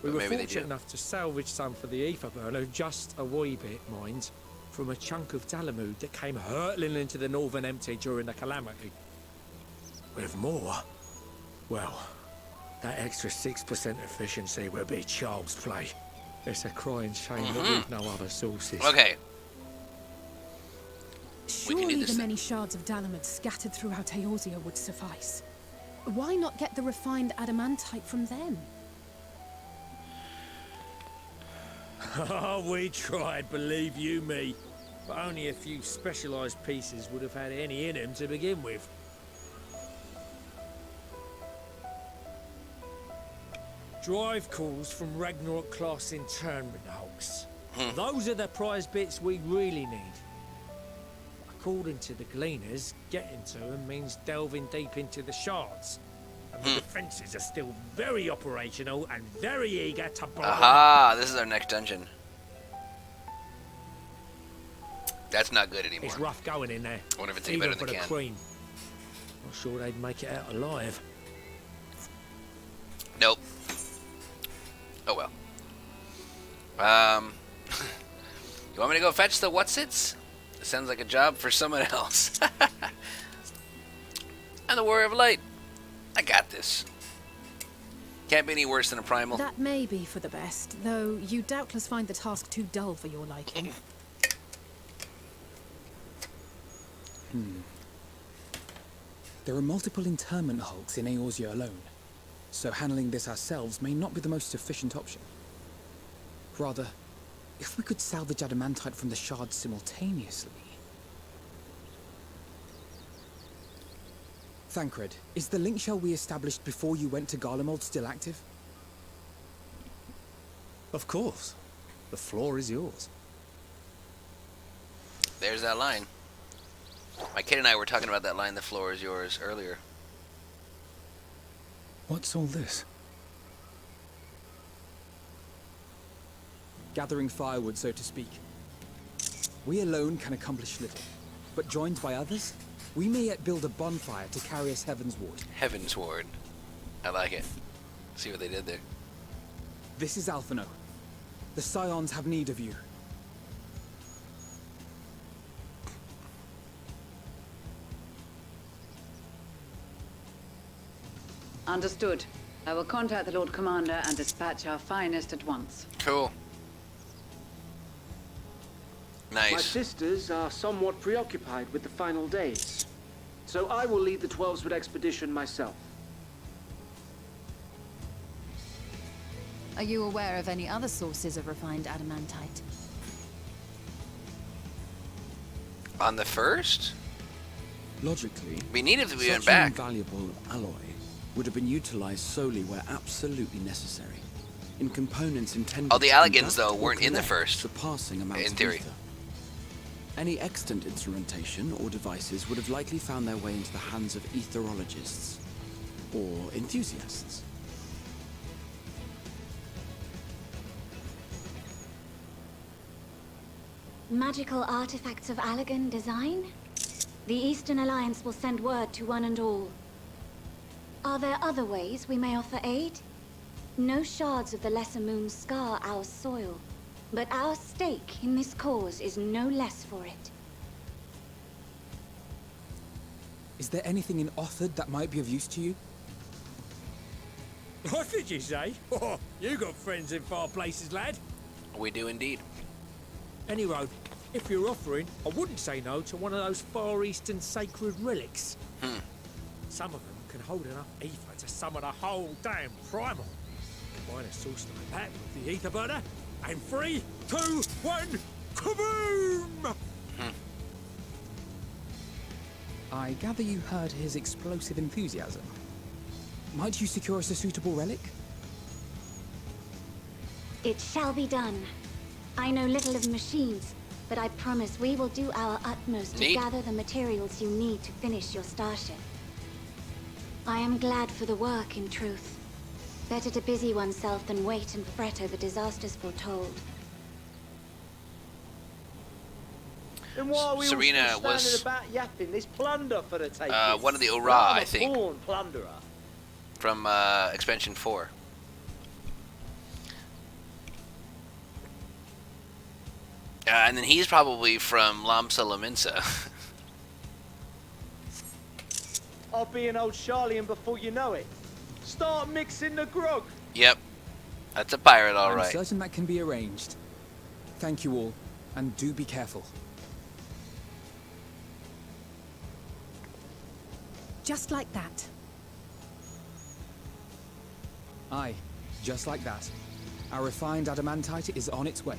We were fortunate enough to salvage some for the ether burner, just a wee bit, mind, from a chunk of Dalamud that came hurtling into the northern empty during the calamity. With more, well, that extra 6% efficiency would be child's play. It's a crying shame that we've no other sources. Okay. Surely the many shards of Dalamud scattered throughout Eorzea would suffice. Why not get the refined adamantite from them? Oh, we tried, believe you me. But only a few specialised pieces would have had any in them to begin with. Drive calls from Ragnarok-class internment hulks. Those are the prize bits we really need. According to the Gleaners, getting to them means delving deep into the shards. And the defences are still very operational and very eager to blow. Aha! This is our next dungeon. That's not good anymore. It's rough going in there. I wonder if it's any better than for the the can. Queen. Not sure they'd make it out alive. Nope. Oh well. You want me to go fetch the whatsits? It sounds like a job for someone else. I'm the Warrior of Light. I got this. Can't be any worse than a primal. That may be for the best, though you doubtless find the task too dull for your liking. There are multiple internment hulks in Eorzea alone, so handling this ourselves may not be the most efficient option. Rather, if we could salvage adamantite from the shards simultaneously... Thancred, is the link shell we established before you went to Garlemald still active? Of course. The floor is yours. There's that line. My kid and I were talking about that line, the floor is yours, earlier. What's all this? Gathering firewood, so to speak. We alone can accomplish little, but joined by others, we may yet build a bonfire to carry us Heavensward. Heavensward. I like it. See what they did there. This is Alphino. The Scions have need of you. Understood. I will contact the Lord Commander and dispatch our finest at once. Cool. Nice. My sisters are somewhat preoccupied with the final days, so I will lead the 12-Sword expedition myself. Are you aware of any other sources of refined adamantite? On the first? Logically, we need it to be such back. an invaluable alloy would have been utilized solely where absolutely necessary, in components intended. Oh, the to Allegans conduct though or weren't in the collect first. surpassing amounts in of theory. ether. Any extant instrumentation or devices would have likely found their way into the hands of etherologists or enthusiasts. Magical artifacts of Allagan design? The Eastern Alliance will send word to one and all. Are there other ways we may offer aid? No shards of the Lesser Moon scar our soil, but our stake in this cause is no less for it. Is there anything in Othard that might be of use to you? What did you say? Oh, you got friends in far places, lad. We do indeed. Anyway, if you're offering, I wouldn't say no to one of those Far Eastern sacred relics. Some of them can hold enough ether to summon a whole damn primal. Combine a source like that with the ether burner, and 3, 2, 1, kaboom! I gather you heard his explosive enthusiasm. Might you secure us a suitable relic? It shall be done. I know little of machines, but I promise we will do our utmost to gather the materials you need to finish your starship. I am glad for the work, in truth. Better to busy oneself than wait and fret over disasters foretold. And why are we Serena all was standing about yapping? There's plunder for the taking. one of the Ora, I think, born plunderer. from expansion 4. And then he's probably from Lamsa Laminsa. I'll be an old Charlian before you know it. Start mixing the grog. Yep, that's a pirate, all I'm right. certain that can be arranged. Thank you all, and do be careful. Just like that. Aye, just like that. Our refined adamantite is on its way.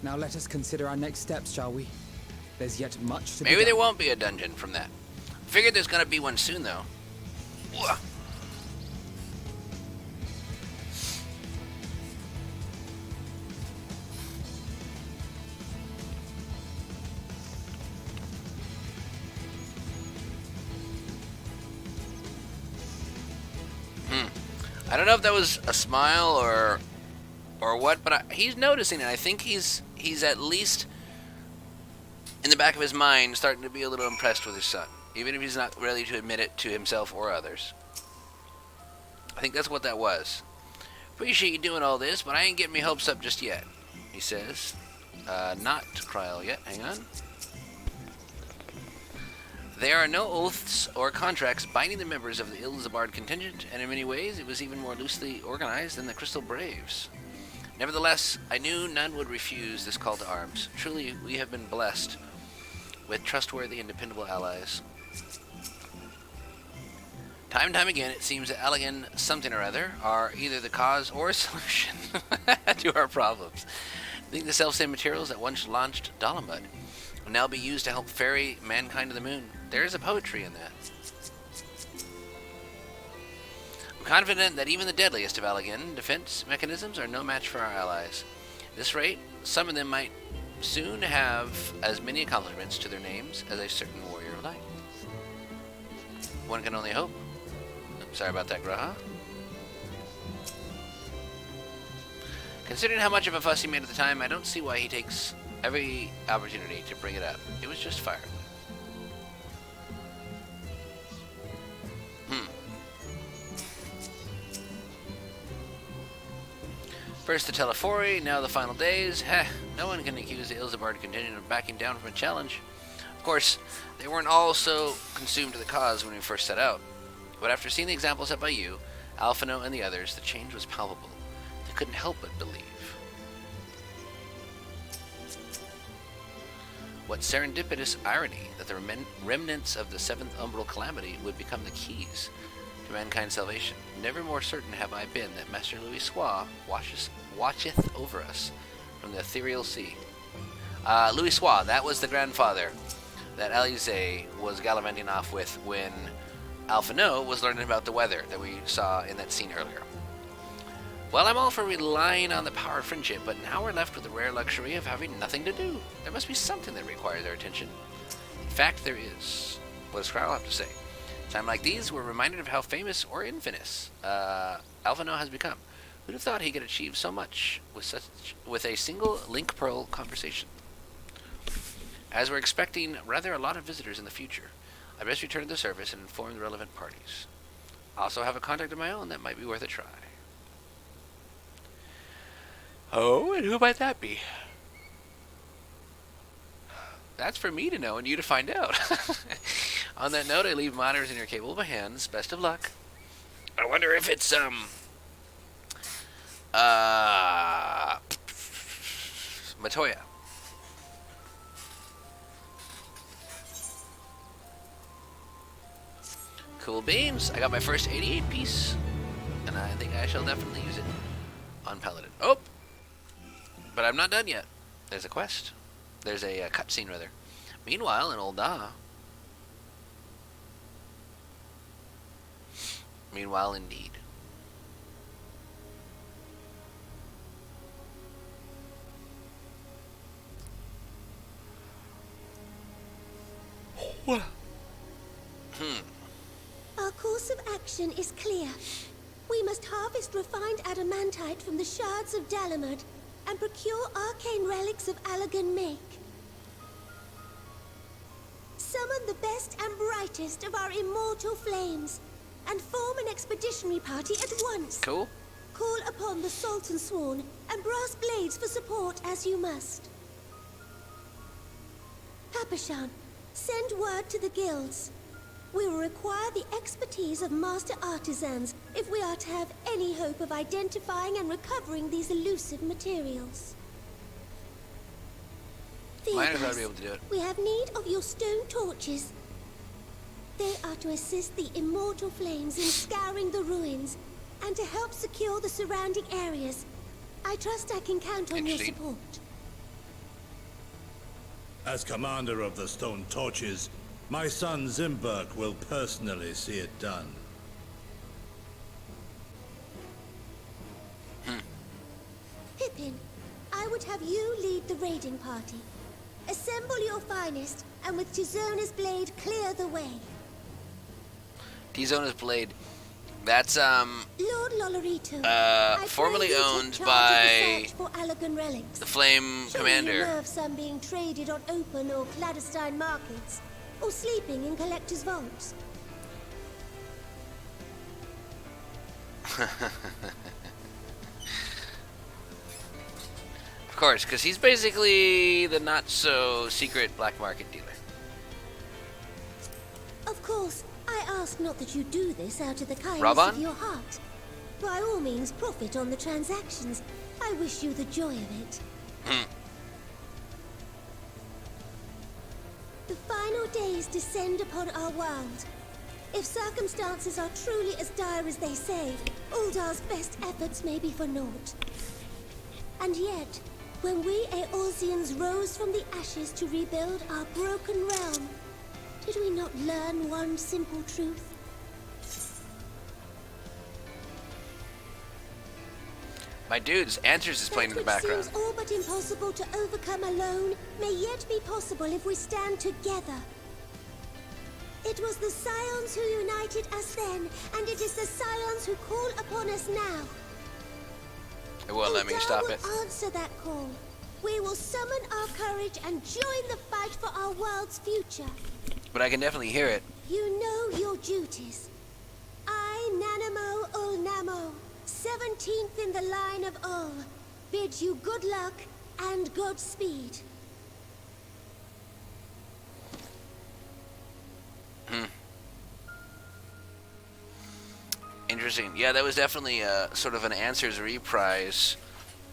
Now let us consider our next steps, shall we? There's yet much to be Maybe done. there won't be a dungeon from that. Figured there's gonna be one soon, though. Whoa. I don't know if that was a smile or what, but he's noticing it. I think he's at least in the back of his mind starting to be a little impressed with his son, even if he's not ready to admit it to himself or others. I think that's what that was. Appreciate you doing all this, but I ain't getting me hopes up just yet, he says. Not Kryl yet. Hang on. There are no oaths or contracts binding the members of the Ilzabard contingent, and in many ways it was even more loosely organized than the Crystal Braves. Nevertheless, I knew none would refuse this call to arms. Truly, we have been blessed with trustworthy and dependable allies. Time and time again, it seems that Allagan something or other are either the cause or a solution to our problems. I think the self-same materials that once launched Dalamud will now be used to help ferry mankind to the moon. There is a poetry in that. I'm confident that even the deadliest of Allagan defense mechanisms are no match for our allies. At this rate, some of them might soon have as many accomplishments to their names as a certain warrior of light. One can only hope. Sorry about that, Graha. Considering how much of a fuss he made at the time, I don't see why he takes every opportunity to bring it up. It was just firewood. First the Telefori, now the final days. Heh, no one can accuse the Ilzabard contingent of backing down from a challenge. Of course, they weren't all so consumed to the cause when we first set out. But after seeing the example set by you, Alphino and the others, the change was palpable. They couldn't help but believe. What serendipitous irony that the remnants of the Seventh Umbral Calamity would become the keys to mankind's salvation. Never more certain have I been that Master Louis Sois watcheth over us from the ethereal sea. Louis Sois, that was the grandfather that Alize was gallivanting off with when Alphino was learning about the weather that we saw in that scene earlier. Well, I'm all for relying on the power of friendship, but now we're left with the rare luxury of having nothing to do. There must be something that requires our attention. In fact, there is. What does Skryle have to say? Time like these, we're reminded of how famous or infamous Alvino has become. Who'd have thought he could achieve so much with a single link pearl conversation? As we're expecting rather a lot of visitors in the future, I best return to the service and inform the relevant parties. I also have a contact of my own that might be worth a try. Oh, and who might that be? That's for me to know and you to find out. On that note, I leave monitors in your capable hands. Best of luck. I wonder if it's, Matoya. Cool beans. I got my first 88 piece, and I think I shall definitely use it on Paladin. Oh! But I'm not done yet. There's a quest. There's a cutscene, rather. Meanwhile, in Ul'dah. Meanwhile, indeed. Our course of action is clear. We must harvest refined adamantite from the shards of Dalamud and procure arcane relics of Allagan make. Summon the best and brightest of our immortal flames and form an expeditionary party at once. Cool. Call upon the Sultan Sworn and brass blades for support as you must. Papashan, send word to the guilds. We will require the expertise of master artisans if we are to have any hope of identifying and recovering these elusive materials. Miners ought to be able to do it. We have need of your stone torches. They are to assist the immortal flames in scouring the ruins and to help secure the surrounding areas. I trust I can count on your support. As commander of the Stone Torches, my son Zimberk will personally see it done. Pippin, I would have you lead the raiding party. Assemble your finest, and with Tizona's blade, clear the way. Tizona's blade. That's, Lord Lolorito, formerly owned by the Flame Commander. You know of some being traded on open or clandestine markets, or sleeping in collectors' vaults. Of course, because he's basically the not-so-secret black market dealer. Of course, I ask not that you do this out of the kindness Raban? of your heart. By all means, profit on the transactions. I wish you the joy of it. The final days descend upon our world. If circumstances are truly as dire as they say, Uldah's best efforts may be for naught. And yet, when we Eorzeans rose from the ashes to rebuild our broken realm, did we not learn one simple truth? My dudes, Answers is playing in the background. Seems all but impossible to overcome alone may yet be possible if we stand together. It was the Scions who united us then, and it is the Scions who call upon us now. It won't let me stop it. Will answer that call. We will summon our courage and join the fight for our world's future. But I can definitely hear it. You know your duties. I, Nanamo Ulnamo, 17th in the line of Ul, bid you good luck and Godspeed. Interesting. Yeah, that was definitely sort of an Answers reprise,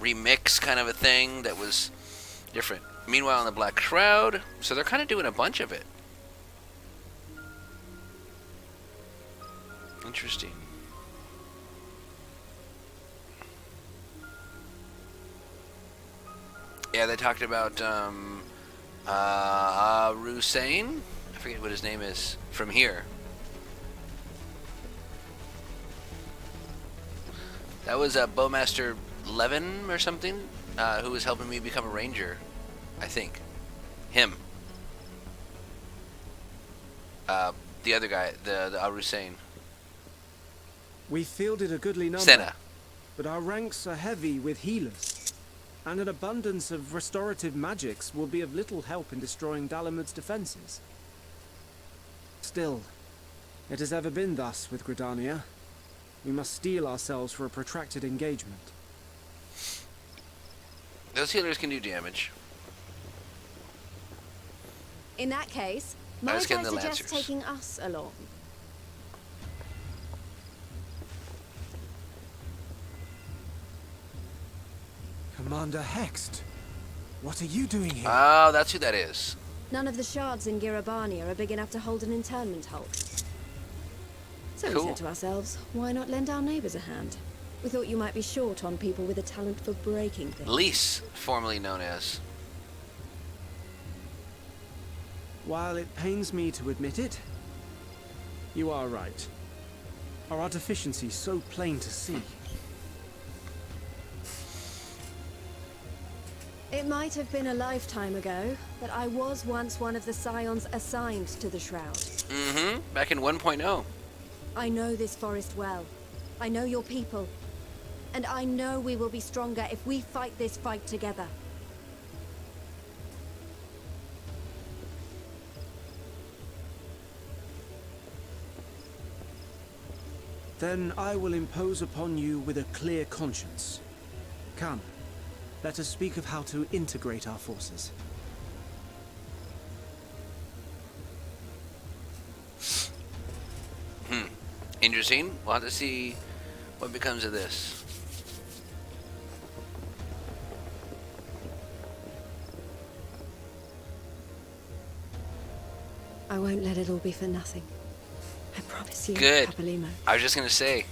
remix kind of a thing that was different. Meanwhile, in the Black Shroud, so they're kind of doing a bunch of it. Interesting. Yeah, they talked about Rusane. I forget what his name is from here. That was Bowmaster Levin or something, who was helping me become a ranger, I think. Him. The other guy, the Arusain. We fielded a goodly number, Senna. but our ranks are heavy with healers, and an abundance of restorative magics will be of little help in destroying Dalamud's defenses. Still, it has ever been thus with Gridania. We must steel ourselves for a protracted engagement. Those healers can do damage. In that case, I might was I getting the suggest Lancers. taking us along? Commander Hext, what are you doing here? Oh, that's who that is. None of the shards in Girabania are big enough to hold an internment hulk. So we Cool. said to ourselves, why not lend our neighbors a hand? We thought you might be short on people with a talent for breaking things. Lise, formerly known as. While it pains me to admit it, you are right. Our deficiency so plain to see. It might have been a lifetime ago, but I was once one of the scions assigned to the Shroud. Mm-hmm. Back in 1.0. I know this forest well. I know your people. And I know we will be stronger if we fight this fight together. Then I will impose upon you with a clear conscience. Come, let us speak of how to integrate our forces. Interesting. We'll have to see what becomes of this. I won't let it all be for nothing. I promise you, Good. Papalimo. I was just gonna say,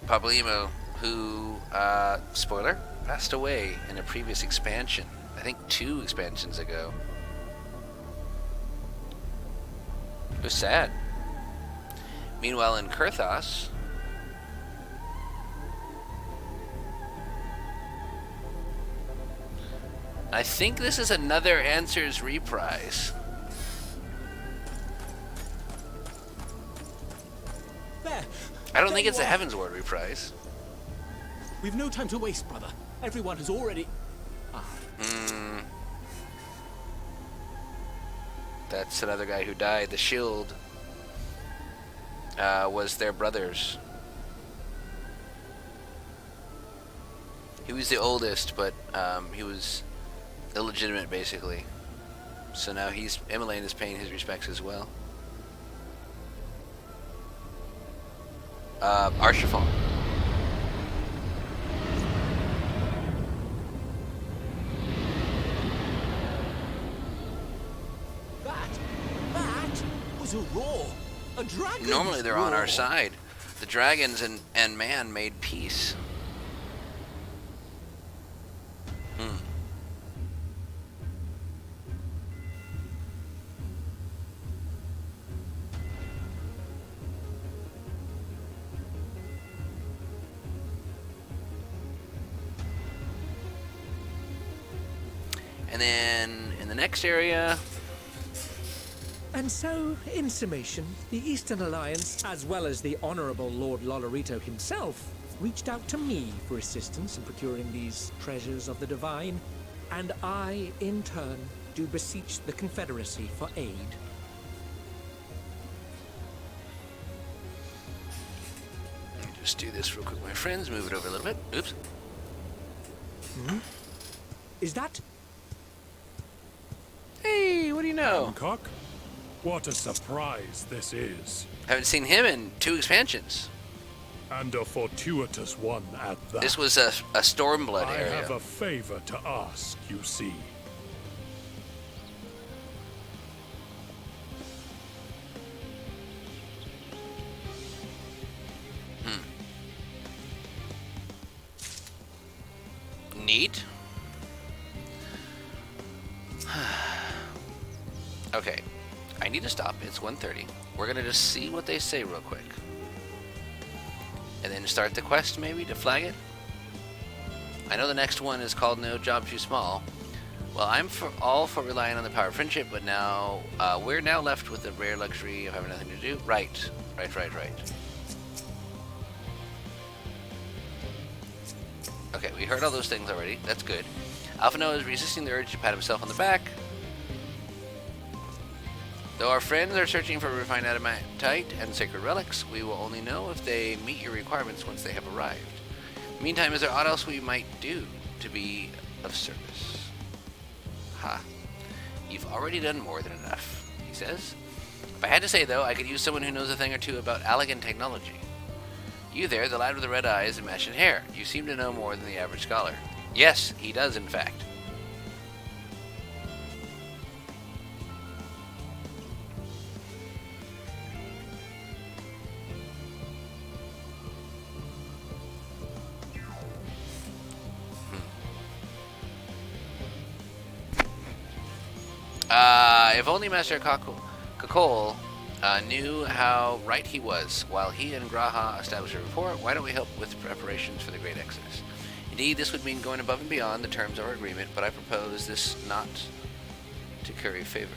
Papalimo, who, spoiler, passed away in a previous expansion. I think 2 expansions ago. It was sad. Meanwhile, in Kurthos, I think this is another Answers reprise. There. I don't There think it's you a are. Heaven's Ward reprise. We've no time to waste, brother. Everyone has already... That's another guy who died. The shield was their brother's. He was the oldest, but he was illegitimate, basically. So now Emmeline is paying his respects as well. Archifon. That was a roar. A dragon. Normally they're on our side. The dragons and man made peace. And then in the next area, And so, in summation, the Eastern Alliance, as well as the Honorable Lord Lolorito himself, reached out to me for assistance in procuring these treasures of the divine, and I, in turn, do beseech the Confederacy for aid. let me just do this real quick, my friends. Move it over a little bit. Oops. Is that... Hey, what do you know? Hancock? What a surprise this is. Haven't seen him in 2 expansions. And a fortuitous one at that. This was a Stormblood I area. have a favor to ask, you see. Neat. Okay, I need to stop. It's 1:30. We're gonna just see what they say real quick. and then start the quest maybe to flag it. I know the next one is called No Job Too Small. Well, I'm all for relying on the power of friendship, but now we're now left with the rare luxury of having nothing to do. Right. Okay, we heard all those things already. That's good. Alphino is resisting the urge to pat himself on the back. Though our friends are searching for refined adamantite and sacred relics, we will only know if they meet your requirements once they have arrived. Meantime, is there aught else we might do to be of service? Ha. You've already done more than enough, he says. If I had to say, though, I could use someone who knows a thing or two about Allegan technology. You there, the lad with the red eyes and matching hair. You seem to know more than the average scholar. Yes, he does, in fact. If only Master Kakol knew how right he was. While he and Graha established a rapport, why don't we help with preparations for the Great Exodus? Indeed, this would mean going above and beyond the terms of our agreement, but I propose this not to curry favor.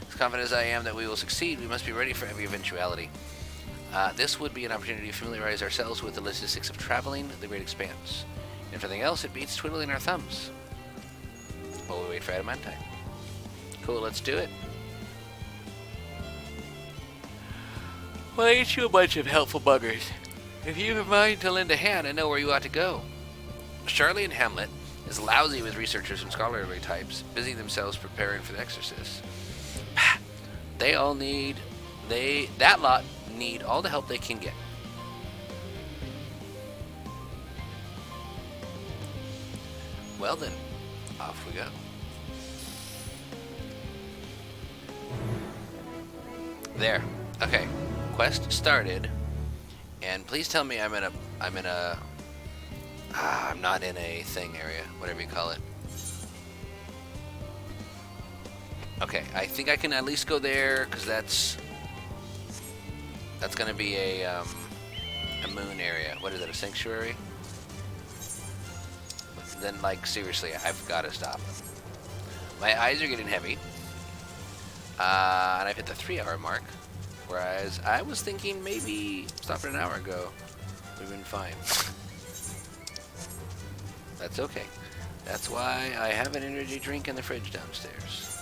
As confident as I am that we will succeed, we must be ready for every eventuality. This would be an opportunity to familiarize ourselves with the logistics of traveling the Great Expanse. If nothing else, it beats twiddling our thumbs. While we wait for adamantite. Cool, let's do it. Well, ain't you a bunch of helpful buggers? If you have a mind to lend a hand, I know where you ought to go. Charlie and Hamlet is lousy with researchers and scholarly types, busy themselves preparing for the exorcist. That lot need all the help they can get. Well then, off we go. There. Okay. Quest started. And please tell me I'm not in a thing area, whatever you call it. Okay, I think I can at least go there, because that's gonna be a moon area. What is it, a sanctuary? Then, like, seriously, I've got to stop. My eyes are getting heavy. And I've hit the 3-hour mark. Whereas I was thinking maybe stopping an hour ago would have been fine. That's okay. That's why I have an energy drink in the fridge downstairs.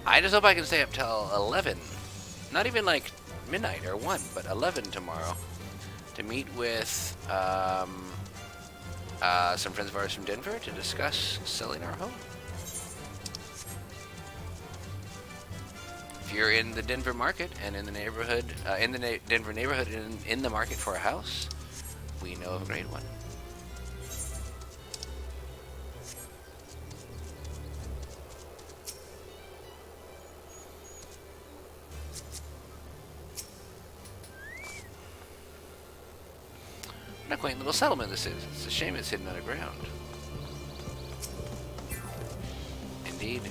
I just hope I can stay up till 11. Not even like midnight or 1, but 11 tomorrow. To meet with some friends of ours from Denver to discuss selling our home. If you're in the Denver market and in the neighborhood, Denver neighborhood, in the market for a house, we know of a great one. What a quaint little settlement this is. It's a shame it's hidden underground. Indeed.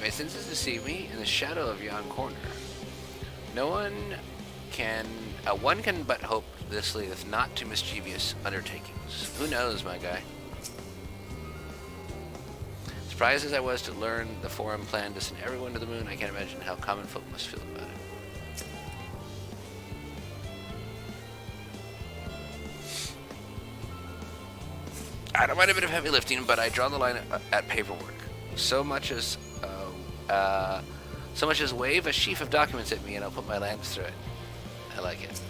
My senses deceive me in the shadow of yon corner. One can but hope this leadeth not to mischievous undertakings. Who knows, my guy? Surprised as I was to learn the forum plan to send everyone to the moon, I can't imagine how common folk must feel about it. I don't mind a bit of heavy lifting, but I draw the line at paperwork. So much as wave a sheaf of documents at me and I'll put my lance through it. I like it.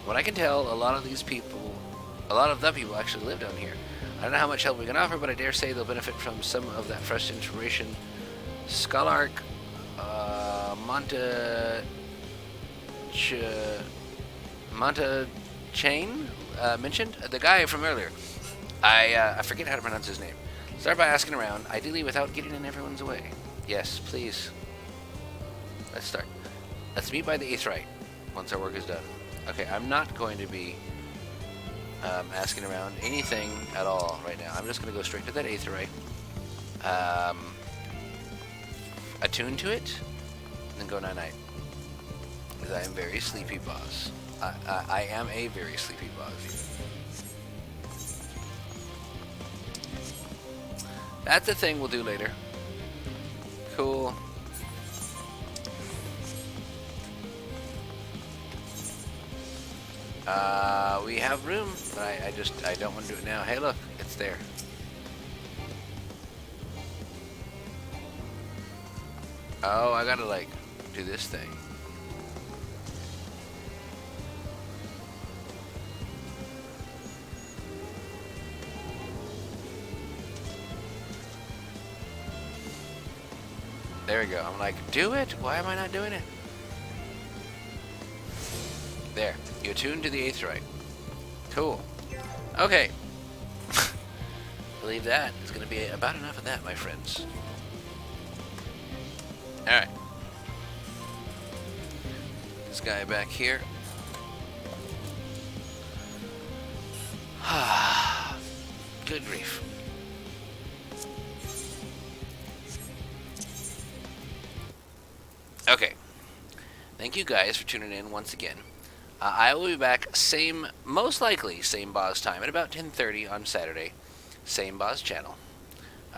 What I can tell, a lot of the people actually live down here. I don't know how much help we can offer, but I dare say they'll benefit from some of that fresh information. Scholark Monta Chain mentioned, the guy from earlier. I forget how to pronounce his name. Start by asking around, ideally without getting in everyone's way. Yes, please. Let's start. Let's meet by the Aetheryte once our work is done. Okay, I'm not going to be asking around anything at all right now. I'm just going to go straight to that Aetheryte. Attune to it, and then go night-night. Because I am very sleepy, boss. I am a very sleepy boss. That's a thing we'll do later. Cool. We have room, but I don't want to do it now. Hey, look, it's there. Oh, I gotta, like, do this thing. There we go. I'm like, do it? Why am I not doing it? There. You attune to the Aetheryte. Cool. Okay. I believe that is going to be about enough of that, my friends. Alright. This guy back here. Good grief. Okay. Thank you guys for tuning in once again. I will be back most likely same boss time at about 10:30 on Saturday. Same boss channel.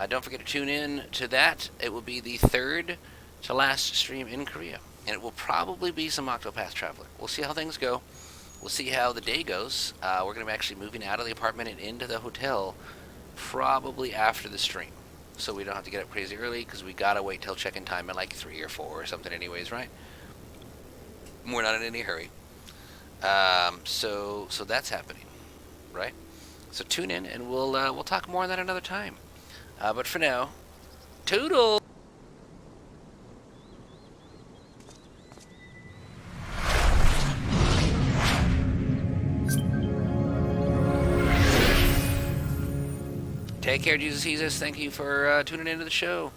Don't forget to tune in to that. It will be the third to last stream in Korea. And it will probably be some Octopath Traveler. We'll see how things go. We'll see how the day goes. We're going to be actually moving out of the apartment and into the hotel probably after the stream. So we don't have to get up crazy early because we got to wait till check-in time at like 3 or 4 or something anyways, right? We're not in any hurry. So that's happening, right? So tune in and we'll talk more on that another time. But for now, toodle! Take care, Jesus. Thank you for tuning into the show.